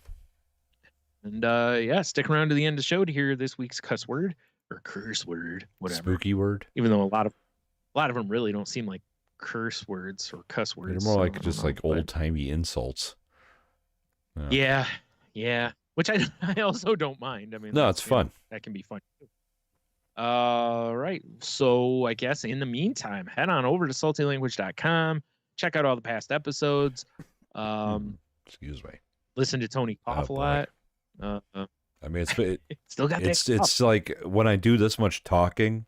And yeah, stick around to the end of the show to hear this week's cuss word or curse word, whatever. Spooky word. Even though a lot of them really don't seem like curse words or cuss words. They're more like just like old timey insults. Yeah. Which I also don't mind. I mean, no, it's fun. That can be fun too. Right. So I guess in the meantime, head on over to saltylanguage.com. Check out all the past episodes. Excuse me. Listen to Tony cough a lot. I mean, it's still got that. It's like when I do this much talking,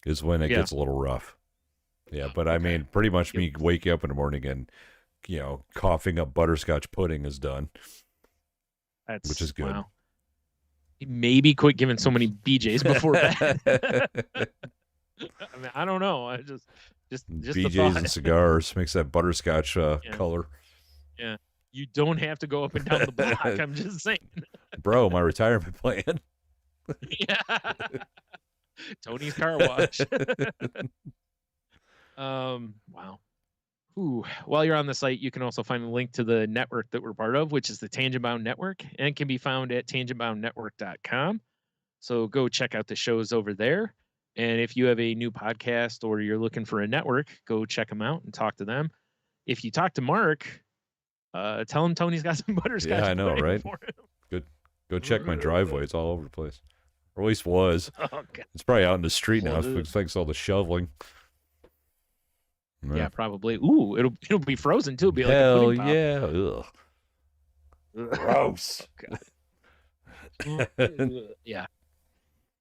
is when it gets a little rough. Yeah, but I mean, pretty much me waking up in the morning and, coughing up butterscotch pudding is done. Which is good. Wow. Maybe quit giving so many BJs before bed. I mean, I don't know. I just BJs and cigars makes that butterscotch color. Yeah. You don't have to go up and down the block. I'm just saying. Bro, my retirement plan. Yeah. Tony's car wash. Wow. Ooh. While you're on the site, you can also find a link to the network that we're part of, which is the Tangent Bound Network, and it can be found at tangentboundnetwork.com. So go check out the shows over there. And if you have a new podcast or you're looking for a network, go check them out and talk to them. If you talk to Mark, tell him Tony's got some butterscotch. Yeah, I know, right? Good. Go check my driveway. It's all over the place. Or at least was. Oh, God. It's probably out in the street now. Thanks all the shoveling. Yeah, probably. Ooh, it'll be frozen too. It'll be like Hell a pudding pop. Yeah. Ugh. Gross. Oh, yeah.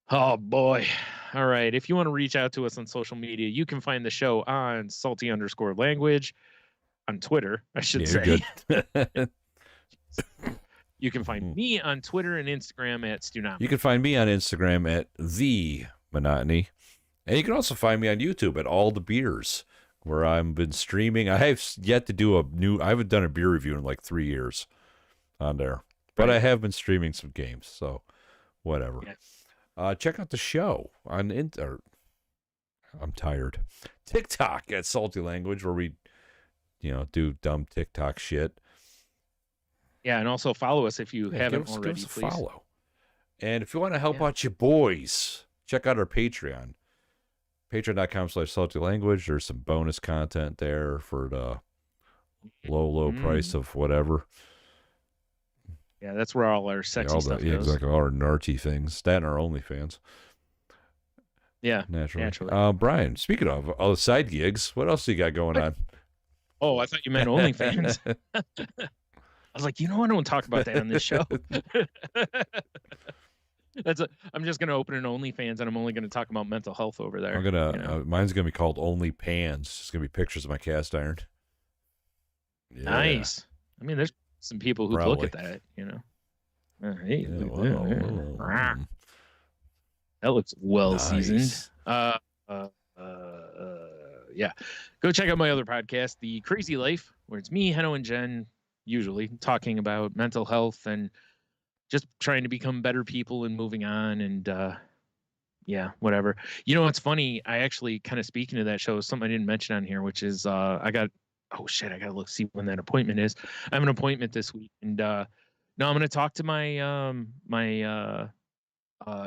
Oh boy. All right. If you want to reach out to us on social media, you can find the show on salty_language on Twitter, I should say. Good. You can find me on Twitter and Instagram at Stunami. You can find me on Instagram at The Monotony. And you can also find me on YouTube at All the Beers, where I've been streaming. I have yet to do I haven't done a beer review in like 3 years on there. But I have been streaming some games, so whatever. Yeah. Check out the show on I'm tired. TikTok at Salty Language, where we do dumb TikTok shit. Yeah, and also follow us if you haven't already. Give us a follow. And if you want to help out your boys, check out our Patreon. Patreon.com/saltylanguage. There's some bonus content there for the low price of whatever. Yeah, that's where all our sexy stuff goes. Exactly, all our narty things. That and our OnlyFans. Yeah, naturally. Bryan, speaking of all the side gigs, what else do you got going on? Oh, I thought you meant OnlyFans. I was like, I don't want to talk about that on this show. I'm just gonna open an OnlyFans, and I'm only gonna talk about mental health over there. Mine's gonna be called Only Pans. It's gonna be pictures of my cast iron. Yeah. Nice. I mean, there's some people who look at that. Hey, that looks well seasoned. Yeah. Go check out my other podcast, The Crazy Life, where it's me, Henno, and Jen, usually talking about mental health and just trying to become better people and moving on and whatever. It's funny. I actually kind of, speaking of that show, something I didn't mention on here, which is I gotta look, see when that appointment is. I have an appointment this week, and I'm gonna talk to my my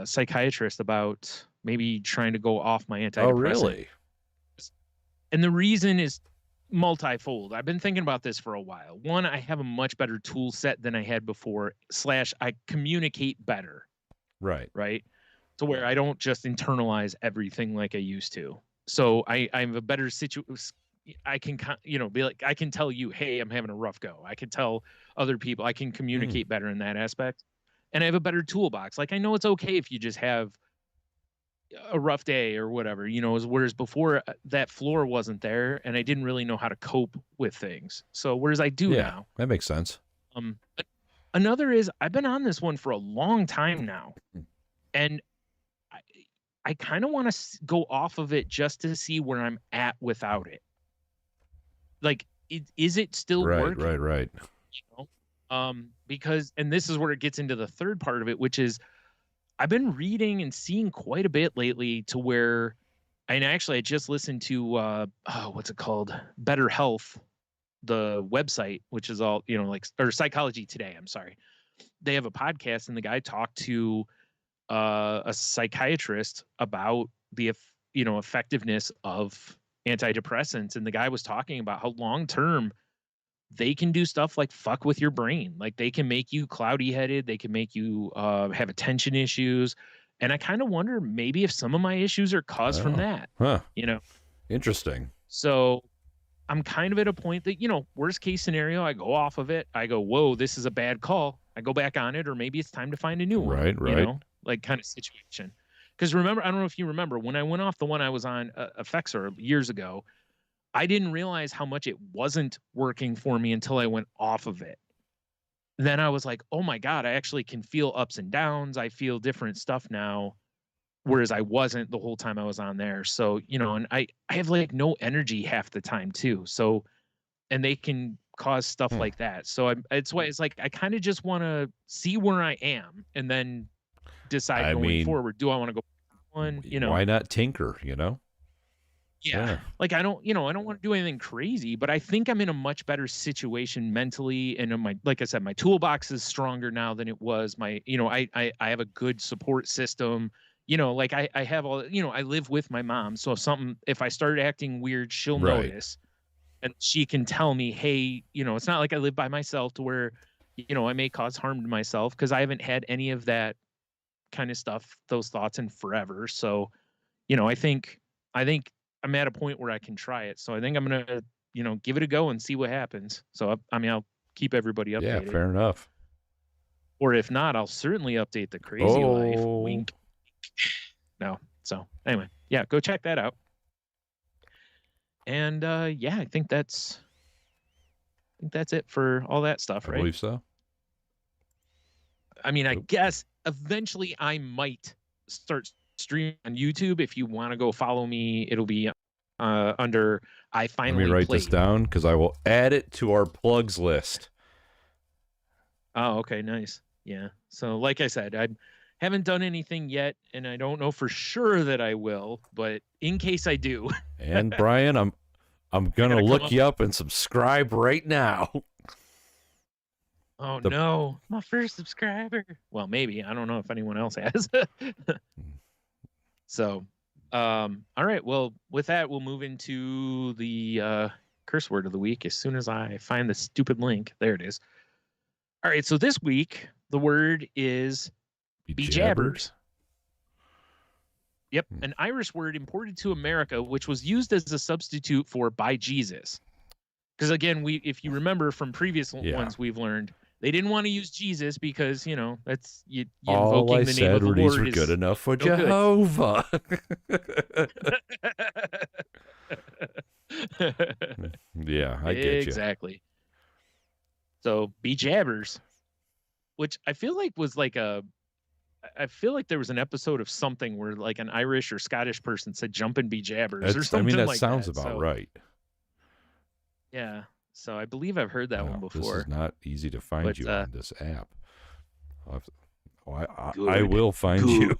psychiatrist about maybe trying to go off my antidepressant. Oh, really? And the reason is multifold. I've been thinking about this for a while. One, I have a much better tool set than I had before, / I communicate better. Right. To where I don't just internalize everything like I used to. So I have a better situation. I can, be like, I can tell you, hey, I'm having a rough go. I can tell other people, I can communicate better in that aspect. And I have a better toolbox. Like, I know it's okay if you just have a rough day or whatever, whereas before that floor wasn't there and I didn't really know how to cope with things. So whereas I do now. That makes sense. Another is I've been on this one for a long time now, and I kind of want to go off of it just to see where I'm at without it. Like, is it still working? Right. Because, and this is where it gets into the third part of it, which is I've been reading and seeing quite a bit lately to where, and actually I just listened to, what's it called? Better Health, the website, which is all, or Psychology Today. I'm sorry. They have a podcast, and the guy talked to a psychiatrist about the, effectiveness of antidepressants. And the guy was talking about how long-term they can do stuff like fuck with your brain. Like, they can make you cloudy headed. They can make you have attention issues. And I kind of wonder maybe if some of my issues are caused from that, Interesting. So I'm kind of at a point that, worst case scenario, I go off of it. I go, whoa, this is a bad call. I go back on it, or maybe it's time to find a new one. Right. Like, kind of situation. Because remember, I don't know if you remember, when I went off the one I was on, Effexor years ago, I didn't realize how much it wasn't working for me until I went off of it. Then I was like, oh my God, I actually can feel ups and downs. I feel different stuff now, whereas I wasn't the whole time I was on there. So, you know, and I have like no energy half the time too. So, and they can cause stuff like that. So it's why it's like, I kind of just want to see where I am and then decide going forward. Do I want to go one, you know? Why not tinker, you know? Yeah. Like I don't want to do anything crazy, but I think I'm in a much better situation mentally. And like I said, my toolbox is stronger now than it was. My, you know, I have a good support system. You know, like I have all, you know, I live with my mom. So if I start acting weird, she'll notice and she can tell me, hey, you know, it's not like I live by myself to where, you know, I may cause harm to myself because I haven't had any of that kind of stuff, those thoughts in forever. So, you know, I think I'm at a point where I can try it. So I think I'm going to, you know, give it a go and see what happens. So, I mean, I'll keep everybody updated. Yeah, fair enough. Or if not, I'll certainly update the crazy life. Wink. No. So anyway, yeah, go check that out. And yeah, I think that's it for all that stuff, right? I believe so. I mean, I guess eventually I might start streaming on YouTube. If you want to go follow me, it'll be under I Finally Let me write this down because I will add it to our plugs list. Oh, okay, nice. Yeah. So like I said, I haven't done anything yet, and I don't know for sure that I will, but in case I do. And Brian, I'm gonna look you up and subscribe right now. Oh no, my first subscriber. Well, maybe. I don't know if anyone else has. So, all right. Well, with that, we'll move into the curse word of the week as soon as I find the stupid link. There it is. All right. So this week, the word is bejabbers. Yep. An Irish word imported to America, which was used as a substitute for by Jesus. Because again, if you remember from previous ones we've learned, they didn't want to use Jesus because, you know, that's you invoking the name of the Lord were good enough for Jehovah. Yeah, I get you. Exactly. So bejabbers, which I feel like was like I feel like there was an episode of something where like an Irish or Scottish person said jumping bejabbers or something like that. I mean, that sounds about right. Yeah. So I believe I've heard that one before. This is not easy to find you on this app. I will find you.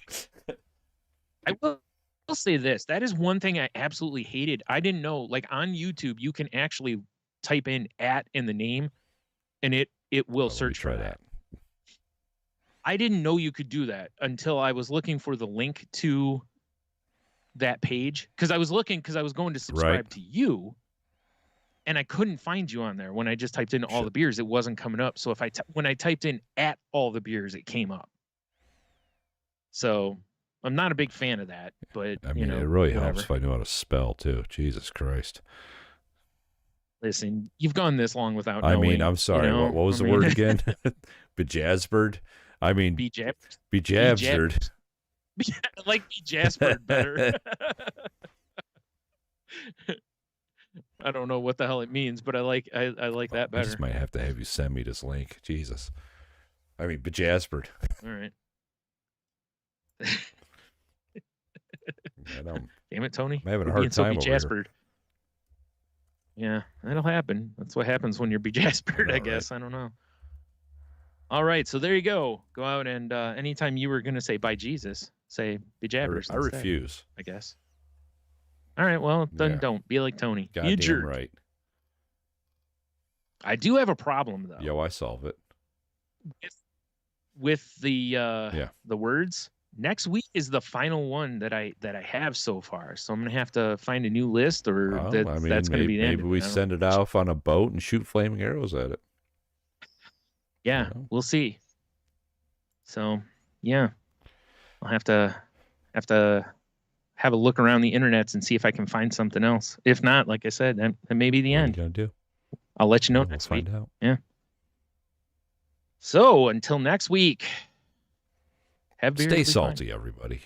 I will say this. That is one thing I absolutely hated. I didn't know, like on YouTube, you can actually type in @ in the name and it will search for that. I didn't know you could do that until I was looking for the link to that page. Because I was going to subscribe to you. And I couldn't find you on there when I just typed in all the beers. It wasn't coming up. So when I typed in @ all the beers, it came up. So I'm not a big fan of that. But I mean, it really helps if I know how to spell too. Jesus Christ. Listen, you've gone this long without knowing. I mean, I'm sorry. What was the word again? Bejazzbered? I mean, bejabbed. I like bejaspered better. I don't know what the hell it means, but I like that better. I just might have to have you send me this link. Jesus. I mean, bejaspered. All right. Damn it, Tony. I'm having a hard time over here. Yeah, that'll happen. That's what happens when you're bejaspered, I guess. Right. I don't know. All right, so there you go. Go out and anytime you were going to say by Jesus, say bejabbers. I refuse. I guess. All right, well, then don't. Be like Tony. Goddamn jerk. Right. I do have a problem, though. Yeah, I solve it. With the words. Next week is the final one that I have so far. So I'm going to have to find a new list or that's going to be the end. Maybe we send it off on a boat and shoot flaming arrows at it. Yeah, we'll see. So, yeah. I'll have to have a look around the internets and see if I can find something else. If not, like I said, that may be the end. What are you going to do? I'll let you know next week. Find out. Yeah. So until next week, stay salty, everybody.